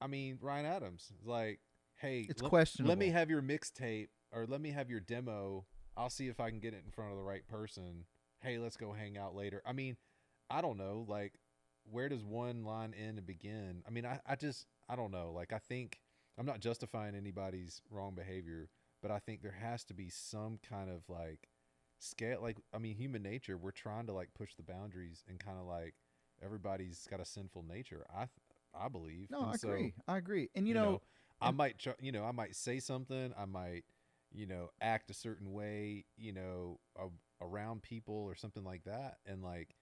I mean, Ryan Adams is like, hey, it's questionable. Let me have your mixtape or let me have your demo. I'll see if I can get it in front of the right person. Hey, let's go hang out later. I mean, I don't know. Like, where does one line end and begin? I mean, I don't know. Like, I think I'm not justifying anybody's wrong behavior, but I think there has to be some kind of like scale. Like, I mean, human nature, we're trying to like push the boundaries and kind of like everybody's got a sinful nature. I believe. No, and I agree. And I might say something. I might, act a certain way, around people or something like that. And like,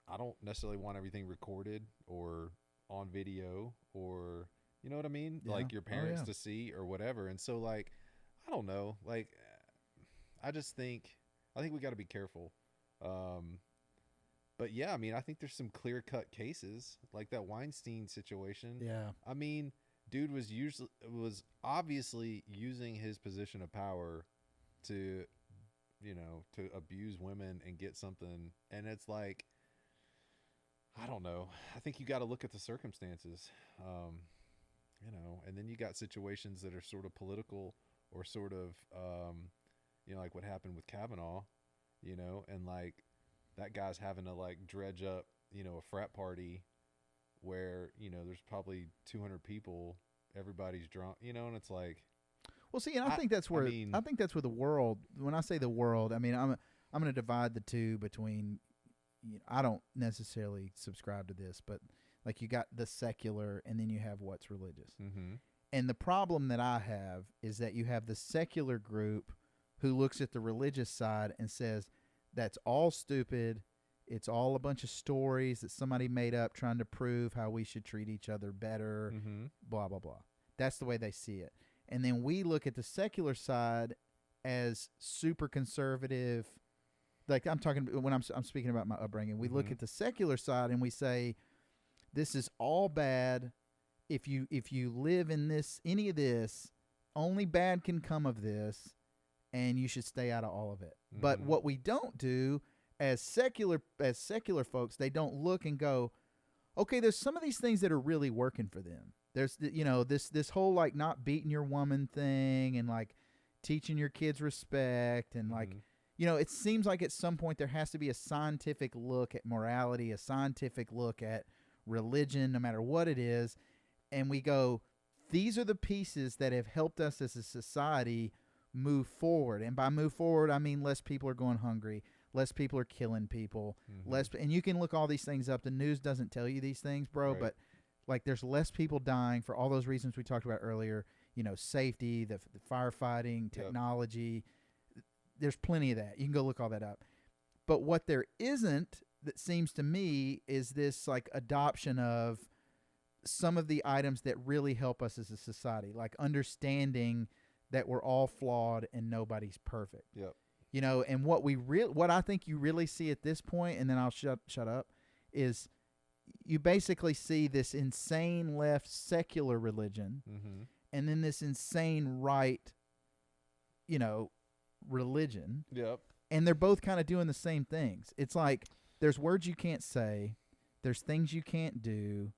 I don't necessarily want everything recorded or on video or, you know what I mean? Yeah. Like your parents to see or whatever. And so like, I don't know. Like, I think we got to be careful. But yeah, I mean, I think there's some clear cut cases like that Weinstein situation. Yeah. I mean, dude was obviously using his position of power to abuse women and get something. And it's like, I don't know. I think you got to look at the circumstances, and then you got situations that are sort of political or sort of, like what happened with Kavanaugh, and like that guy's having to like dredge up, a frat party where, there's probably 200 people, everybody's drunk, and it's like, well, see, and I think that's where the world, when I say the world, I mean, I'm going to divide the two between, I don't necessarily subscribe to this, but like you got the secular and then you have what's religious. Mm-hmm. And the problem that I have is that you have the secular group who looks at the religious side and says, that's all stupid. It's all a bunch of stories that somebody made up trying to prove how we should treat each other better, blah, blah, blah. That's the way they see it. And then we look at the secular side as super conservative. Like I'm talking when I'm speaking about my upbringing, we look at the secular side and we say, this is all bad. If you live in any of this, only bad can come of this, and you should stay out of all of it. Mm-hmm. But what we don't do as secular folks, they don't look and go, okay, there's some of these things that are really working for them. There's this whole like not beating your woman thing and like teaching your kids respect and like, it seems like at some point there has to be a scientific look at morality, a scientific look at religion, no matter what it is. And we go, these are the pieces that have helped us as a society move forward. And by move forward, I mean less people are going hungry, less people are killing people, and you can look all these things up. The news doesn't tell you these things, bro, right. But like there's less people dying for all those reasons we talked about earlier, safety, the firefighting, technology. There's plenty of that. You can go look all that up. But what there isn't, that seems to me, is this like adoption of some of the items that really help us as a society, like understanding that we're all flawed and nobody's perfect. Yep. And what I think you really see at this point, and then I'll shut up, is you basically see this insane left secular religion, and then this insane right, religion. Yep. And they're both kind of doing the same things. It's like there's words you can't say, there's things you can't do.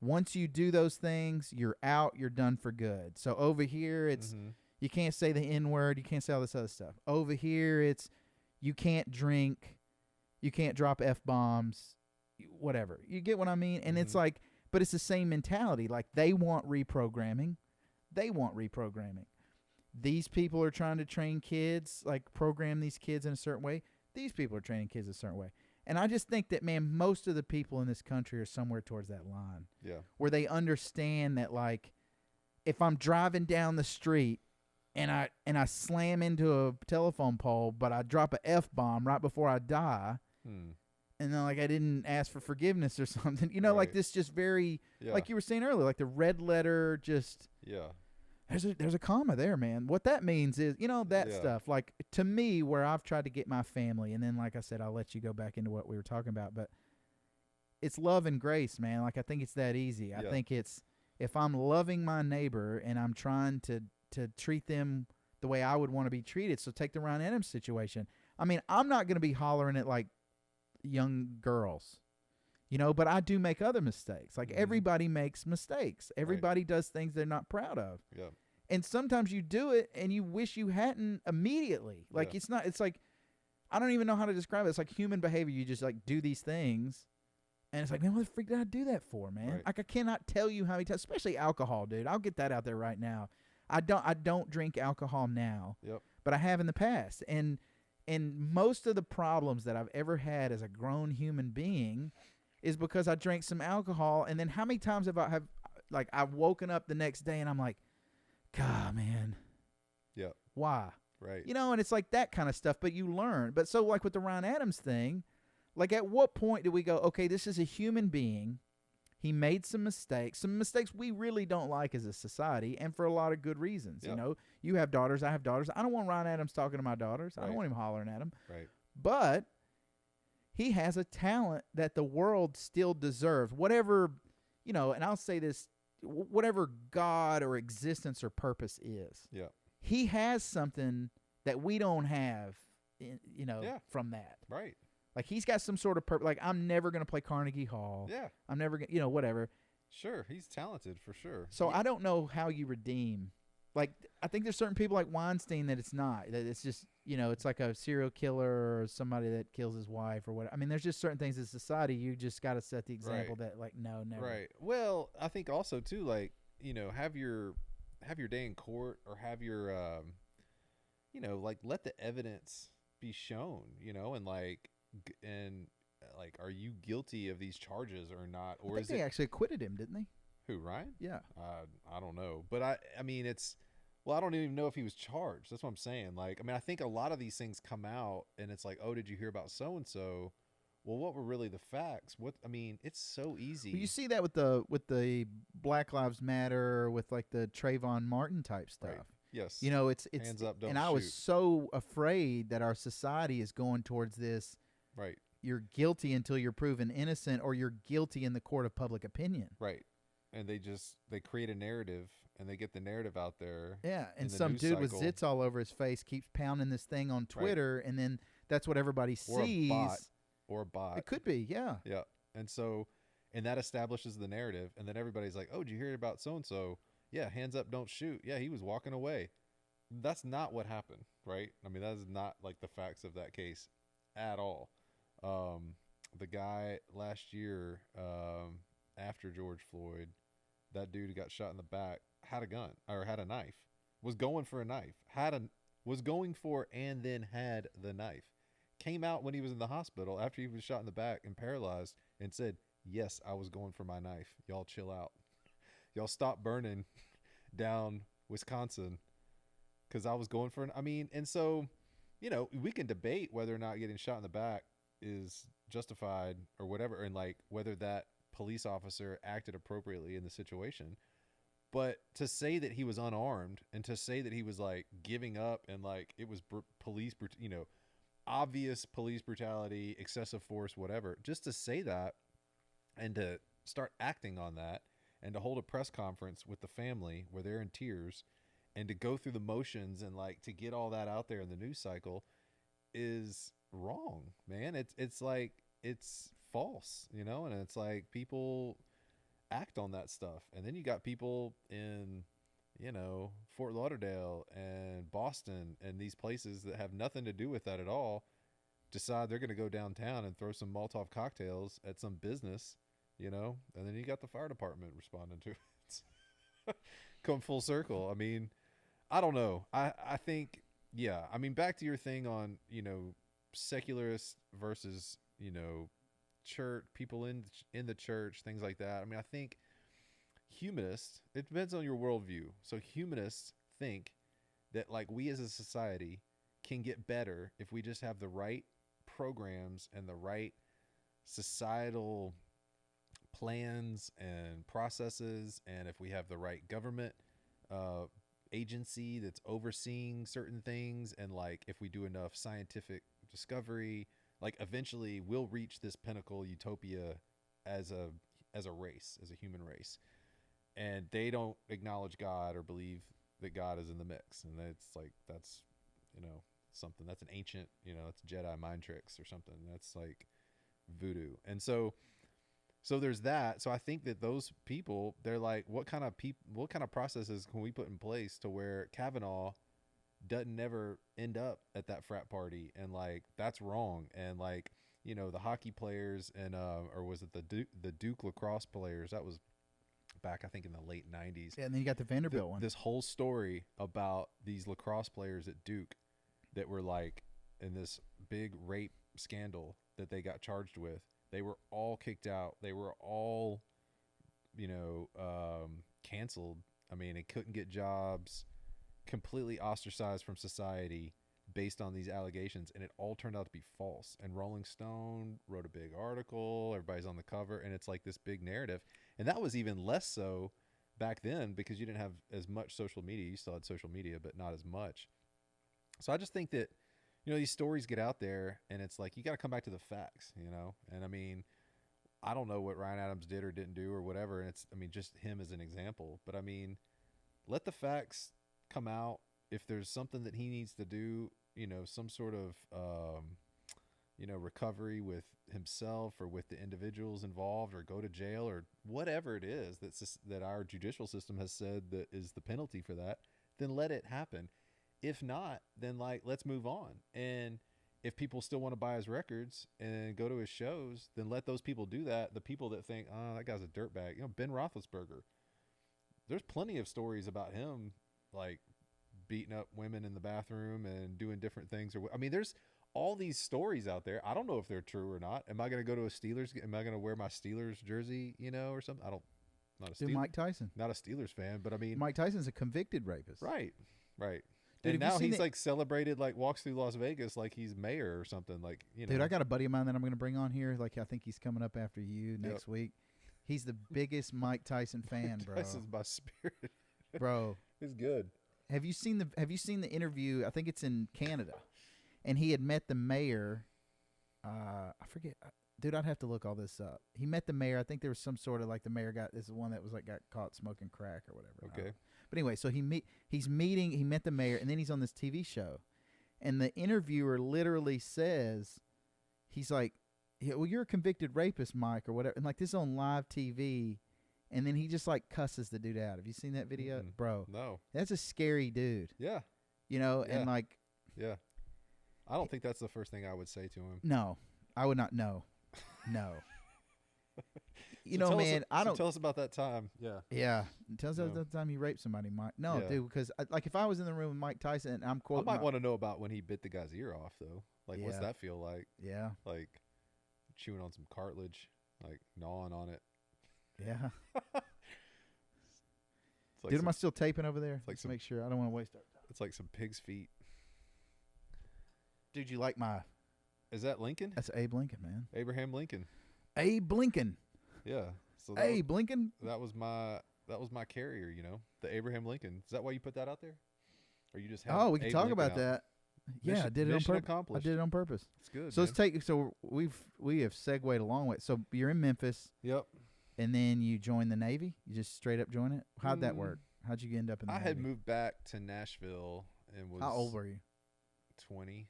Once you do those things, you're out, you're done for good. So over here it's you can't say the N-word, you can't say all this other stuff. Over here it's you can't drink, you can't drop F-bombs, whatever. You get what I mean? And it's like, But it's the same mentality. Like, they want reprogramming. These people are trying to train kids, like program these kids in a certain way. These people are training kids a certain way. And I just think that, man, most of the people in this country are somewhere towards that line. Yeah. Where they understand that, like, if I'm driving down the street and I slam into a telephone pole, but I drop a F-bomb right before I die, and then, like, I didn't ask for forgiveness or something, you know, like this just very, like you were saying earlier, like the red letter just, there's a comma there, man. What that means is, you know, that stuff. Like, to me, where I've tried to get my family, and then, like I said, I'll let you go back into what we were talking about, but it's love and grace, man. Like, I think it's that easy. I think it's, if I'm loving my neighbor and I'm trying to treat them the way I would want to be treated, so take the Ryan Adams situation. I mean, I'm not going to be hollering at, like, young girls, you know, but I do make other mistakes. Like, everybody makes mistakes. Everybody does things they're not proud of. Yeah. And sometimes you do it and you wish you hadn't immediately. Like, it's like, I don't even know how to describe it. It's like human behavior. You just, like, do these things. And it's like, man, what the freak did I do that for, man? Right. Like, I cannot tell you how many times, especially alcohol, dude. I'll get that out there right now. I don't drink alcohol now, but I have in the past. And most of the problems that I've ever had as a grown human being is because I drank some alcohol. And then how many times I've woken up the next day and I'm like, God, man. Yeah. Why? Right. You know, and it's like that kind of stuff, but you learn. But so, like with the Ryan Adams thing, like, at what point do we go, okay, this is a human being. He made some mistakes we really don't like as a society, and for a lot of good reasons. You know, you have daughters, I have daughters. I don't want Ryan Adams talking to my daughters. I don't want him hollering at them. Right. But he has a talent that the world still deserves. Whatever, you know, and I'll say this, whatever God or existence or purpose is. Yeah. He has something that we don't have, you know, from that. Right. Like, he's got some sort of purpose. Like, I'm never going to play Carnegie Hall. Yeah. I'm never going to, you know, whatever. Sure. He's talented for sure. So I don't know how you redeem. Like, I think there's certain people like Weinstein that it's not. That it's just, you know, it's like a serial killer or somebody that kills his wife or whatever. I mean, there's just certain things in society you just got to set the example that, like, no, never. Right. Well, I think also, too, like, you know, have your day in court, or have your, you know, like, let the evidence be shown, you know, and like, are you guilty of these charges or not? Or I think they actually acquitted him, didn't they? Who, Ryan? Yeah. I don't know, but I mean, I don't even know if he was charged. That's what I'm saying. Like, I mean, I think a lot of these things come out and it's like, oh, did you hear about so and so? Well, what were really the facts? I mean, it's so easy. Well, you see that with the Black Lives Matter, with like the Trayvon Martin type stuff. Right. Yes. You know, it's hands up, don't and shoot. I was so afraid that our society is going towards this. Right. You're guilty until you're proven innocent, or you're guilty in the court of public opinion. Right. And they create a narrative, and they get the narrative out there. Yeah, and some dude with zits all over his face keeps pounding this thing on Twitter, and then that's what everybody sees. Or a bot. It could be, yeah. Yeah. And so, and that establishes the narrative, and then everybody's like, oh, did you hear about so-and-so? Yeah, hands up, don't shoot. Yeah, he was walking away. That's not what happened, right? I mean, that is not like the facts of that case at all. The guy last year, after George Floyd, that dude who got shot in the back had a gun, or had a knife, was going for a knife, was going for and then had the knife. Came out when he was in the hospital after he was shot in the back and paralyzed and said, yes, I was going for my knife. Y'all chill out. Y'all stop burning down Wisconsin, because I was going for I mean, and so, you know, we can debate whether or not getting shot in the back is justified or whatever, and like whether that police officer acted appropriately in the situation. But to say that he was unarmed, and to say that he was like giving up, and like it was you know, obvious police brutality, excessive force, whatever, just to say that and to start acting on that, and to hold a press conference with the family where they're in tears, and to go through the motions, and like to get all that out there in the news cycle, is wrong, man. It's like, it's false, you know, and it's like people act on that stuff. And then you got people in, you know, Fort Lauderdale and Boston and these places that have nothing to do with that at all, decide they're going to go downtown and throw some Molotov cocktails at some business you know, and then you got the fire department responding to it. Come full circle. I mean, I don't know. I think, yeah. I mean, back to your thing on, you know, secularist versus, you know, church people in the church, things like that. I mean, I think humanists, it depends on your worldview. So humanists think that like we as a society can get better if we just have the right programs and the right societal plans and processes, and if we have the right government agency that's overseeing certain things, and like if we do enough scientific discovery, like eventually we'll reach this pinnacle utopia as a race, as a human race. And they don't acknowledge God or believe that God is in the mix, and that's you know, something that's an ancient, you know, it's Jedi mind tricks or something. That's like voodoo. And so there's that. So I think that those people, they're like, what kind of processes can we put in place to where Kavanaugh doesn't never end up at that frat party, and like that's wrong. And like, you know, the hockey players and or was it the Duke lacrosse players, that was back I think in the late 90s. Yeah, and then you got the Vanderbilt one. This whole story about these lacrosse players at Duke that were like in this big rape scandal that they got charged with. They were all kicked out. They were all, you know, canceled. I mean, they couldn't get jobs, completely ostracized from society based on these allegations, and it all turned out to be false. And Rolling Stone wrote a big article. Everybody's on the cover, and it's like this big narrative. And that was even less so back then because you didn't have as much social media. You still had social media, but not as much. So I just think that, you know, these stories get out there, and it's like you got to come back to the facts, you know. And I mean, I don't know what Ryan Adams did or didn't do or whatever. And it's, I mean, just him as an example. But I mean, let the facts come out. If there's something that he needs to do, you know, some sort of, you know, recovery with himself or with the individuals involved, or go to jail or whatever it is that our judicial system has said that is the penalty for that, then let it happen. If not, then like, let's move on. And if people still want to buy his records and go to his shows, then let those people do that. The people that think, oh, that guy's a dirtbag, you know, Ben Roethlisberger, there's plenty of stories about him, like beating up women in the bathroom and doing different things. Or I mean, there's all these stories out there. I don't know if they're true or not. Am I going to go to a Steelers? Am I going to wear my Steelers jersey, you know, or something? Not a Mike Tyson. Not a Steelers fan, but I mean, Mike Tyson's a convicted rapist. Right. Dude, and now he's like celebrated, like walks through Las Vegas like he's mayor or something. Like, you know. Dude, I got a buddy of mine that I'm going to bring on here. Like, I think he's coming up after you next week. He's the biggest Mike Tyson fan, bro. Tyson's my spirit, bro. He's good. Have you seen the interview? I think it's in Canada, and he had met the mayor. I forget, dude. I'd have to look all this up. He met the mayor. I think there was some sort of like the mayor got this is one that was like got caught smoking crack or whatever. Okay. But anyway, so he met the mayor, and then he's on this TV show, and the interviewer literally says, he's like, yeah, well, you're a convicted rapist, Mike, or whatever, and like this is on live TV. And then he just like cusses the dude out. Have you seen that video? Mm-mm. Bro? No. That's a scary dude. Yeah. You know, Yeah. and like. Yeah. I don't think that's the first thing I would say to him. No. I would not. No. You So know, man, I don't. tell us about that time. Yeah. Yeah. Tell us No. about the time you raped somebody, Mike. No, Yeah. dude, because like if I was in the room with Mike Tyson and I'm I quoting. might want to know about when he bit the guy's ear off, though. Like, what's Yeah. that feel like? Yeah. Like, chewing on some cartilage, like gnawing on it. Yeah. It's like Dude, am I still taping over there? like Let's some- make sure. I don't want to waste our time. It's like some pig's feet. Dude, you like my. Is that Lincoln? That's Abe Lincoln, man. Abraham Lincoln. Abe Lincoln. Yeah. So Abe Lincoln. that was my carrier, you know, the Abraham Lincoln. Is that why you put that out there? Or you just have Oh, we can Abe talk Lincoln about out? that. Yeah, I Mission- did it on mission purpose. I accomplished. did it on purpose. It's good. So man. let's take. So we have segued a long way. So you're in Memphis, Yep. and then you join the Navy. You just straight up join it. How'd that Mm. work? How'd you end up in the I Navy? had moved back to Nashville and was How old were you? 20.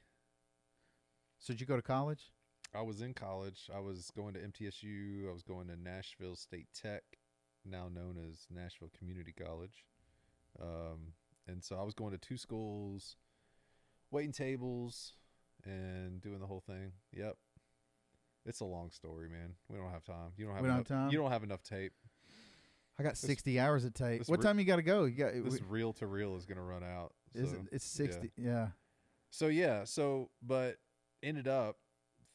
So did you go to college? I was in college. I was going to MTSU. I was going to Nashville State Tech, now known as Nashville Community College. And so I was going to two schools, waiting tables, and doing the whole thing. Yep. It's a long story, man. We don't have time. You don't We don't have time? You don't have enough tape. I got 60 hours of tape. What time you got to go? This reel to reel is going to run out. So, it's 60. Yeah. But ended up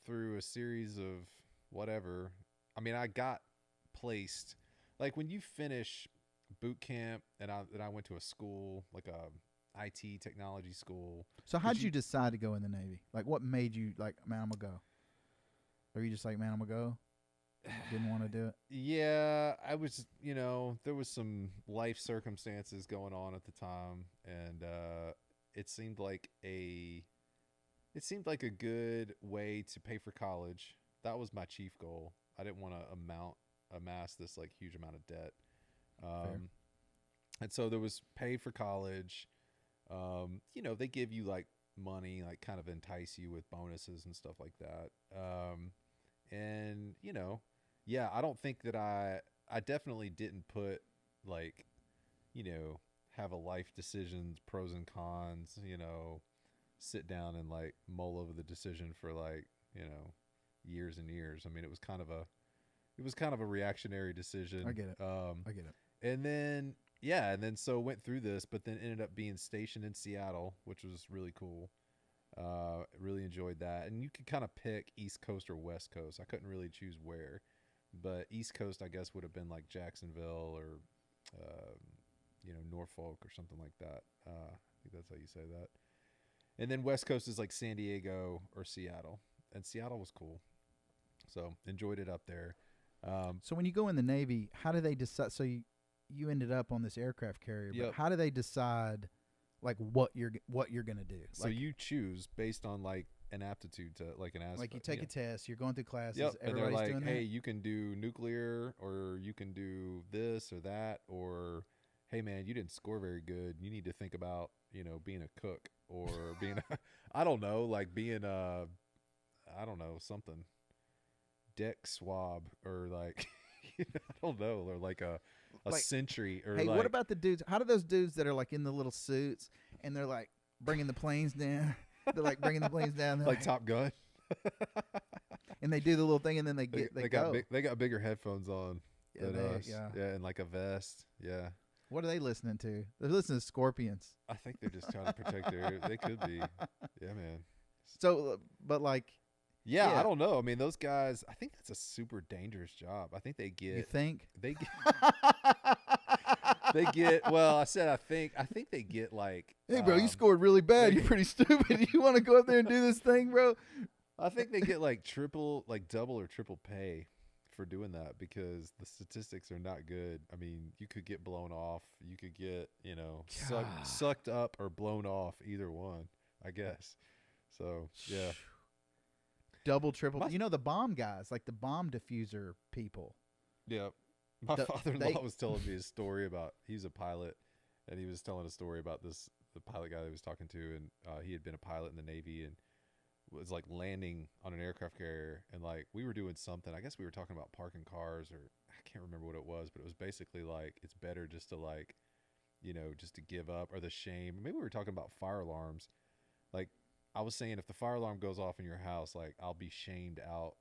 through a series of whatever. I mean, I got placed. Like when you finish boot camp, and I went to a school, like a IT technology school. So how'd you decide to go in the Navy? Like what made you like, man, I'm going to go? Or you just like, man, I'm going to go? Didn't want to do it? Yeah, I was, there was some life circumstances going on at the time, and it seemed like a a good way to pay for college. That was my chief goal. I didn't want to amass this like huge amount of debt. And so there was pay for college. They give you like money, like kind of entice you with bonuses and stuff like that. And yeah, I don't think that I definitely didn't put like, have a life decisions, pros and cons, sit down and like mull over the decision for like, years and years. I mean, it was kind of a reactionary decision. I get it. I get it. And then so went through this, but then ended up being stationed in Seattle, which was really cool. Really enjoyed that. And you could kind of pick East Coast or West Coast. I couldn't really choose where, but East Coast, I guess, would have been like Jacksonville or, Norfolk or something like that. I think that's how you say that. And then West Coast is like San Diego or Seattle, and Seattle was cool. So enjoyed it up there. So when you go in the Navy, how do they decide? So you ended up on this aircraft carrier, but how do they decide like what you're going to do? So you choose based on like an aptitude to like an aspect. Like you take a test, you're going through classes. Yep. And they're like, doing hey, that? you can do nuclear, or you can do this or that, or hey man, you didn't score very good. You need to think about, being a cook or being I don't know, like being I don't know, something. Deck swab or like I don't know, or like a sentry or hey, like, what about the dudes? How do those dudes that are like in the little suits and they're like bringing the planes down? They're like bringing the planes down, like Top Gun. And they do the little thing, and then they got bigger headphones on than us. Yeah, and like a vest. Yeah. What are they listening to? They're listening to Scorpions. I think they're just trying to protect they could be. Yeah, man. So, but like, yeah, I don't know. I mean, those guys, I think that's a super dangerous job. I think they get. You think? They get. They get. Well, I said I think they get like. Hey, bro, you scored really bad. You're pretty stupid. You want to go up there and do this thing, bro? I think they get like double or triple pay for doing that, because the statistics are not good. I mean, you could get blown off. You could get, sucked up or blown off. Either one, I guess. So yeah. Double, triple. The bomb guys, like the bomb diffuser people. Yeah. My father-in-law was telling me a story about, he's a pilot, and he was telling a story about the pilot guy that he was talking to, and he had been a pilot in the Navy and was like landing on an aircraft carrier, and like we were doing something. I guess we were talking about parking cars, or I can't remember what it was, but it was basically like it's better just to like, just to give up, or the shame. Maybe we were talking about fire alarms. Like I was saying, if the fire alarm goes off in your house, like I'll be shamed out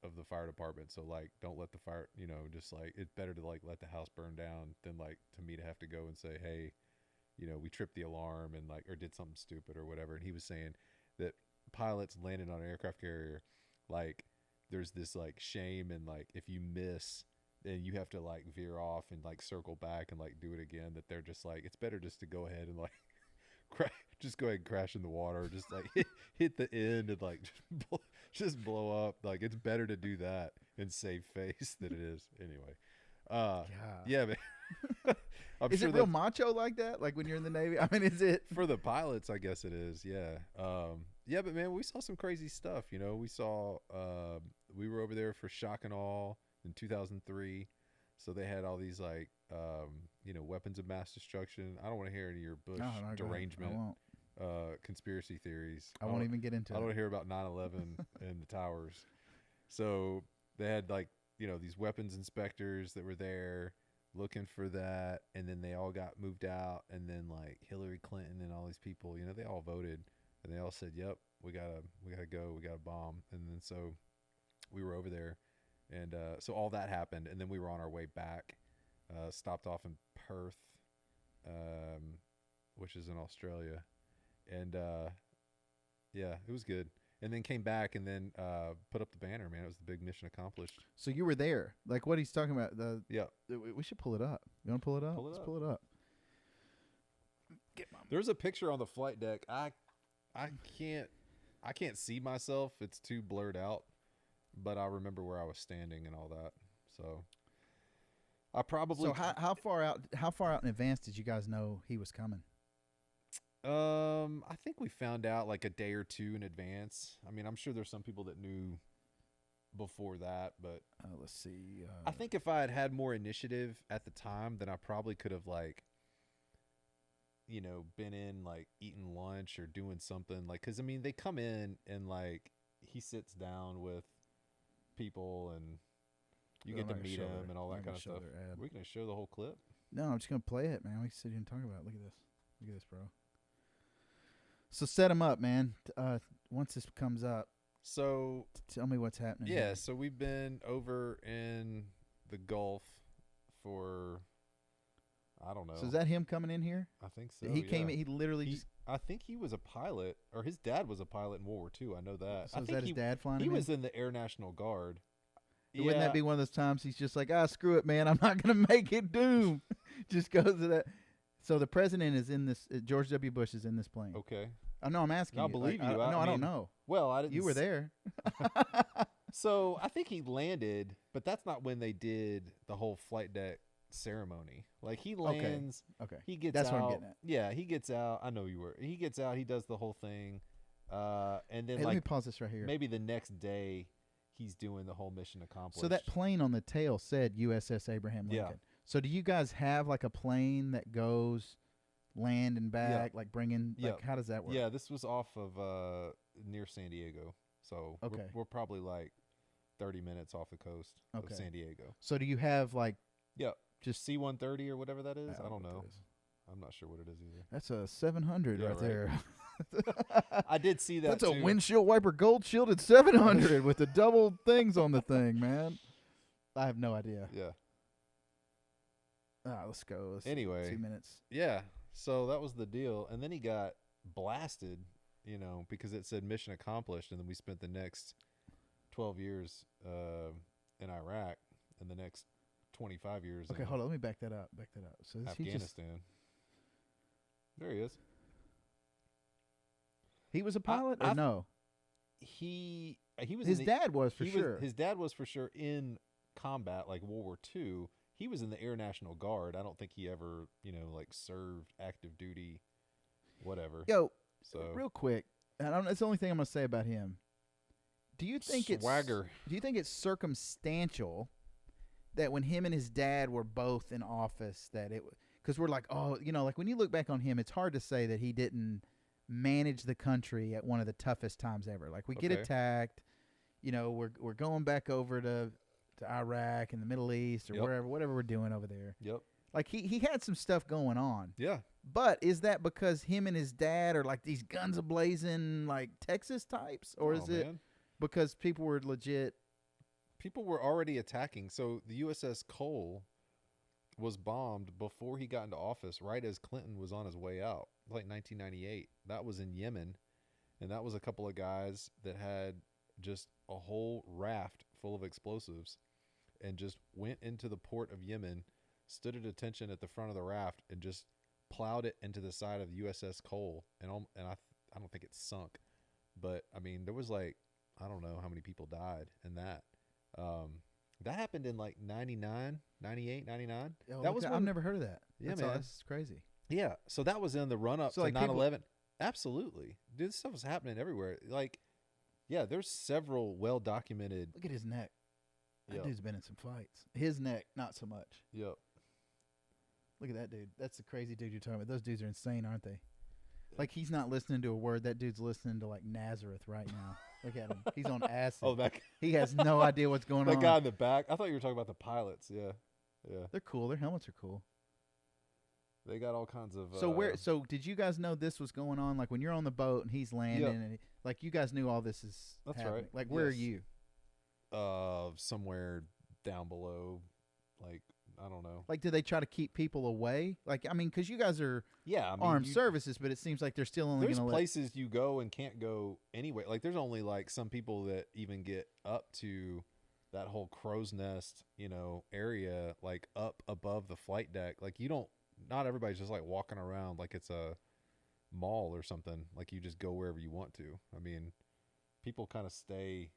of the fire department. So like, don't let the fire, just like, it's better to like let the house burn down than like to me to have to go and say, hey, we tripped the alarm and like, or did something stupid or whatever. And he was saying that pilots landing on an aircraft carrier, like there's this like shame, and like if you miss, then you have to like veer off and like circle back and like do it again, that they're just like, it's better just to go ahead and like just go ahead and crash in the water, just like hit the end and like just blow up. Like it's better to do that and save face than it is anyway. Yeah, man. Is it real macho like that? Like when you're in the Navy? I mean, is it for the pilots? I guess it is. Yeah. Yeah, but man, we saw some crazy stuff. We saw. We were over there for Shock and Awe in 2003. So they had all these like, weapons of mass destruction. I don't want to hear any of your Bush derangement, conspiracy theories. I won't even get into it. I don't want to hear about 9/11 and the towers. So they had like, these weapons inspectors that were there looking for that, and then they all got moved out, and then like Hillary Clinton and all these people, they all voted, and they all said, "Yep, we gotta go, we gotta bomb." And then so we were over there, and so all that happened, and then we were on our way back. Stopped off in Perth, which is in Australia, and yeah, it was good. And then came back and then put up the banner. Man, it was the big mission accomplished. So you were there, like what he's talking about. Yeah, we should pull it up. You want to pull it up? Let's pull it up. There's a picture on the flight deck. I can't see myself. It's too blurred out, but I remember where I was standing and all that. So I probably. So how far out in advance did you guys know he was coming? I think we found out like a day or two in advance. I mean, I'm sure there's some people that knew before that, but let's see. I think if I had had more initiative at the time, then I probably could have like, you know, been in like eating lunch or doing something like, cause I mean, they come in and like he sits down with people and you get to meet him and all that kind of stuff. We're going to show the whole clip. No, I'm just going to play it, man. We can sit here and talk about it. Look at this, bro. So set him up, man. Once this comes up, so tell me what's happening. Yeah, here. So we've been over in the Gulf for, I don't know. So is that him coming in here? I think so. He came. He literally I think he was a pilot, or his dad was a pilot in World War II. I know that. So is that his dad flying? He was in the Air National Guard. Wouldn't that be one of those times he's just like, screw it, man. I'm not gonna make it. Doom. Just goes to that. So the president is in this. George W. Bush is in this plane. Okay. No, I'm asking. I believe you. I don't know. Well, I didn't. You were there. So I think he landed, but that's not when they did the whole flight deck ceremony. Like he lands. Okay. He gets that's out. What I'm getting at. Yeah, he gets out. I know you were. He gets out. He does the whole thing, and then let me pause this right here. Maybe the next day, he's doing the whole mission accomplished. So that plane on the tail said USS Abraham Lincoln. Yeah. So do you guys have like a plane that goes land and back, like bringing? Like how does that work? Yeah, this was off of near San Diego. So we're probably like 30 minutes off the coast of San Diego. So do you have like just C-130 or whatever that is? I don't know. I'm not sure what it is either. That's a 700 right there. I did see that. That's a windshield wiper gold shielded 700 with the double things on the thing, man. I have no idea. Yeah. Let's go. Anyway, 2 minutes. Yeah. So that was the deal, and then he got blasted, you know, because it said mission accomplished, and then we spent the next 12 years in Iraq, and the next 25 years. Okay, hold on. Let me back that up. So Afghanistan. There he is. He was a pilot, or no? He was. His dad was for sure. His dad was for sure in combat, like World War II. He was in the Air National Guard. I don't think he ever, you know, like served active duty, whatever. Yo, so real quick, that's the only thing I'm gonna say about him. Do you think swagger? Do you think it's circumstantial that when him and his dad were both in office, that it, because we're like, oh, you know, like when you look back on him, it's hard to say that he didn't manage the country at one of the toughest times ever. Like we get attacked, you know, we're going back over to Iraq and the Middle East or wherever, whatever we're doing over there. Yep. Like he had some stuff going on. Yeah. But is that because him and his dad are like these guns a-blazing like Texas types, or is it because people were legit? People were already attacking. So the USS Cole was bombed before he got into office, right as Clinton was on his way out, like 1998. That was in Yemen, and that was a couple of guys that had just a whole raft full of explosives and just went into the port of Yemen, stood at attention at the front of the raft, and just plowed it into the side of the USS Cole. And I don't think it sunk, but I mean, there was like, I don't know how many people died in that. That happened in like 99, 98, 99. That was I've never heard of that. Yeah, man. That's crazy. Yeah. So that was in the run up to like 9/11. Absolutely. Dude, this stuff was happening everywhere. Like, yeah, there's several well documented. Look at his neck. That dude's been in some fights. His neck, not so much. Yep. Look at that dude. That's the crazy dude you're talking about. Those dudes are insane, aren't they? Like, he's not listening to a word. That dude's listening to, like, Nazareth right now. Look at him. He's on acid. Oh, that he has no idea what's going on. That guy in the back. I thought you were talking about the pilots. Yeah. Yeah. They're cool. Their helmets are cool. They got all kinds of. So did you guys know this was going on? Like, when you're on the boat and he's landing, and like, you guys knew all this is happening. Right. Like, where are you? Somewhere down below, like, I don't know. Like, do they try to keep people away? Like, I mean, because you guys are armed services, but it seems like they're still only going to places you go and can't go anyway. Like, there's only like some people that even get up to that whole crow's nest, area, like up above the flight deck. Like, not everybody's just like walking around like it's a mall or something. Like, you just go wherever you want to. I mean, people kind of stay,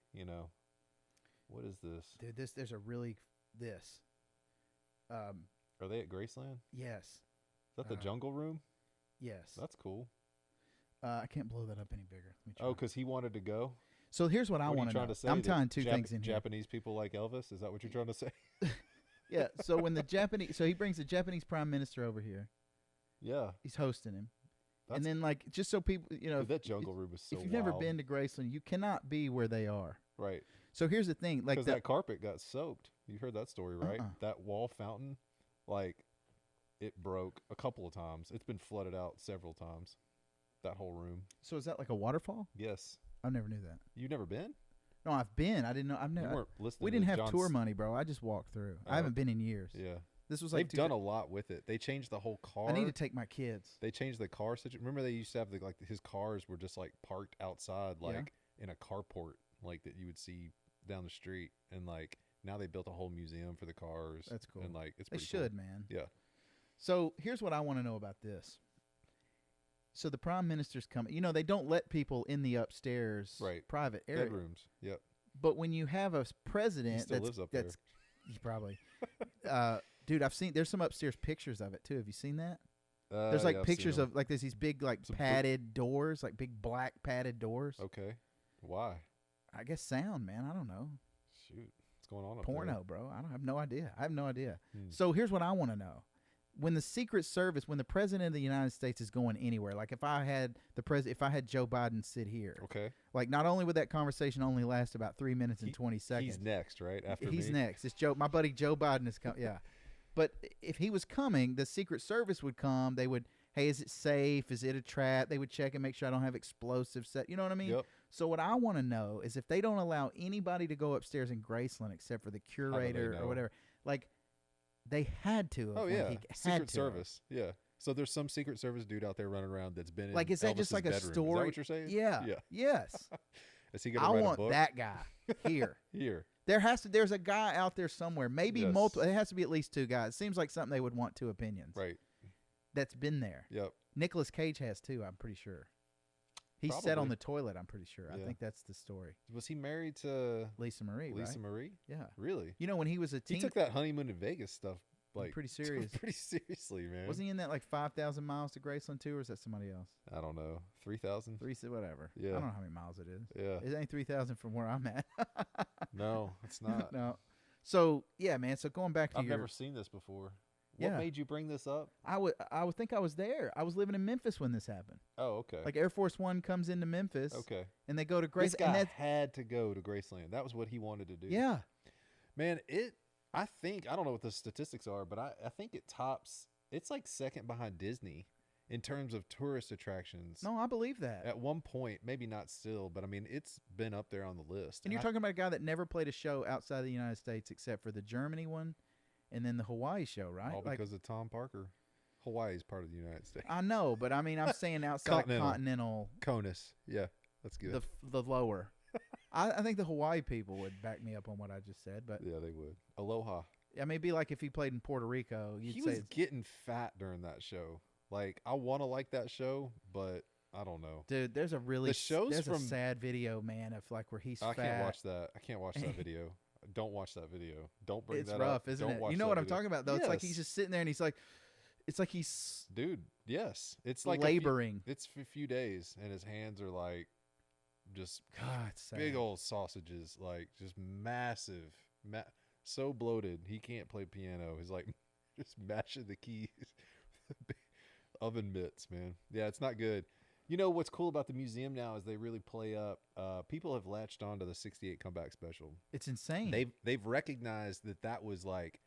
what is this? Dude, there's a really, this. Are they at Graceland? Yes. Is that the Jungle Room? Yes. That's cool. I can't blow that up any bigger. Oh, because he wanted to go? So here's what I want to know. I'm tying two things in here. Japanese people like Elvis? Is that what you're trying to say? Yeah. So when he brings the Japanese prime minister over here. Yeah. He's hosting him. And then, like, just so people, dude, that Jungle Room is so if you've wild. never been to Graceland, you cannot be where they are. Right. So here's the thing. Like, because that carpet got soaked. You heard that story, right? That wall fountain, like, it broke a couple of times. It's been flooded out several times, that whole room. So is that like a waterfall? Yes. I never knew that. You've never been? No, I've been. I didn't know. I've never. You weren't listening. We didn't have tour money, bro. I just walked through. I haven't been in years. Yeah. This was like they've done a lot with it. They changed the whole car. I need to take my kids. They changed the car situation. Remember they used to have his cars were just like parked outside, like in a carport, like that you would see down the street, and like now they built a whole museum for the cars. That's cool. And like it's they pretty should, cool. Man. Yeah. So here's what I want to know about this. So the prime minister's coming. They don't let people in the upstairs private area. Bedrooms. Yep. But when you have a president he still lives up there. He probably. Dude, there's some upstairs pictures of it too. Have you seen that? There's like pictures of like there's these big like padded doors, like big black padded doors. Okay. Why? I guess sound, man. I don't know. Shoot. What's going on up Porno, there? bro. I have no idea. So here's what I want to know. When the Secret Service, when the president of the United States is going anywhere, like if I had Joe Biden sit here, okay, like not only would that conversation only last about 3 minutes and 20 seconds. He's next, right? He's next. It's my buddy Joe Biden is coming. Yeah, but if he was coming, the Secret Service would come. They would, hey, is it safe? Is it a trap? They would check and make sure I don't have explosives set. You know what I mean? Yep. So what I want to know is if they don't allow anybody to go upstairs in Graceland except for the curator or whatever, like. They had to. Oh yeah, Secret Service. Yeah. So there's some Secret Service dude out there running around that's been in is that Elvis's just like a bedroom. story? Is that what you're saying? Yeah. Yes. Is he gonna write a book? I want that guy here. Here. There's a guy out there somewhere. Maybe multiple. It has to be at least two guys. It seems like something they would want two opinions. Right. That's been there. Yep. Nicolas Cage has too. I'm pretty sure. He sat on the toilet. I'm pretty sure. Yeah. I think that's the story. Was he married to Lisa Marie? Lisa right? Marie? Yeah. Really? When he was a teen, he took that honeymoon in Vegas stuff. Like pretty serious. Pretty seriously, man. Wasn't he in that like 5,000 miles to Graceland too, or is that somebody else? I don't know. 3,000? Whatever. Yeah. I don't know how many miles it is. Yeah. It ain't 3,000 from where I'm at. No, it's not. No. So yeah, man. So going back to I've never seen this before. What made you bring this up? I would think I was there. I was living in Memphis when this happened. Oh, okay. Like Air Force One comes into Memphis. Okay. And they go to Graceland. This guy had to go to Graceland. That was what he wanted to do. Yeah. Man, I don't know what the statistics are, but I think it's like second behind Disney in terms of tourist attractions. No, I believe that. At one point, maybe not still, but I mean, it's been up there on the list. And you're talking about a guy that never played a show outside the United States except for the Germany one and then the Hawaii show, right? All because of Tom Parker. Hawaii is part of the United States. I know, but I mean, I'm saying outside continental. CONUS. Yeah, that's good. The lower. I think the Hawaii people would back me up on what I just said, but yeah, they would. Aloha. I mean, it'd be like if he played in Puerto Rico. He was getting fat during that show. Like, I want to like that show, but I don't know. Dude, there's a sad video, man, of like where he's fat. I can't watch that video. Don't watch that video. Don't bring that up. It's rough, isn't it? You know what I'm talking about, though? Yes. It's like he's just sitting there and he's like, dude, yes. It's like laboring. It's a few days, and his hands are like just big old sausages, like just massive, so bloated. He can't play piano. He's like just mashing the keys. Oven mitts, man. Yeah, it's not good. You know what's cool about the museum now is they really play up. People have latched onto the '68 comeback special. It's insane. They've recognized that was like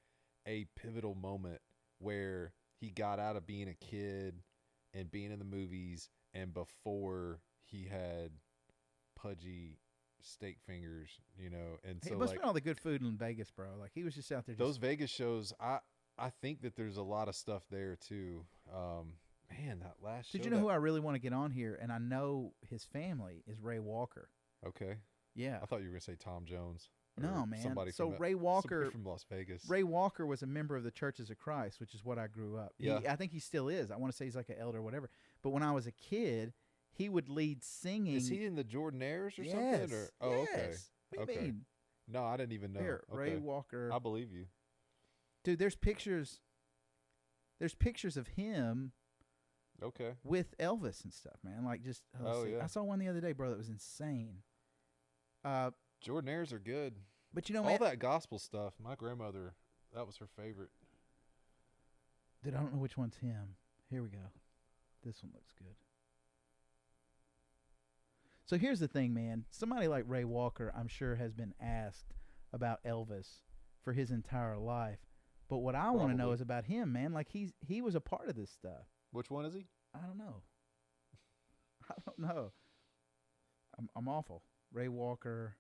a pivotal moment where he got out of being a kid and being in the movies, and before he had pudgy steak fingers, you know. And He so must like spend all the good food in Vegas, bro. Like he was just out there. Those Vegas shows, I think that there's a lot of stuff there too. Man, that last show. Did you know who I really want to get on here? And I know his family is Ray Walker. Okay. Yeah. I thought you were gonna say Tom Jones. No, man. Somebody Ray Walker from Las Vegas. Ray Walker was a member of the Churches of Christ, which is what I grew up. Yeah. I think he still is. I want to say he's like an elder or whatever. But when I was a kid, he would lead singing. Is he in the Jordanaires or yes. something? Or yes. okay. What do you mean? No, I didn't even know. Here, okay. Ray Walker. I believe you. Dude, there's pictures. There's pictures of him. Okay. With Elvis and stuff, man. Like just yeah. I saw one the other day, bro, that was insane. Jordanaires are good. But you know, all man, that gospel stuff, my grandmother, that was her favorite. Dude, I don't know which one's him. Here we go. This one looks good. So here's the thing, man. Somebody like Ray Walker, I'm sure, has been asked about Elvis for his entire life. But what I want to know is about him, man. Like he was a part of this stuff. Which one is he? I don't know. I don't know. I'm awful. Ray Walker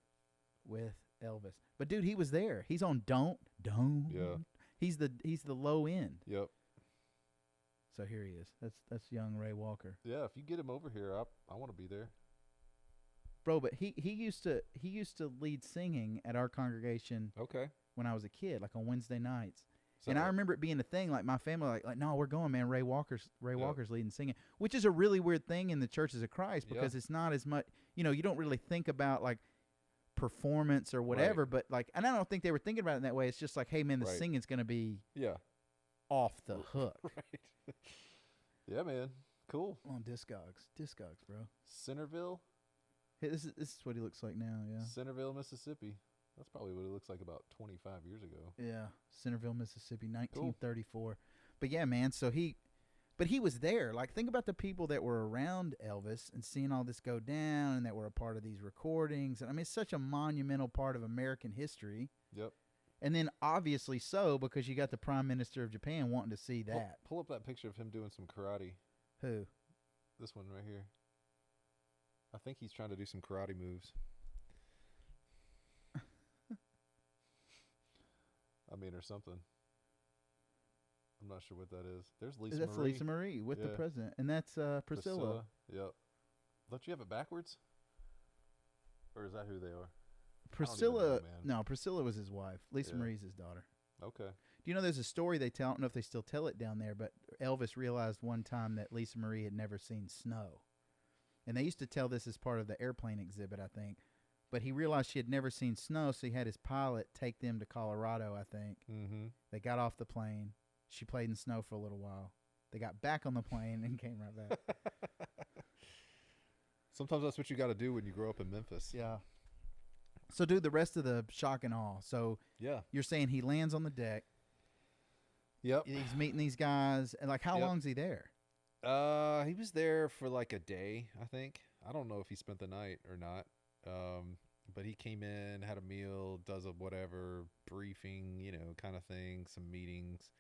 with Elvis. But dude, he was there. He's on Don't. Yeah. He's the low end. Yep. So here he is. That's young Ray Walker. Yeah, if you get him over here, I want to be there. Bro, but he used to lead singing at our congregation. Okay. When I was a kid, like on Wednesday nights. So and I remember it being a thing. Like my family, like no, we're going, man. Ray Walker's leading singing, which is a really weird thing in the Churches of Christ because it's not as much. You know, you don't really think about like performance or whatever. Right. But like, and I don't think they were thinking about it in that way. It's just like, hey, man, the singing's gonna be off the hook. Right. Yeah, man. Cool. On Discogs, bro. Centerville. Hey, this is what he looks like now. Yeah. Centerville, Mississippi. That's probably what it looks like about 25 years ago. Yeah, Centerville, Mississippi, 1934. Cool. But yeah, man, so he was there. Like, think about the people that were around Elvis and seeing all this go down and that were a part of these recordings. And I mean, it's such a monumental part of American history. Yep. And then obviously so, because you got the Prime Minister of Japan wanting to see that. Pull up that picture of him doing some karate. Who? This one right here. I think he's trying to do some karate moves. I mean, or something. I'm not sure what that is. There's Lisa Marie. That's Lisa Marie with the president. And that's Priscilla. Yep. Don't you have it backwards? Or is that who they are? Priscilla. No, Priscilla was his wife. Lisa Marie's his daughter. Okay. Do you know there's a story they tell? I don't know if they still tell it down there, but Elvis realized one time that Lisa Marie had never seen snow. And they used to tell this as part of the airplane exhibit, I think. But he realized she had never seen snow, so he had his pilot take them to Colorado, I think. Mm-hmm. They got off the plane. She played in snow for a little while. They got back on the plane and came right back. Sometimes that's what you got to do when you grow up in Memphis. Yeah. So, dude, the rest of the shock and awe. So, you're saying he lands on the deck. Yep. He's meeting these guys. And, like, how long's he there? He was there for, like, a day, I think. I don't know if he spent the night or not. But he came in, had a meal, does a whatever briefing, you know, kind of thing, some meetings,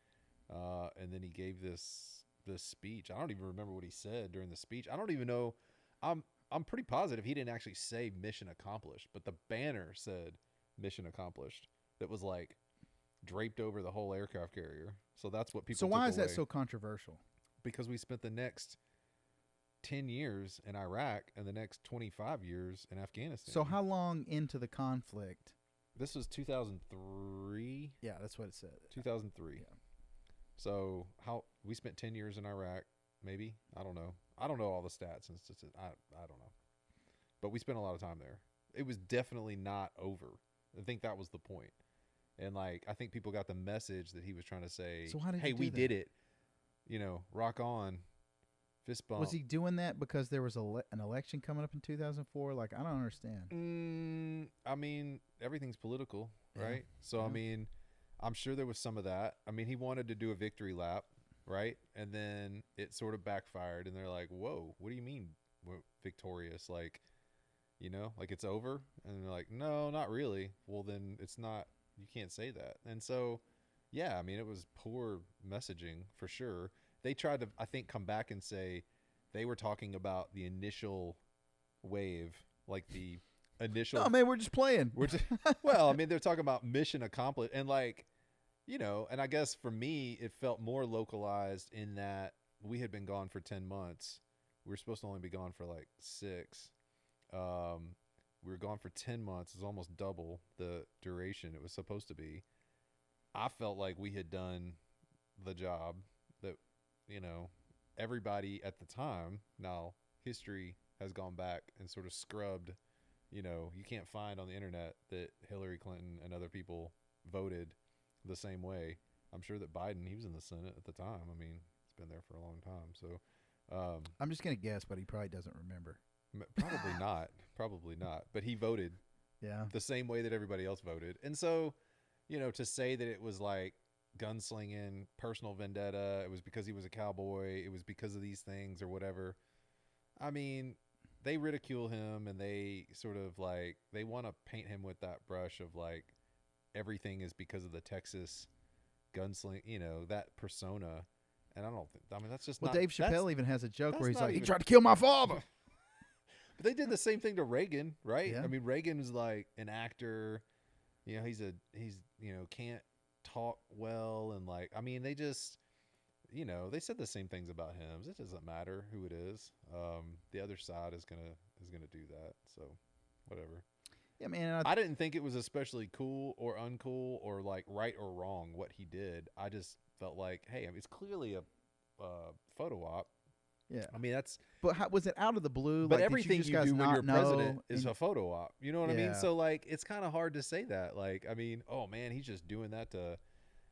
and then he gave this speech. I don't even remember what he said during the speech. I don't even know. I'm pretty positive he didn't actually say mission accomplished, but the banner said mission accomplished. That was like draped over the whole aircraft carrier. So that's what people. So why is that so controversial? Because we spent the next 10 years in Iraq and the next 25 years in Afghanistan. So how long into the conflict? This was 2003. Yeah, that's what it said. 2003. Yeah. So how we spent 10 years in Iraq, maybe? I don't know. I don't know all the stats and I don't know. But we spent a lot of time there. It was definitely not over. I think that was the point. And like I think people got the message that he was trying to say, so how did hey, we did it. You know, rock on. Fist bump. Was he doing that because there was an election coming up in 2004? Like, I don't understand. I mean, everything's political, right? So, I mean, I'm sure there was some of that. I mean, he wanted to do a victory lap, right? And then it sort of backfired, and they're like, whoa, what do you mean we're victorious? Like, you know, like it's over? And they're like, no, not really. Well, then it's not, you can't say that. And so, yeah, I mean, it was poor messaging for sure. They tried to, I think, come back and say they were talking about the initial wave, like the initial. No, man, we're just playing. Well, I mean, they're talking about mission accomplished, and like, you know, and I guess for me, it felt more localized in that we had been gone for 10 months. We were supposed to only be gone for like 6. We were gone for 10 months. It's almost double the duration it was supposed to be. I felt like we had done the job that, you know, everybody at the time, now history has gone back and sort of scrubbed, you know, you can't find on the internet that Hillary Clinton and other people voted the same way. I'm sure that Biden, he was in the Senate at the time. I mean, he's been there for a long time. So I'm just going to guess, but he probably doesn't remember. Probably not. Probably not. But he voted the same way that everybody else voted. And so, you know, to say that it was like gunslinging, personal vendetta, it was because he was a cowboy, it was because of these things or whatever. I mean, they ridicule him and they sort of like, they want to paint him with that brush of like, everything is because of the Texas gunsling, you know, that persona. And I don't think, I mean, that's just not. Well, Dave Chappelle even has a joke where he's like, he tried to kill my father. But they did the same thing to Reagan, right? Yeah. I mean, Reagan was like an actor, you know, he's, you know, can't talk well. And like, I mean, they just, you know, they said the same things about him. It doesn't matter who it is. The other side is going to do that. So whatever. Yeah, man. I didn't think it was especially cool or uncool or like right or wrong what he did. I just felt like, hey, I mean, it's clearly a photo op. Yeah, I mean that's. But how, was it out of the blue? But like, everything you do when you're president is and, a photo op. You know what I mean? So like, it's kind of hard to say that. Like, I mean, oh man, he's just doing that to,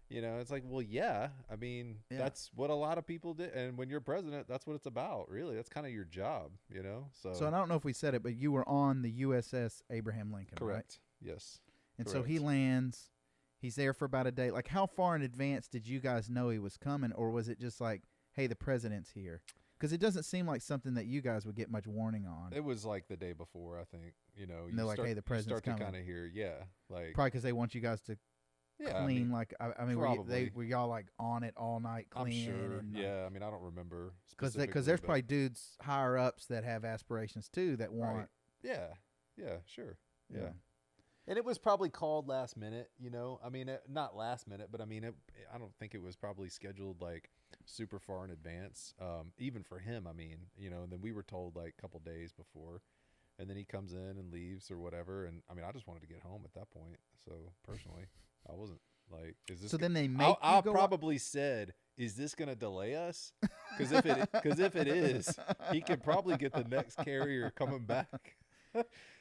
you know, it's like, well, yeah. I mean, that's what a lot of people did. And when you're president, that's what it's about. Really, that's kind of your job. You know. So and I don't know if we said it, but you were on the USS Abraham Lincoln. Correct. Right? Yes. And correct. so he lands. He's there for about a day. Like, how far in advance did you guys know he was coming, or was it just like, hey, the president's here? Because it doesn't seem like something that you guys would get much warning on. It was like the day before, I think. You know, and they're like, hey, the president's coming. You start to kind of hear, like probably because they want you guys to clean. I mean, were y'all like on it all night cleaning? I'm sure. And, yeah, I mean, I don't remember because there's probably dudes higher ups that have aspirations too that want. Right. Yeah, sure. Yeah. And it was probably called last minute, you know. I mean, not last minute, but I mean, I don't think it was probably scheduled like super far in advance. Even for him, I mean, you know. And then we were told like a couple days before, and then he comes in and leaves or whatever. And I mean, I just wanted to get home at that point. So personally, I wasn't like, is this? So then they make. I probably said, is this going to delay us? Because if it is, he could probably get the next carrier coming back.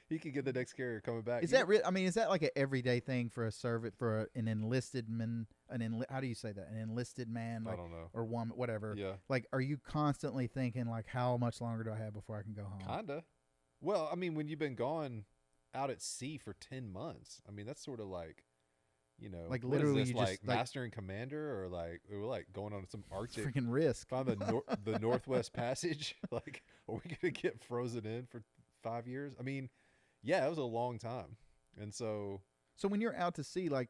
He could get the next carrier coming back. Is that real? I mean, is that like an everyday thing for an enlisted man? How do you say that? An enlisted man? Like, I don't know. Or woman, whatever. Yeah. Like, are you constantly thinking like, how much longer do I have before I can go home? Kinda. Well, I mean, when you've been gone out at sea for 10 months, I mean, that's sort of like, you know, like literally, you like master and commander, or like we're like going on some Arctic freaking risk. Find the Northwest Passage. Like, are we gonna get frozen in for 5 years? I mean. Yeah, it was a long time. And so when you're out to sea, like,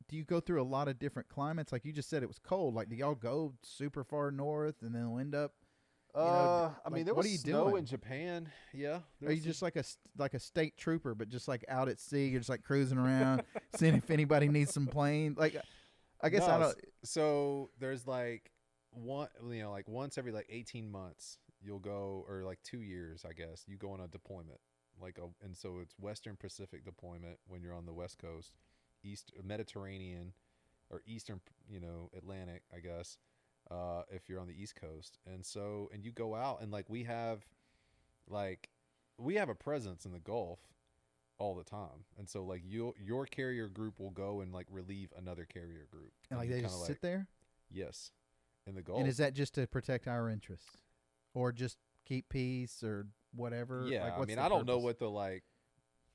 do you go through a lot of different climates? Like you just said, it was cold. Like, do y'all go super far north and then end up? I mean, there was snow in Japan. Yeah. Are you just like a state trooper, but just like out at sea? You're just like cruising around, seeing if anybody needs some plane. Like, I guess I don't. So there's like like once every like 18 months you'll go, or like 2 years, I guess, you go on a deployment. And so it's Western Pacific deployment when you're on the West Coast, East Mediterranean, or Eastern, you know, Atlantic, I guess, if you're on the East Coast. And so, and you go out, and like we have a presence in the Gulf all the time. And so like your carrier group will go and like relieve another carrier group. And like they just sit there? Yes. In the Gulf. And is that just to protect our interests? Or just keep peace or whatever? Yeah, like, I mean, I don't know what the like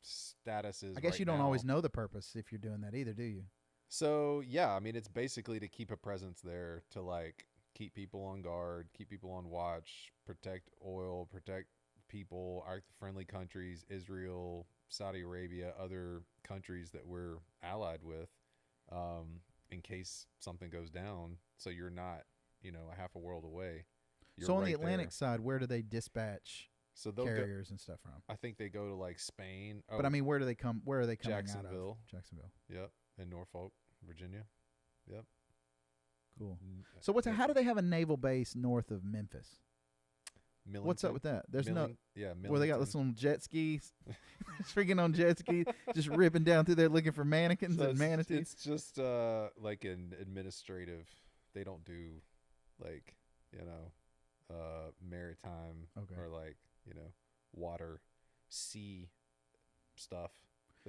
status is. I guess right you don't now. always know the purpose if you're doing that either, do you? So yeah, I mean, it's basically to keep a presence there, to like keep people on guard, keep people on watch, protect oil, protect people, our friendly countries, Israel, Saudi Arabia, other countries that we're allied with, in case something goes down. So you're not, you know, a half a world away. So on the Atlantic side, where do they dispatch So carriers and stuff from. I think they go to like Spain. But I mean, where do they come? Where are they coming Jacksonville. out of? Jacksonville. Yep. In Norfolk, Virginia. Yep. Cool. So how do they have a naval base north of Memphis? Millington. What's up with that? There's Millington. where they got this on jet skis, freaking on jet skis, just ripping down through there looking for mannequins and manatees. It's just like an administrative. They don't do like maritime or like water, sea stuff.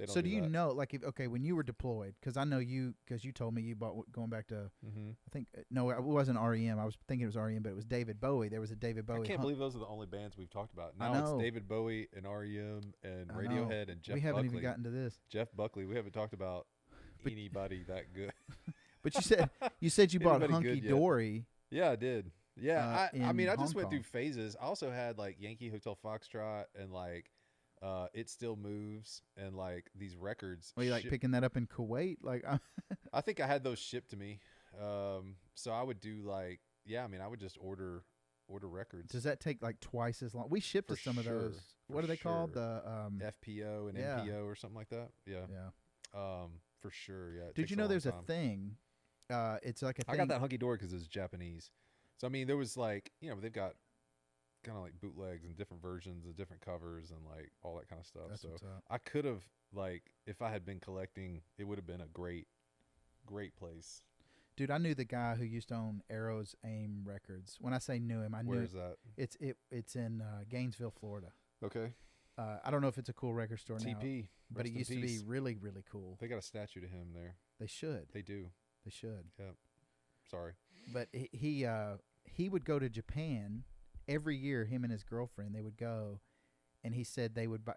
So do you know, like, when you were deployed, because I know because you told me you bought, going back to, I think, no, it wasn't REM. I was thinking it was REM, but it was David Bowie. There was a David Bowie. I can't believe those are the only bands we've talked about. Now it's David Bowie and REM and Radiohead and Jeff Buckley. We haven't even gotten to this. Jeff Buckley. We haven't talked about anybody that good. But you said you bought Hunky Dory. Yeah, I did. Yeah, I mean, I just went Kong. through phases. I also had like Yankee Hotel Foxtrot and like It Still Moves and like these records. Were you like picking that up in Kuwait? Like, I think I had those shipped to me. So I would do like, I mean, I would just order records. Does that take like twice as long? We shipped to some of those. What are they called? The FPO and MPO or something like that. Yeah. For sure. Yeah. Did you know there's a thing? It's like a thing. I got that Hunky Dory because it's Japanese. So I mean, there was like, they've got kind of like bootlegs and different versions of different covers and like all that kind of stuff. That's so what's up. I could have, like, if I had been collecting, it would have been a great place. Dude, I knew the guy who used to own Arrows Aim Records. When I say knew him, I knew. Where is that? It's in Gainesville, Florida. Okay. I don't know if it's a cool record store now. TP. But it used to be really, really cool. They got a statue to him there. They should. They do. They should. Yep. Sorry. But he would go to Japan every year. Him and his girlfriend, they would go, and he said they would buy.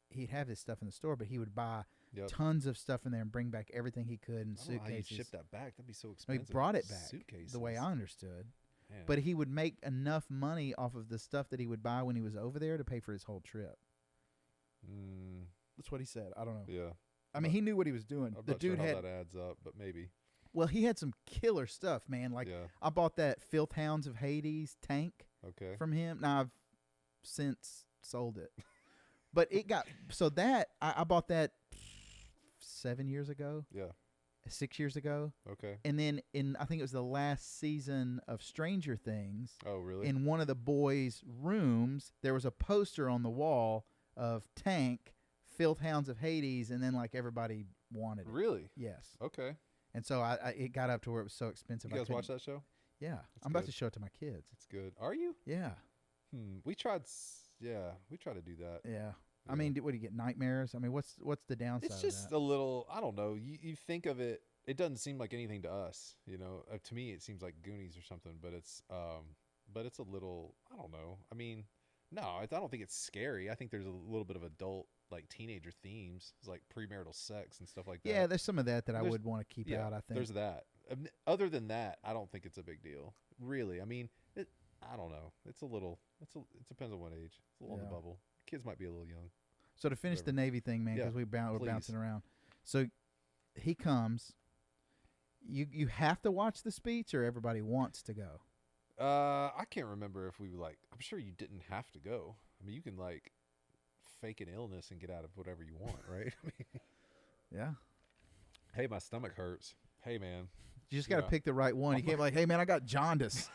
He'd have this stuff in the store, but he would buy tons of stuff in there and bring back everything he could in suitcases. I don't know how you'd ship that back. That'd be so expensive. He brought it back. Suitcases. The way I understood. Man. But he would make enough money off of the stuff that he would buy when he was over there to pay for his whole trip. That's what he said. I don't know. Yeah. I mean, he knew what he was doing. I'm the not dude sure how had that adds up, but maybe. Well, he had some killer stuff, man. Like I bought that Filth Hounds of Hades tank from him. Now I've since sold it, but it got I bought that 7 years ago. Yeah. 6 years ago. Okay. And then I think it was the last season of Stranger Things. Oh, really? In one of the boys' rooms, there was a poster on the wall of Tank, Filth Hounds of Hades, and then like everybody wanted it. Really? Yes. Okay. And so it got up to where it was so expensive. You guys watch that show? Yeah. I'm about to show it to my kids. It's good. Are you? Yeah. We tried to do that. Yeah. I mean, what do you get, nightmares? I mean, what's the downside It's just of that? a little, I don't know. You think of it, it doesn't seem like anything to us, to me it seems like Goonies or something, but it's a little, I don't know. I mean, no, I don't think it's scary. I think there's a little bit of adult, like teenager themes, like premarital sex and stuff like that. Yeah, there's some of that I would want to keep out, I think. There's that. Other than that, I don't think it's a big deal. Really. I mean, I don't know. It depends on what age. It's a little on the bubble. Kids might be a little young. So to finish the Navy thing, man, because we're bouncing around. So he comes. You have to watch the speech, or everybody wants to go? I can't remember if we I'm sure you didn't have to go. I mean, you can like fake an illness and get out of whatever you want, right? I mean, yeah. Hey, my stomach hurts. Hey, man. You just got to pick the right one. You can't be like, hey, man, I got jaundice.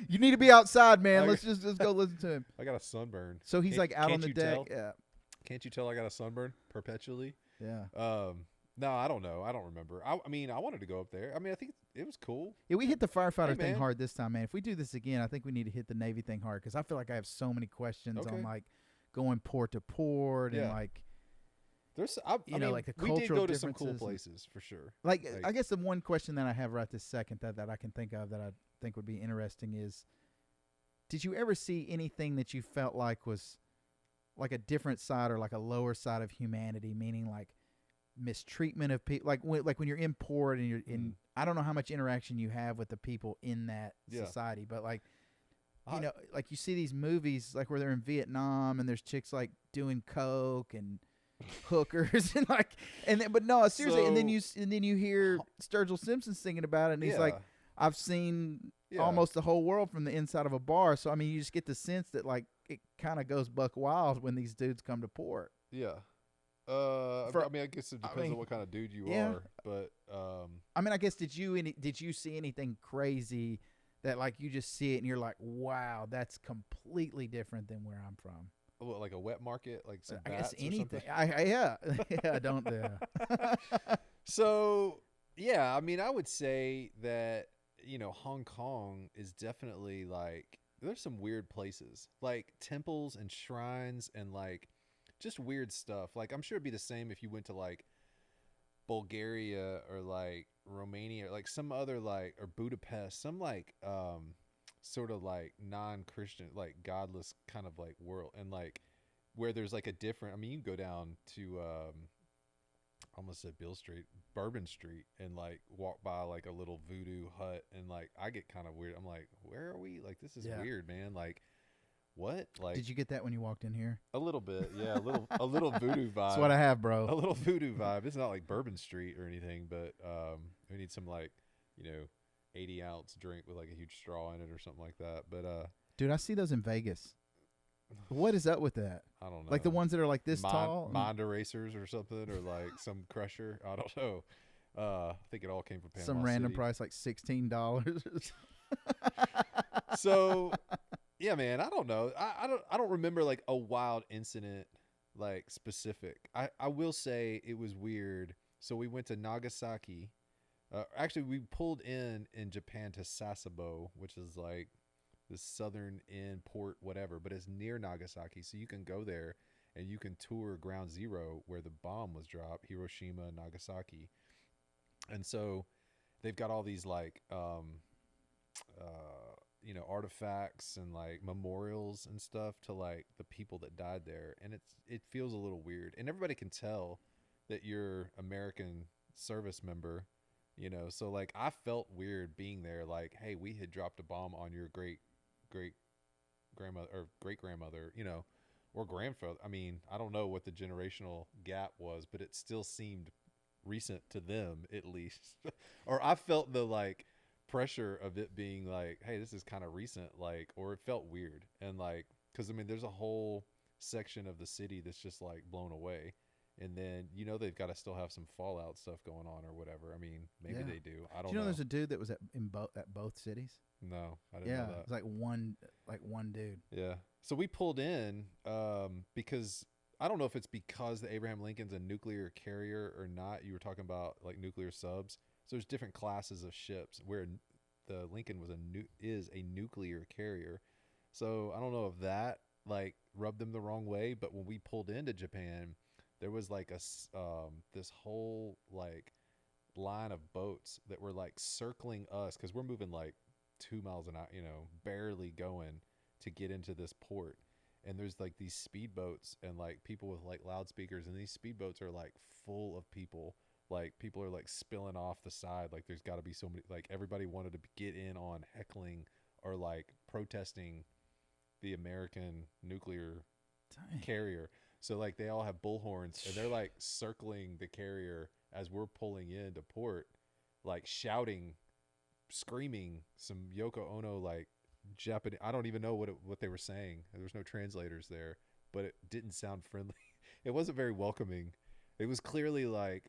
You need to be outside, man. Let's just go listen to him. I got a sunburn. So he's like out on the deck. Yeah. Can't you tell I got a sunburn perpetually? Yeah. No, I don't know. I don't remember. I mean, I wanted to go up there. I mean, I think it was cool. Yeah, we hit the firefighter thing hard this time, man. If we do this again, I think we need to hit the Navy thing hard because I feel like I have so many questions on like going port to port and like. There's, I mean, like the cultural we did go to some differences cool places for sure. Like I guess the one question that I have right this second that I can think of that I think would be interesting is, did you ever see anything that you felt like was like a different side or like a lower side of humanity, meaning like mistreatment of people, like when you're in port and you're in, I don't know how much interaction you have with the people in that society, but like, like you see these movies like where they're in Vietnam and there's chicks like doing coke and hookers and like, but no, seriously. So, and then you hear Sturgill Simpson singing about it, and he's like, I've seen almost the whole world from the inside of a bar. So I mean, you just get the sense that like it kind of goes buck wild when these dudes come to port. Yeah. I mean, I guess it depends on what kind of dude you are, but I mean, I guess did you see anything crazy that like you just see it and you're like, wow, that's completely different than where I'm from? What, like a wet market, like some bats I guess anything. I Don't. So yeah, I mean, I would say that Hong Kong is definitely like there's some weird places, like temples and shrines and like just weird stuff. Like I'm sure it'd be the same if you went to like Bulgaria or like Romania or like some other like or Budapest, some like sort of like non-Christian, like godless kind of like world, and like where there's like a different. I mean, you can go down to I almost said Bill Street, Bourbon Street, and like walk by like a little voodoo hut, and like I get kind of weird. I'm like, where are we? Like this is weird, man. Like what? Like did you get that when you walked in here? A little bit, yeah. A little voodoo vibe. That's what I have, bro. A little voodoo vibe. It's not like Bourbon Street or anything, but we need some like 80-ounce drink with like a huge straw in it or something like that. But dude, I see those in Vegas. What is up with that? I don't know. Like the ones that are like this tall? Mind erasers or something, or like some crusher. I don't know. I think it all came from Panama Some random City. price, like $16. So, yeah, man, I don't know. I don't remember like a wild incident like specific. I will say it was weird. So we went to Nagasaki. Actually, we pulled in Japan to Sasebo, which is like the southern end port, whatever, but it's near Nagasaki, so you can go there and you can tour Ground Zero where the bomb was dropped, Hiroshima and Nagasaki. And so they've got all these like artifacts and like memorials and stuff to like the people that died there, and it feels a little weird, and everybody can tell that you're American service member, so like I felt weird being there, like, hey, we had dropped a bomb on your great grandmother or great grandmother, or grandfather. I mean, I don't know what the generational gap was, but it still seemed recent to them at least. Or I felt the like pressure of it being like, hey, this is kind of recent, like, or it felt weird. And like, because I mean, there's a whole section of the city that's just like blown away, and then they've got to still have some fallout stuff going on or whatever. I mean, maybe they do. I don't know. There's a dude that was at both cities. No, I didn't know that. It was like one dude. Yeah. So we pulled in because I don't know if it's because the Abraham Lincoln's a nuclear carrier or not. You were talking about like nuclear subs. So there's different classes of ships where the Lincoln is a nuclear carrier. So I don't know if that like rubbed them the wrong way, but when we pulled into Japan, there was like this whole like line of boats that were like circling us because we're moving like 2 miles an hour, barely going to get into this port. And there's like these speedboats and like people with like loudspeakers, and these speedboats are like full of people. Like people are like spilling off the side. Like there's got to be so many, like everybody wanted to get in on heckling or like protesting the American nuclear carrier. So like they all have bullhorns and they're like circling the carrier as we're pulling into port, like shouting, screaming some Yoko Ono like Japanese. I don't even know what they were saying. There was no translators there, but it didn't sound friendly. It wasn't very welcoming. It was clearly like,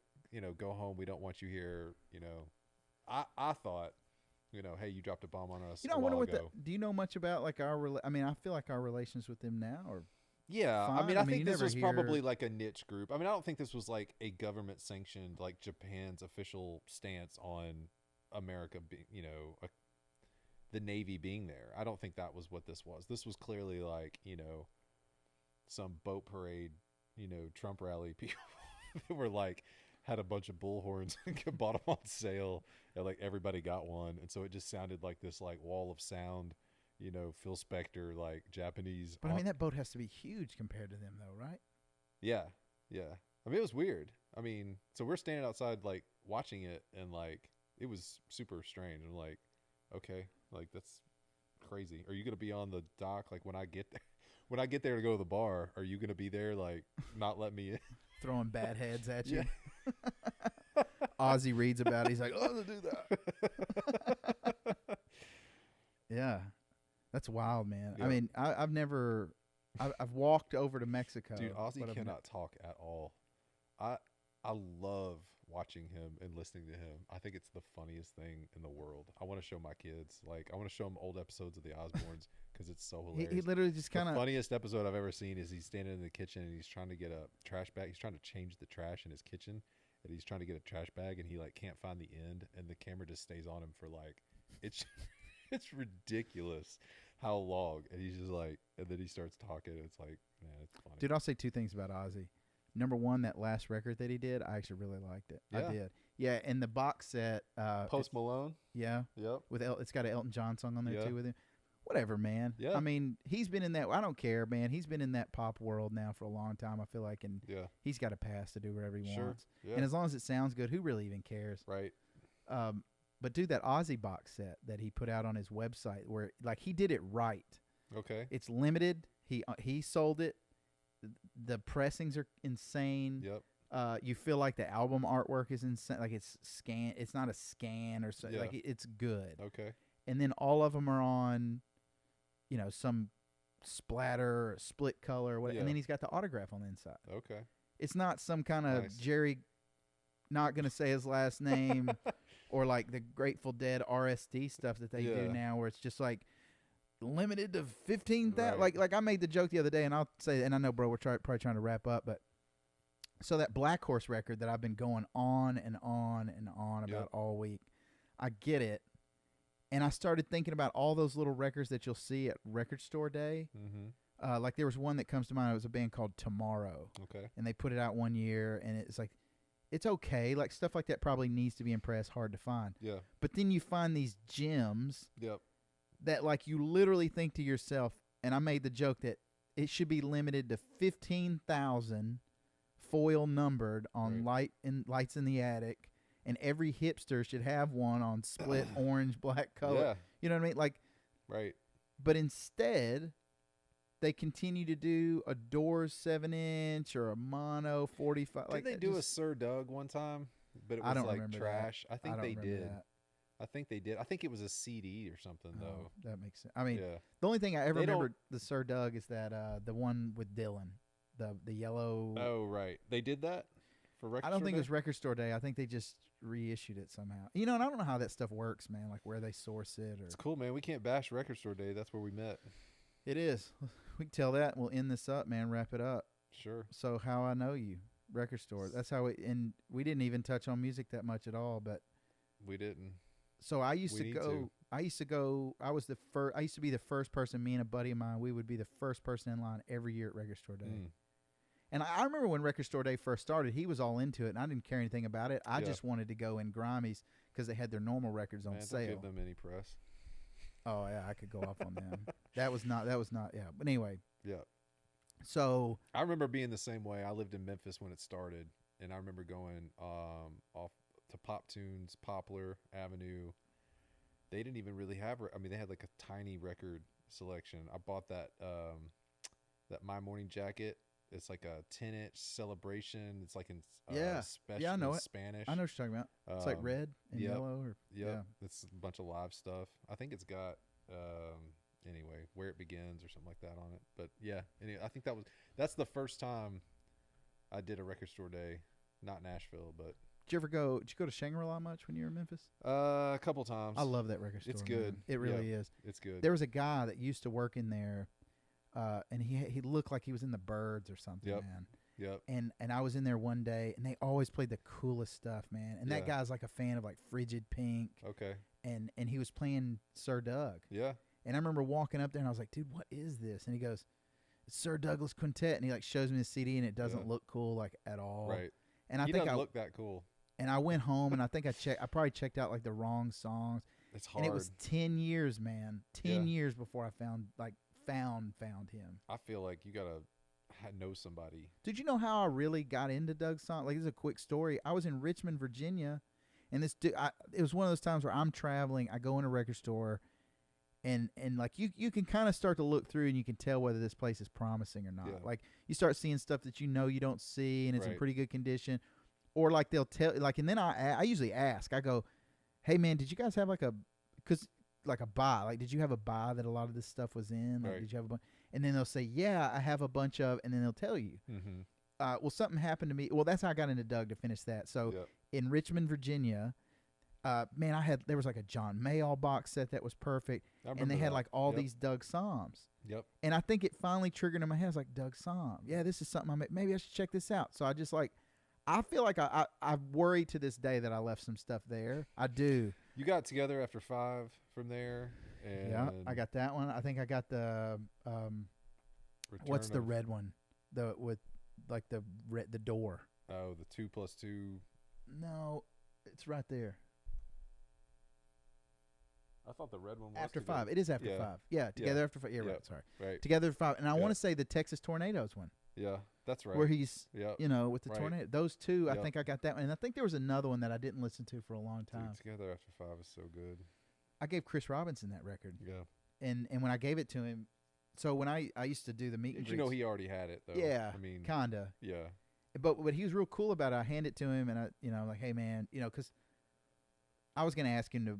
go home. We don't want you here. I thought, hey, you dropped a bomb on us. I wonder do you know much about like I mean, I feel like our relations with them now are. Yeah, fine. I mean, I think this was probably like a niche group. I mean, I don't think this was like a government sanctioned, like Japan's official stance on America being, the Navy being there. I don't think that was what this was. This was clearly like, some boat parade, Trump rally people that were like, had a bunch of bullhorns and bought them on sale, and like everybody got one. And so it just sounded like this like wall of sound, Phil Spector, like Japanese. But I mean, that boat has to be huge compared to them though, right? Yeah. Yeah. I mean, it was weird. I mean, so we're standing outside, like watching it, and like, it was super strange. I'm like, okay, like that's crazy. Are you going to be on the dock? Like when I get there to go to the bar, are you going to be there? Like not let me in? Throwing bad heads at you. Ozzy reads about it. He's like, oh, to do that. Yeah, that's wild, man. Yep. I mean, I've walked over to Mexico. Dude, Ozzy cannot talk at all. I love watching him and listening to him. I think it's the funniest thing in the world. I want to show my kids. Like, I want to show them old episodes of the Osbournes because it's so hilarious. He literally just kind of... The funniest episode I've ever seen is he's standing in the kitchen and he's trying to get a trash bag. He's trying to change the trash in his kitchen, and he's trying to get a trash bag, and he like can't find the end, and the camera just stays on him for like it's it's ridiculous how long, and he's just like, and then he starts talking. And it's like, man, it's funny. Dude, I'll say two things about Ozzy. Number one, that last record that he did, I actually really liked it. Yeah. I did. Yeah, and the box set. Post Malone. Yeah. Yep. It's got an Elton John song on there Yeah. too with him. Whatever, man. Yeah. I mean, he's been in that. I don't care, man. He's been in that pop world now for a long time. I feel like, and he's got a pass to do whatever he wants. Yeah. And as long as it sounds good, who really even cares? Right. But dude, that Ozzy box set that he put out on his website, where like he did it right. Okay. It's limited. He sold it. The pressings are insane. Yep. You feel like the album artwork is insane. Like it's scan. It's not a scan or so. Yeah. Like it's good. Okay. And then all of them are on, some splatter or split color or whatever. Yeah. And then he's got the autograph on the inside. Okay. It's not some kind of Nice. Jerry, not going to say his last name, or like the Grateful Dead RSD stuff that they do now, where it's just like limited to 15,000. Right. Like I made the joke the other day, and I'll say, and I know, bro, we're probably trying to wrap up, but so that Black Horse record that I've been going on and on and on about all week, I get it. And I started thinking about all those little records that you'll see at Record Store Day. Mm-hmm. Like there was one that comes to mind. It was a band called Tomorrow. Okay. And they put it out one year, and it's like, it's okay. Like stuff like that probably needs to be impressed, hard to find. Yeah. But then you find these gems Yep. that like you literally think to yourself, and I made the joke that it should be limited to 15,000 foil numbered on lights in the attic. And every hipster should have one on split orange, black color. Yeah. You know what I mean? Like, right. But instead, they continue to do a Doors 7-inch or a Mono 45. Did they do a Sir Doug one time? But it was like trash. That. I think they did. That. I think they did. I think it was a CD or something, though. That makes sense. I mean, the only thing I ever remember the Sir Doug is that the one with Dylan, the yellow. Oh, right. They did that for Record Store Day? I don't think it was Record Store Day. I think they just reissued it somehow. And I don't know how that stuff works, man, like where they source it. Or... It's cool, man. We can't bash Record Store Day. That's where we met. It is. We can tell that. We'll end this up, man. Wrap it up. Sure. So How I Know You, Record Store. That's how and we didn't even touch on music that much at all, but we didn't. So I used to go. I used to be the first person. Me and a buddy of mine, we would be the first person in line every year at Record Store Day. And I remember when Record Store Day first started, he was all into it, and I didn't care anything about it. I just wanted to go in Grimey's because they had their normal records on sale. Don't give them any press. Oh yeah, I could go off on them. That was not. Yeah, but anyway. Yeah. So I remember being the same way. I lived in Memphis when it started, and I remember going off to Pop Tunes, Poplar Avenue. They didn't even really have. I mean, they had like a tiny record selection. I bought that My Morning Jacket. It's like a 10-inch Celebration. It's like in I know it. Spanish. I know what you're talking about. It's like red and yellow. It's a bunch of live stuff. I think it's got anyway, Where It Begins or something like that on it. But yeah, anyway, I think that's the first time I did a Record Store Day. Not Nashville, but Did you go to Shangri-La much when you were in Memphis? A couple times. I love that record store. It's good. Man. It really is. It's good. There was a guy that used to work in there, and he looked like he was in the Birds or something, man. Yep. And I was in there one day, and they always played the coolest stuff, man. And that guy's like a fan of like Frigid Pink. Okay. And he was playing Sir Doug. Yeah. And I remember walking up there, and I was like, dude, what is this? And he goes, it's Sir Douglas Quintet. And he like shows me the CD, and it doesn't look cool like at all. Right. And I he think doesn't look that cool. And I went home, and I think I probably checked out like the wrong songs. It's hard. And it was 10 years, man. 10 years before I found him. I feel like you gotta know somebody. Did you know how I really got into Doug's song? Like, this is a quick story. I was in Richmond, Virginia, and this dude, it was one of those times where I'm traveling. I go in a record store, and like you can kind of start to look through, and you can tell whether this place is promising or not. Yeah. Like, you start seeing stuff that you don't see, and it's in pretty good condition. Or like they'll tell, like, and then I usually ask. I go, hey man, did you guys have like because like a buy. Like, did you have a buy that a lot of this stuff was in? Like, did you have a bunch? And then they'll say, yeah, I have a bunch of, and then they'll tell you. Well, something happened to me. Well, that's how I got into Doug, to finish that. So in Richmond, Virginia, man, there was like a John Mayall box set that was perfect, and they had like all these Doug Psalms. And I think it finally triggered in my head. I was like, Doug Psalm. Yeah, this is something maybe I should check this out. So I just like, I feel like I worry to this day that I left some stuff there. I do. You got Together After 5 from there. And yeah, I got that one. I think I got the what's the red one? With like the door. Oh, the 2+2. No, it's right there. I thought the red one was After 5. It is After 5. Yeah, Together After 5. Yeah, right. Sorry. Right. Together After 5. And I want to say the Texas Tornadoes one. Yeah, that's right. Where he's, you know, with the tornado. Those two, I think I got that one. And I think there was another one that I didn't listen to for a long time. Dude, Together After 5 is so good. I gave Chris Robinson that record. Yeah. And when I gave it to him, so when I used to do the meet and greets. You know he already had it, though. Yeah, I mean, kinda. Yeah. But he was real cool about it. I handed it to him, and I, you know, like, hey, man, you know, because I was going to ask him to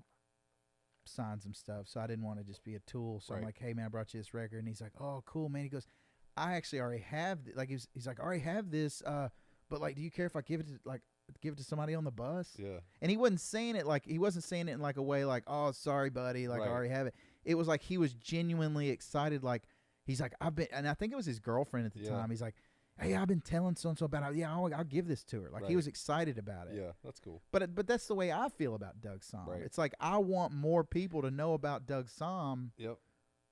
sign some stuff, so I didn't want to just be a tool. So I'm like, hey, man, I brought you this record. And he's like, oh, cool, man. He goes, I actually already have, like, he's like, I already have this, but, like, do you care if I give it to somebody on the bus? Yeah. And he wasn't saying it in like a way like, oh, sorry, buddy, like I already have it. It was like he was genuinely excited. Like, he's like, and I think it was his girlfriend at the time. He's like, hey, I've been telling so-and-so about it. Yeah, I'll give this to her. Like, he was excited about it. Yeah, that's cool. But that's the way I feel about Doug Psalm. Right. It's like, I want more people to know about Doug Psalm. Yep.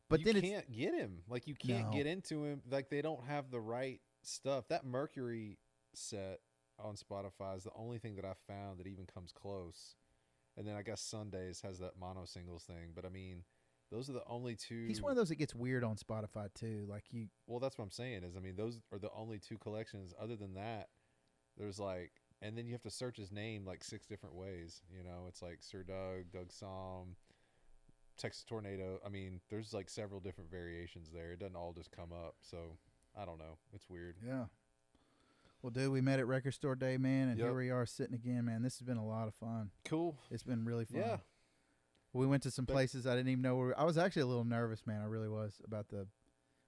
But you can't get him. Like, you can't get into him. Like, they don't have the right stuff. That Mercury set on Spotify is the only thing that I've found that even comes close. And then I guess Sundays has that mono singles thing. But, I mean, those are the only two. He's one of those that gets weird on Spotify, too. Like, well, that's what I'm saying is, I mean, those are the only two collections. Other than that, there's like, and then you have to search his name like 6 different ways. You know, it's like Sir Doug Psalm, Texas Tornado. I mean, there's like several different variations there. It doesn't all just come up. So, I don't know. It's weird. Yeah. Well, dude, we met at Record Store Day, man, and here we are sitting again, man. This has been a lot of fun. Cool. It's been really fun. Yeah. We went to some places I didn't even know where. I was actually a little nervous, man. I really was about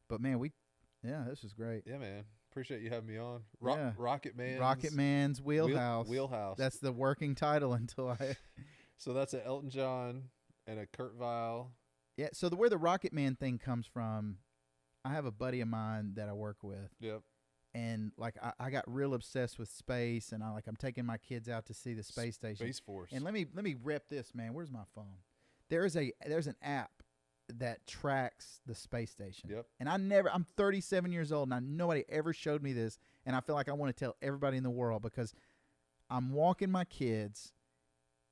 but man, this was great. Yeah, man. Appreciate you having me on. Rocket Man's Wheelhouse. Wheelhouse. That's the working title until I. So that's an Elton John and a Kurt Weill. Yeah. So where the Rocket Man thing comes from, I have a buddy of mine that I work with. Yep. And like I got real obsessed with space, and I'm taking my kids out to see the space station. Space Force. And let me rep this, man. Where's my phone? There's an app that tracks the space station. Yep. And I'm 37 years old, and nobody ever showed me this, and I feel like I want to tell everybody in the world, because I'm walking my kids,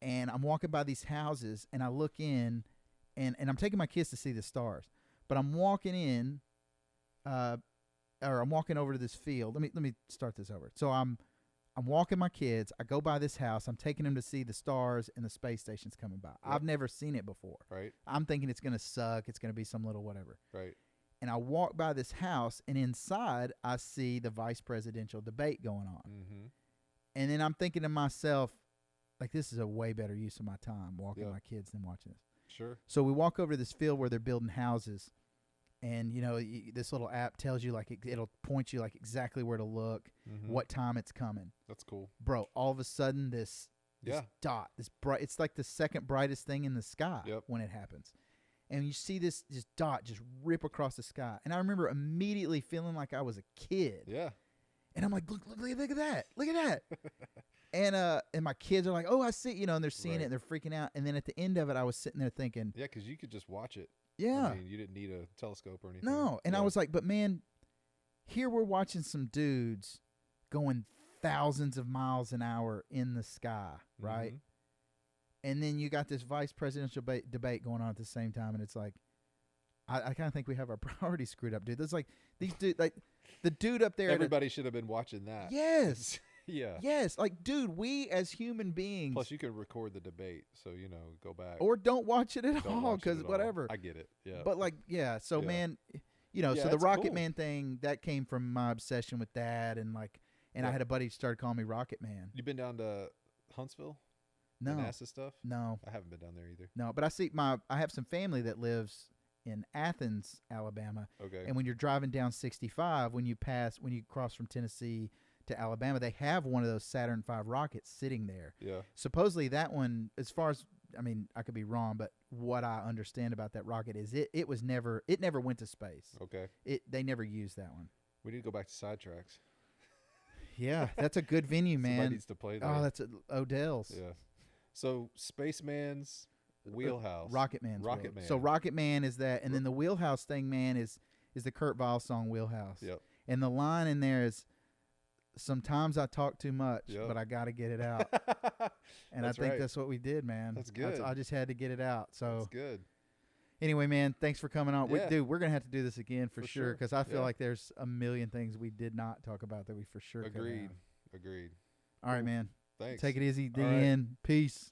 and I'm walking by these houses, and I look in, and I'm taking my kids to see the stars, but I'm walking in, or I'm walking over to this field. Let me start this over. So I'm walking my kids. I go by this house. I'm taking them to see the stars and the space station's coming by. Yep. I've never seen it before. Right. I'm thinking it's going to suck. It's going to be some little whatever. Right. And I walk by this house, and inside I see the vice presidential debate going on. Mm-hmm. And then I'm thinking to myself, like, this is a way better use of my time walking my kids than watching this. Sure. So we walk over to this field where they're building houses. And, you know, this little app tells you, like, it'll point you, like, exactly where to look, what time it's coming. That's cool. Bro, all of a sudden, this dot, it's like the second brightest thing in the sky when it happens. And you see this dot just rip across the sky. And I remember immediately feeling like I was a kid. Yeah. And I'm like, look at that. Look at that. And my kids are like, oh, I see, you know, and they're seeing it, and they're freaking out. And then at the end of it, I was sitting there thinking. Yeah, because you could just watch it. Yeah. I mean, you didn't need a telescope or anything. No. And I was like, but man, here we're watching some dudes going thousands of miles an hour in the sky, right? And then you got this vice presidential debate going on at the same time. And it's like, I kind of think we have our priorities screwed up, dude. There's like these dude, like the dude up there. Everybody should have been watching that. Yes. Yeah. Yes. Like, dude, we as human beings. Plus, you can record the debate, so, you know, go back. Or don't watch it at all, because whatever. I get it. Yeah. But, like, so, man, you know, so the Rocket Man thing, that came from my obsession with that. And, like, I had a buddy who started calling me Rocket Man. You been down to Huntsville? No. NASA stuff? No. I haven't been down there either. No, but I have some family that lives in Athens, Alabama. Okay. And when you're driving down 65, when you cross from Tennessee to Alabama, they have one of those Saturn V rockets sitting there. Yeah. Supposedly that one, as far as, I mean, I could be wrong, but what I understand about that rocket is it never went to space. Okay. They never used that one. We need to go back to sidetracks. Yeah, that's a good venue, man. Somebody needs to play there. Oh, that's Odell's. Yeah. So Spaceman's Wheelhouse. Rocket Man. So Rocket Man is that, and then the Wheelhouse thing, man, is the Kurt Vile song Wheelhouse. Yep. And the line in there is, sometimes I talk too much, but I got to get it out. And I think that's what we did, man. That's good. I just had to get it out. So that's good. Anyway, man, thanks for coming on. Yeah. Dude, we're going to have to do this again for sure, because I feel Yeah. like there's a million things we did not talk about that we for sure could have. Agreed. All right, man. Thanks. Take it easy, All right. DN. Peace.